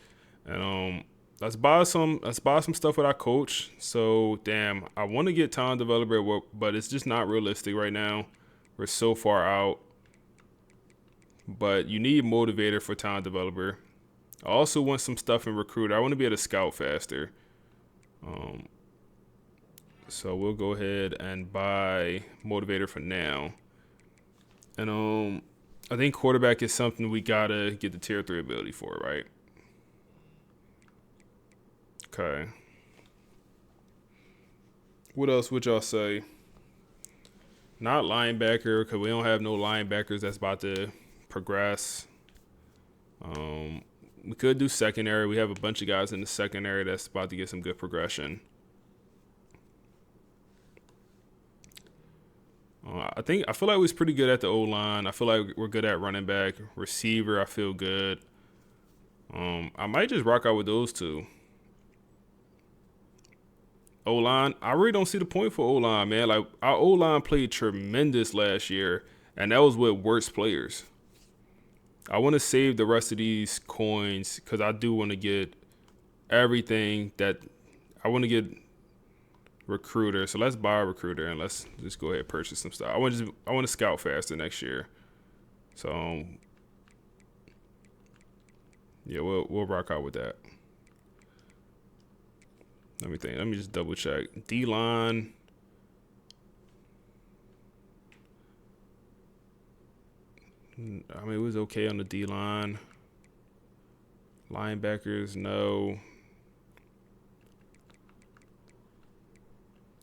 and let's buy some stuff with our coach. So damn, I want to get talent developer, but it's just not realistic right now. We're so far out. But you need motivator for talent developer. I also want some stuff in recruiter. I want to be able to scout faster. So we'll go ahead and buy motivator for now. And I think quarterback is something we gotta get the tier 3 ability for, right? Okay. What else would y'all say? Not linebacker, because we don't have no linebackers that's about to progress. We could do secondary. We have a bunch of guys in the secondary that's about to get some good progression. I feel like we was pretty good at the O-line. I feel like we're good at running back. Receiver, I feel good. I might just rock out with those 2. O-line, I really don't see the point for O-line, man. Like, our O-line played tremendous last year, and that was with worse players. I want to save the rest of these coins because I do want to get everything that I want to get. Recruiter, so let's buy a recruiter and let's just go ahead and purchase some stuff. I want to scout faster next year. So Yeah, we'll rock out with that. Let me think. Let me just double check. D-line. I mean, it was okay on the D-line. Linebackers, no.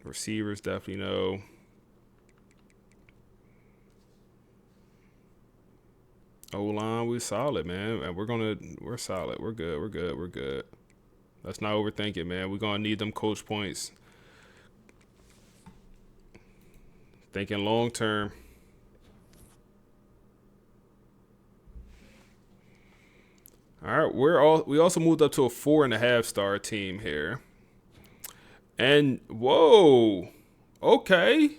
Receivers, definitely no. O-line, we're solid, man. And we're solid. We're good. Let's not overthink it, man. We're going to need them coach points. Thinking long term. All right, we also moved up to a 4.5-star team here. And whoa. Okay.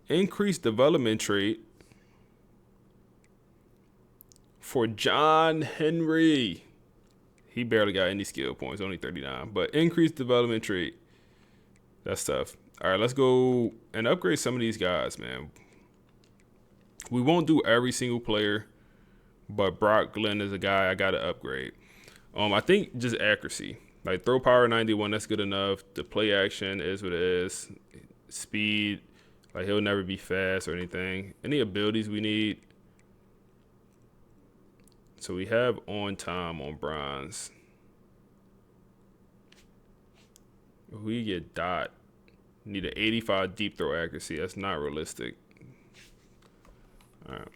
Increased development trait for John Henry. He barely got any skill points, only 39. But increased development trait. That's tough. All right, let's go and upgrade some of these guys, man. We won't do every single player, but Brock Glenn is a guy I got to upgrade. I think just accuracy. Like throw power 91, that's good enough. The play action is what it is. Speed, like he'll never be fast or anything. Any abilities we need. So we have on time on bronze. We get dot. Need an 85 deep throw accuracy. That's not realistic. All right.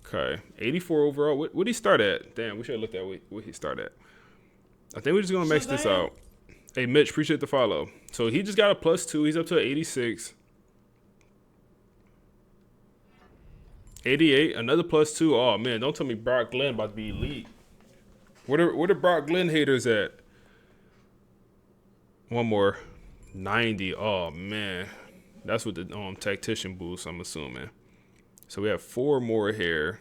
Okay, 84 overall. What did he start at? Damn, we should have looked at what he started at. I think we're just gonna max this out. Hey, Mitch, appreciate the follow. So he just got a +2. He's up to 86. 88, another +2. Oh man, don't tell me Brock Glenn about to be elite. Where the Brock Glenn haters at? One more, 90. Oh man, that's what the tactician boost, I'm assuming. So we have 4 more here.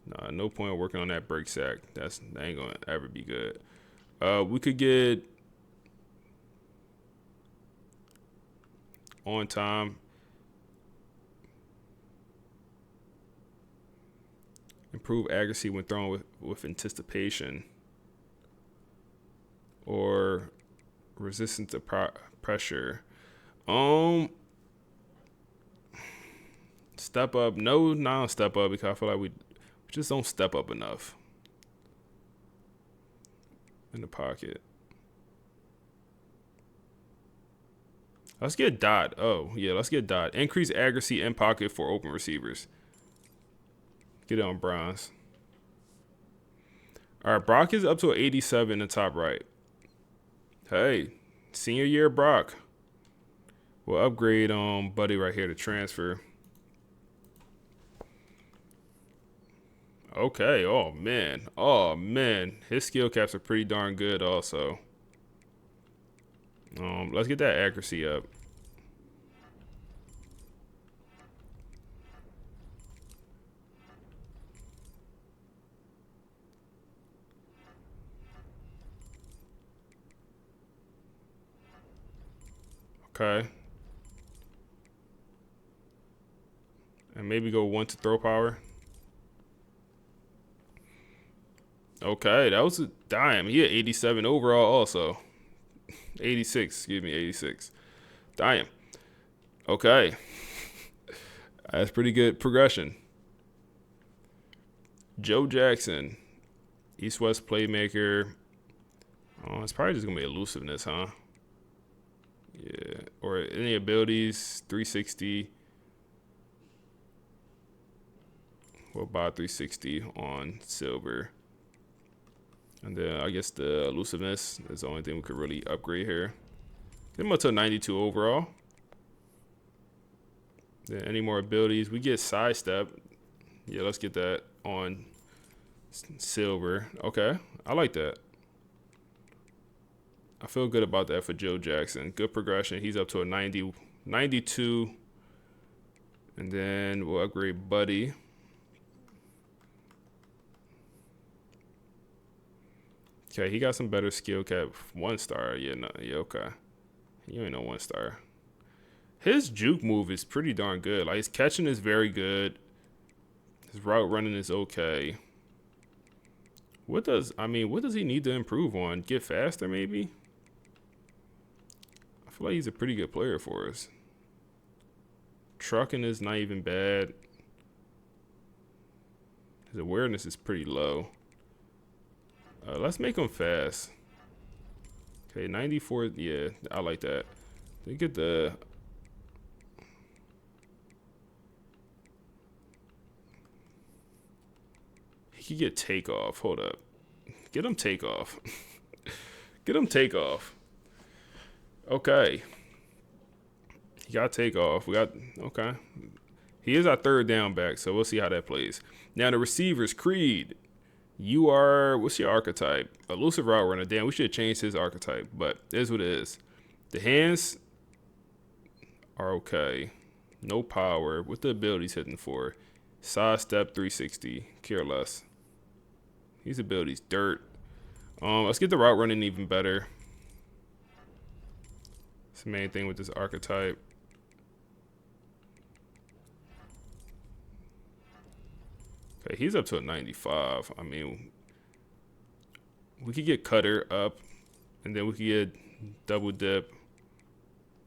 Nah, no point in working on that break sack. That ain't gonna ever be good. We could get on time. Improve accuracy when thrown with anticipation. Or resistance to pressure. Step up. No, not step up because I feel like we just don't step up enough in the pocket. Let's get dot. Oh, yeah, let's get dot. Increase accuracy in pocket for open receivers. Get it on bronze. All right, Brock is up to an 87 in the top right. Hey, senior year Brock. We'll upgrade Buddy right here to transfer. Okay, oh man. His skill caps are pretty darn good also. Let's get that accuracy up. Okay. And maybe go 1 to throw power. Okay, that was a dime. He had 87 overall also. 86, 86. Damn. Okay. That's pretty good progression. Joe Jackson, East-West playmaker. Oh, it's probably just going to be elusiveness, huh? Yeah. Or any abilities, 360. We'll buy 360 on silver. And then I guess the elusiveness is the only thing we could really upgrade here. Get him up to 92 overall. Then any more abilities? We get sidestep. Yeah, let's get that on silver. Okay, I like that. I feel good about that for Joe Jackson. Good progression. He's up to a 92. And then we'll upgrade Buddy. Okay, he got some better skill cap. 1 star. Yeah, no, yeah, okay. You ain't no 1 star. His juke move is pretty darn good. Like, his catching is very good. His route running is okay. What does he need to improve on? Get faster, maybe? I feel like he's a pretty good player for us. Trucking is not even bad. His awareness is pretty low. Let's make him fast. Okay, 94. Yeah, I like that. They get the... He could get takeoff. Hold up. Get him takeoff. Get him takeoff. Okay. He got takeoff. We got... Okay. He is our third down back, so we'll see how that plays. Now, the receivers, Creed. You are... What's your archetype? Elusive route runner. Damn, we should have changed his archetype, but it is what it is. The hands are okay. No power. What the abilities hitting for? Sidestep 360. Care less. These abilities, dirt. Let's get the route running even better. It's the main thing with this archetype. Okay, he's up to a 95. I mean, we could get Cutter up, and then we could get double dip.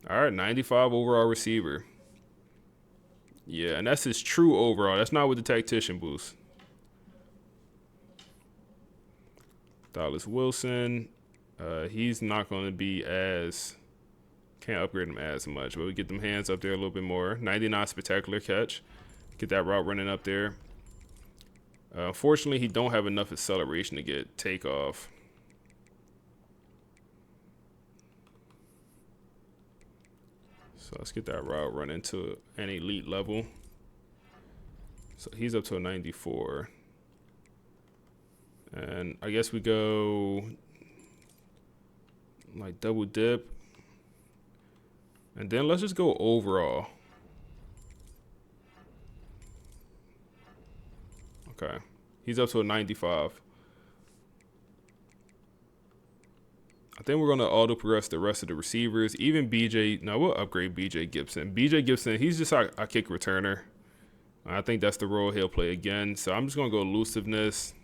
All right, 95 overall receiver. Yeah, and that's his true overall. That's not with the tactician boost. Dallas Wilson, he's not going to be as, can't upgrade him as much, but we get them hands up there a little bit more. 99 spectacular catch. Get that route running up there. Unfortunately, he don't have enough acceleration to get takeoff. So let's get that route running to an elite level. So he's up to a 94. And I guess we go like double dip. And then let's just go overall. Okay. He's up to a 95. I think we're going to auto progress the rest of the receivers. Even BJ. No, we'll upgrade BJ Gibson. BJ Gibson, he's just our kick returner. I think that's the role he'll play again. So I'm just going to go elusiveness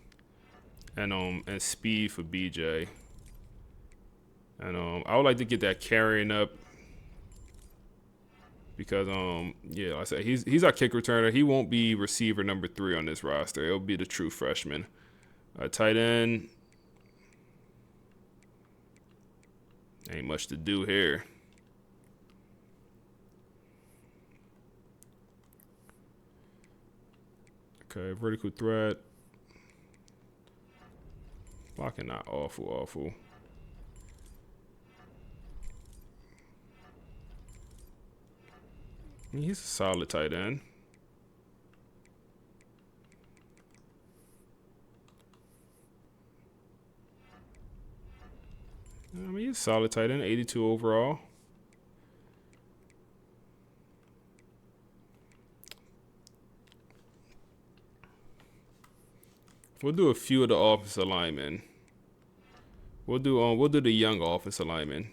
and speed for BJ. And I would like to get that carrying up. Because yeah, like I said, he's our kick returner. He won't be receiver number 3 on this roster. It'll be the true freshman. Tight end. Ain't much to do here. Okay, vertical threat. Blocking not awful. I mean, he's a solid tight end. I mean, he's a solid tight end, 82 overall. We'll do a few of the offensive linemen. We'll do the young offensive linemen.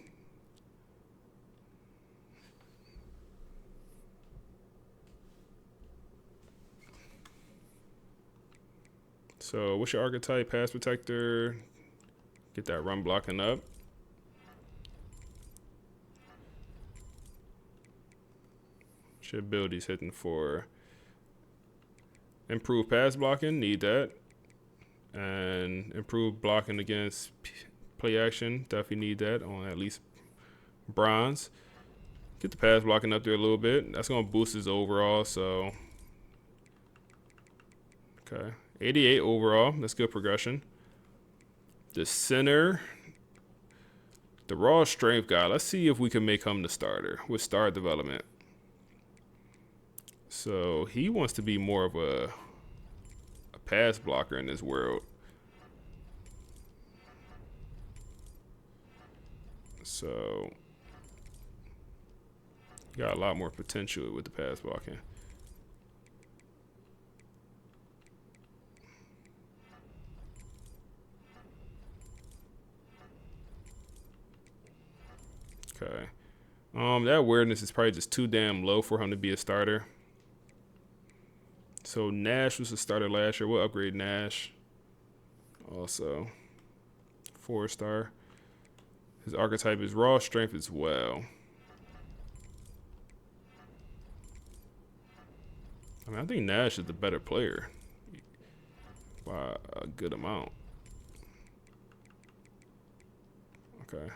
So what's your archetype? Pass protector. Get that run blocking up. What's your abilities hitting for? Improve pass blocking. Need that. And improve blocking against play action. Definitely need that on at least bronze. Get the pass blocking up there a little bit. That's going to boost his overall. So, okay. 88 overall. That's good progression. The center, the raw strength guy. Let's see if we can make him the starter with star development. So he wants to be more of a pass blocker in this world. So you got a lot more potential with the pass blocking. Okay. That awareness is probably just too damn low for him to be a starter. So Nash was a starter last year. We'll upgrade Nash. Also, 4-star. His archetype is raw strength as well. I mean, I think Nash is the better player by a good amount. Okay.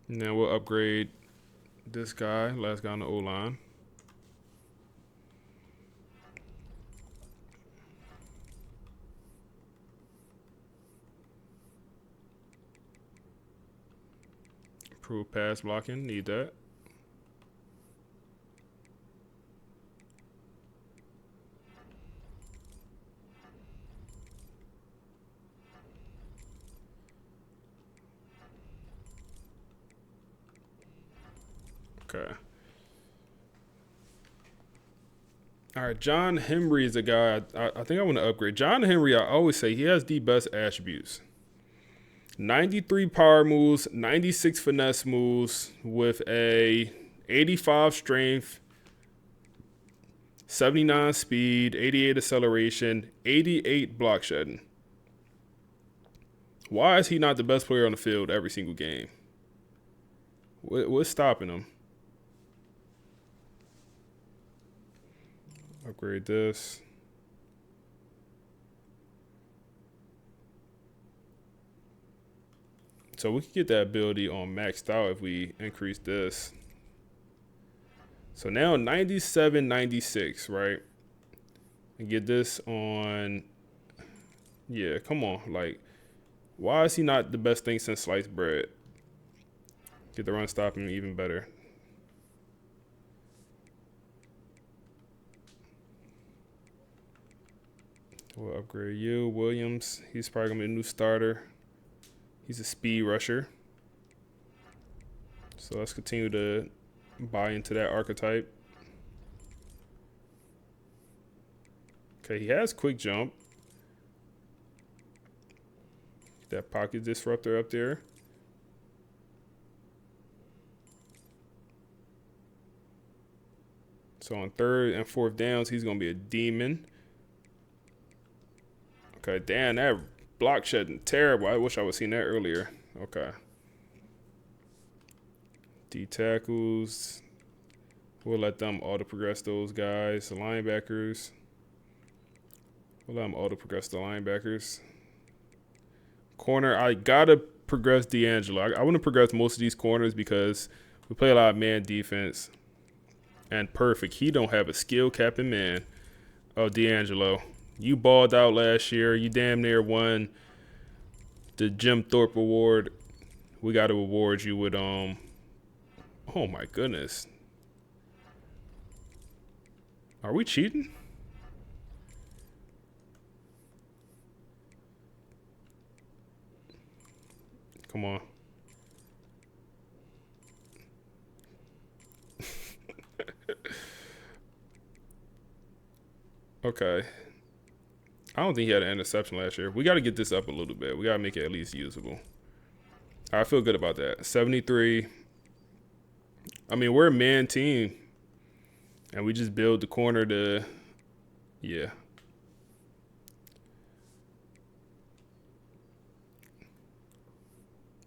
Now we'll upgrade this guy, last guy on the O-line. Improve pass blocking, need that. Okay. All right, John Henry is a guy I think I want to upgrade. John Henry, I always say he has the best attributes. 93 power moves, 96 finesse moves with a 85 strength, 79 speed, 88 acceleration, 88 block shedding. Why is he not the best player on the field every single game? What's stopping him? Upgrade this. So we can get that ability on maxed out if we increase this. So now 97, 96, right? And get this on. Yeah, come on. Like, why is he not the best thing since sliced bread? Get the run stopping even better. We'll upgrade you. Williams, he's probably going to be a new starter. He's a speed rusher. So let's continue to buy into that archetype. Okay, he has quick jump. Get that pocket disruptor up there. So on 3rd and 4th downs, he's going to be a demon. Okay, damn, that block shedding terrible. I wish I would have seen that earlier. Okay. D tackles. We'll let them auto progress those guys. The linebackers. We'll let them auto progress the linebackers. Corner, I gotta progress D'Angelo. I want to progress most of these corners because we play a lot of man defense. And perfect. He don't have a skill cap in man. Oh, D'Angelo. You balled out last year. You damn near won the Jim Thorpe Award. We got to award you with oh my goodness. Are we cheating? Come on. Okay. I don't think he had an interception last year. We got to get this up a little bit. We got to make it at least usable. I feel good about that. 73. I mean, we're a man team. And we just build the corner to, yeah.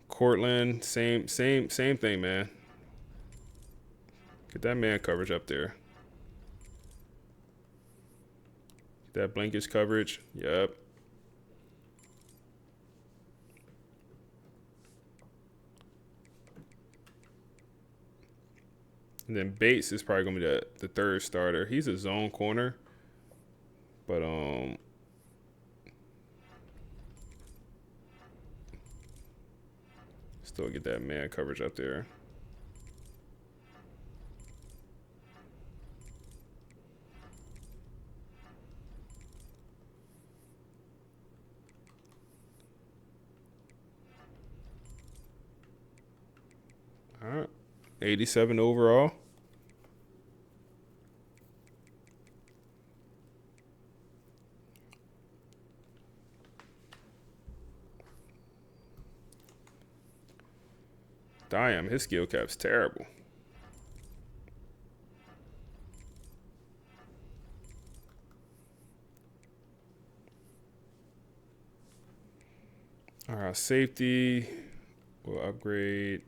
Cortland, same thing, man. Get that man coverage up there. That blankish coverage. Yep. And then Bates is probably gonna be the 3rd starter. He's a zone corner. But still get that man coverage up there. All right, 87 overall. Damn, his skill cap's terrible. All right, safety. We'll upgrade.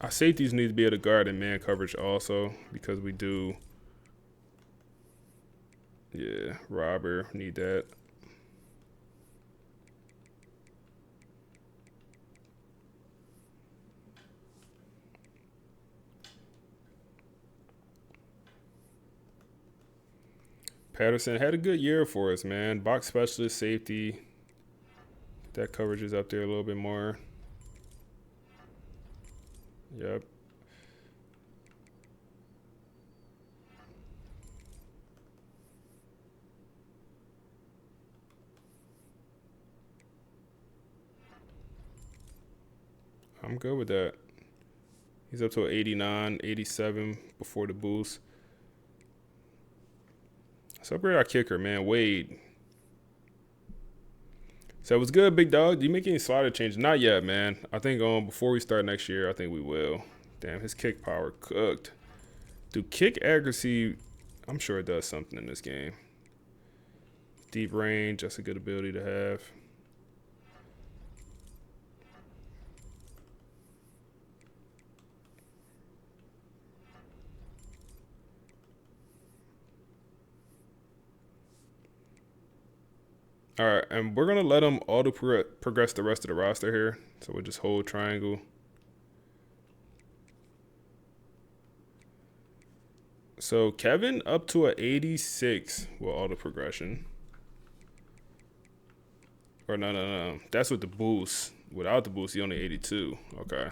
Our safeties need to be able to guard and man coverage also, because we do. Yeah, robber, need that. Patterson had a good year for us, man. Box specialist, safety. That coverage is up there a little bit more. Yep. I'm good with that. He's up to an 89, 87 before the boost. Let's upgrade our kicker, man. Wade. So it was good, big dog. Do you make any slider changes? Not yet, man. I think before we start next year, I think we will. Damn, his kick power cooked. Dude, kick accuracy, I'm sure it does something in this game. Deep range, that's a good ability to have. All right, and we're going to let him auto-progress the rest of the roster here. So we'll just hold triangle. So Kevin up to an 86 with auto-progression. Or no. That's with the boost. Without the boost, he only 82. Okay.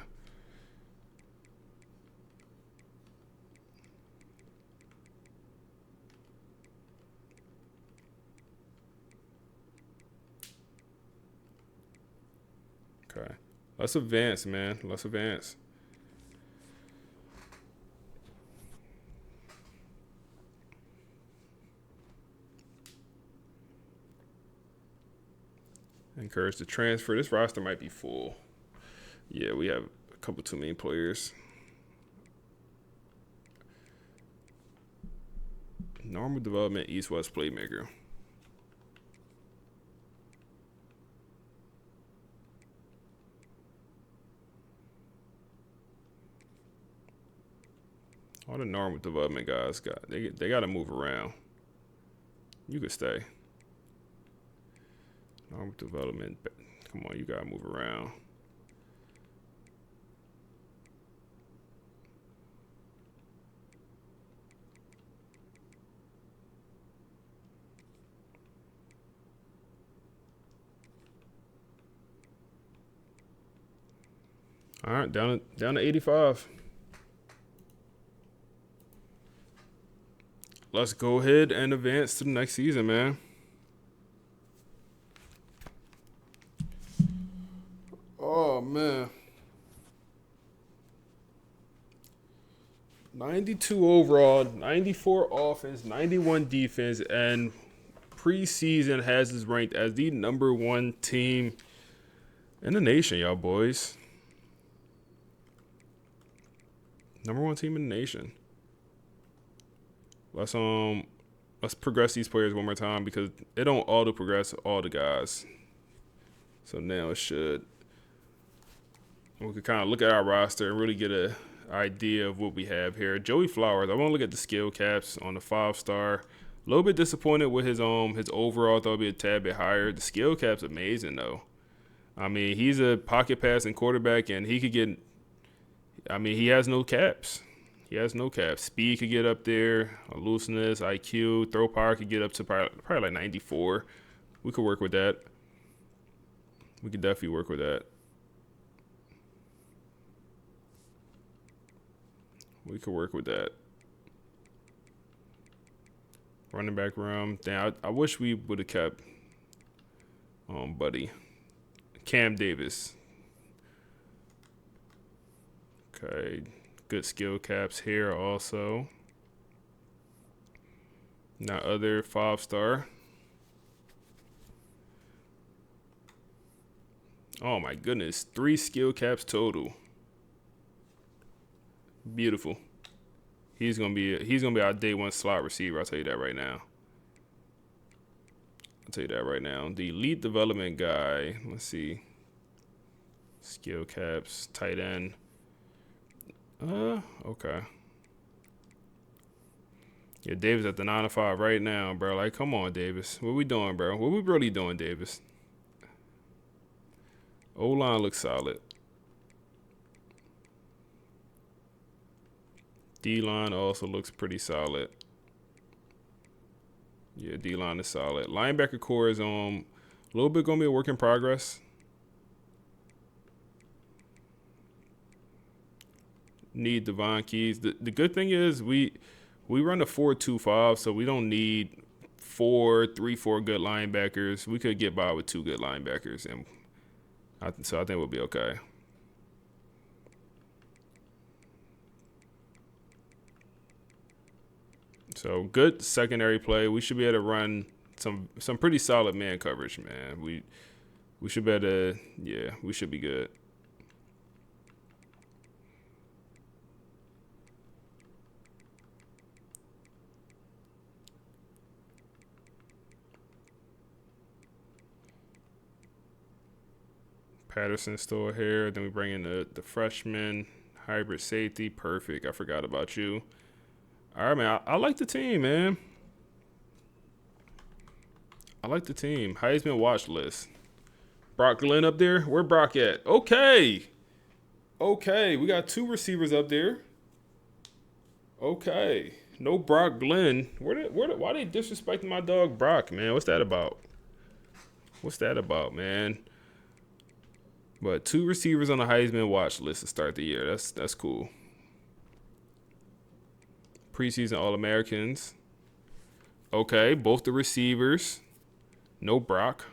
Okay. Let's advance, man. Let's advance. Encourage the transfer. This roster might be full. Yeah, we have a couple too many players. Normal development, East-West playmaker. All the normal development guys they got to move around. You could stay. Normal development. Come on, you got to move around. All right, down to 85. Let's go ahead and advance to the next season, man. Oh, man. 92 overall, 94 offense, 91 defense, and preseason has us ranked as the #1 team in the nation, y'all boys. #1 team in the nation. Let's progress these players one more time because it don't auto progress all the guys. So now it should. We could kind of look at our roster and really get an idea of what we have here. Joey Flowers, I want to look at the skill caps on the 5-star. A little bit disappointed with his overall. Thought it'd be a tad bit higher. The skill cap's amazing though. I mean, he's a pocket passing quarterback and he could get. I mean, he has no caps. He has no caps. Speed could get up there. Looseness, IQ, throw power could get up to probably like 94. We could work with that. We could definitely work with that. We could work with that. Running back room. Damn, I wish we would have kept Buddy. Cam Davis. Okay, good skill caps here also. Now other 5-star. Oh my goodness, 3 skill caps total. Beautiful. He's gonna be our day 1 slot receiver. I'll tell you that right now. The elite development guy. Let's see. Skill caps, tight end. Okay. Yeah, Davis at the 9-5 right now, bro. Like, come on, Davis. What we doing, bro? What we really doing, Davis? O-line looks solid. D-line also looks pretty solid. Yeah, D-line is solid. Linebacker core is a little bit gonna be a work in progress. Need Devon Keys. The good thing is we run a 4-2-5, so we don't need 3-4 good linebackers. We could get by with 2 good linebackers, and so I think we'll be okay. So good secondary play. We should be able to run some pretty solid man coverage, man. We should be able to, yeah, we should be good. Patterson still here. Then we bring in the freshman, hybrid safety. Perfect. I forgot about you. All right, man. I like the team, man. I like the team. Heisman watch list. Brock Glenn up there. Where Brock at? Okay. We got 2 receivers up there. Okay. No Brock Glenn. Why they disrespecting my dog Brock, man? What's that about? Man? But 2 receivers on the Heisman watch list to start the year. That's cool. Preseason All-Americans. Okay, both the receivers. No Brock.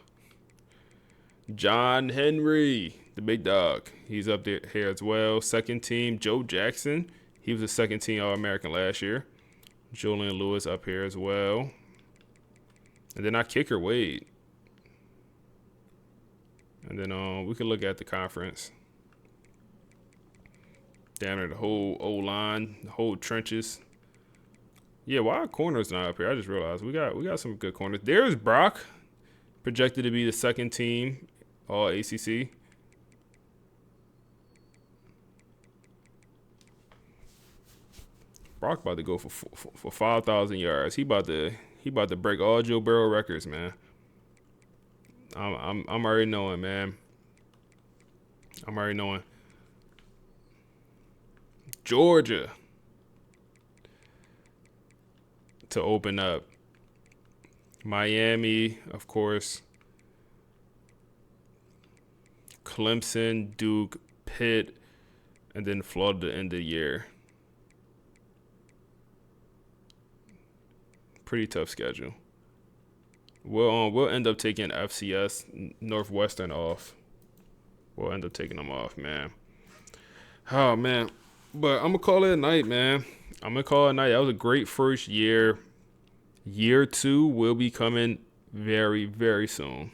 John Henry, the big dog. He's up there here as well. Second team, Joe Jackson. He was a second team All-American last year. Julian Lewis up here as well. And then our kicker, Wade. And then we can look at the conference. Down there, the whole O-line, the whole trenches. Yeah, why are corners not up here? I just realized we got some good corners. There's Brock, projected to be the second team All ACC. Brock about to go for 5,000 yards. He about to break all Joe Burrow records, man. I'm already knowing, man. Georgia to open up. Miami, of course. Clemson, Duke, Pitt, and then Florida to end the year. Pretty tough schedule. We'll end up taking FCS, Northwestern off. We'll end up taking them off, man. Oh, man. But I'm going to call it a night, man. That was a great first year. Year 2 will be coming very, very soon.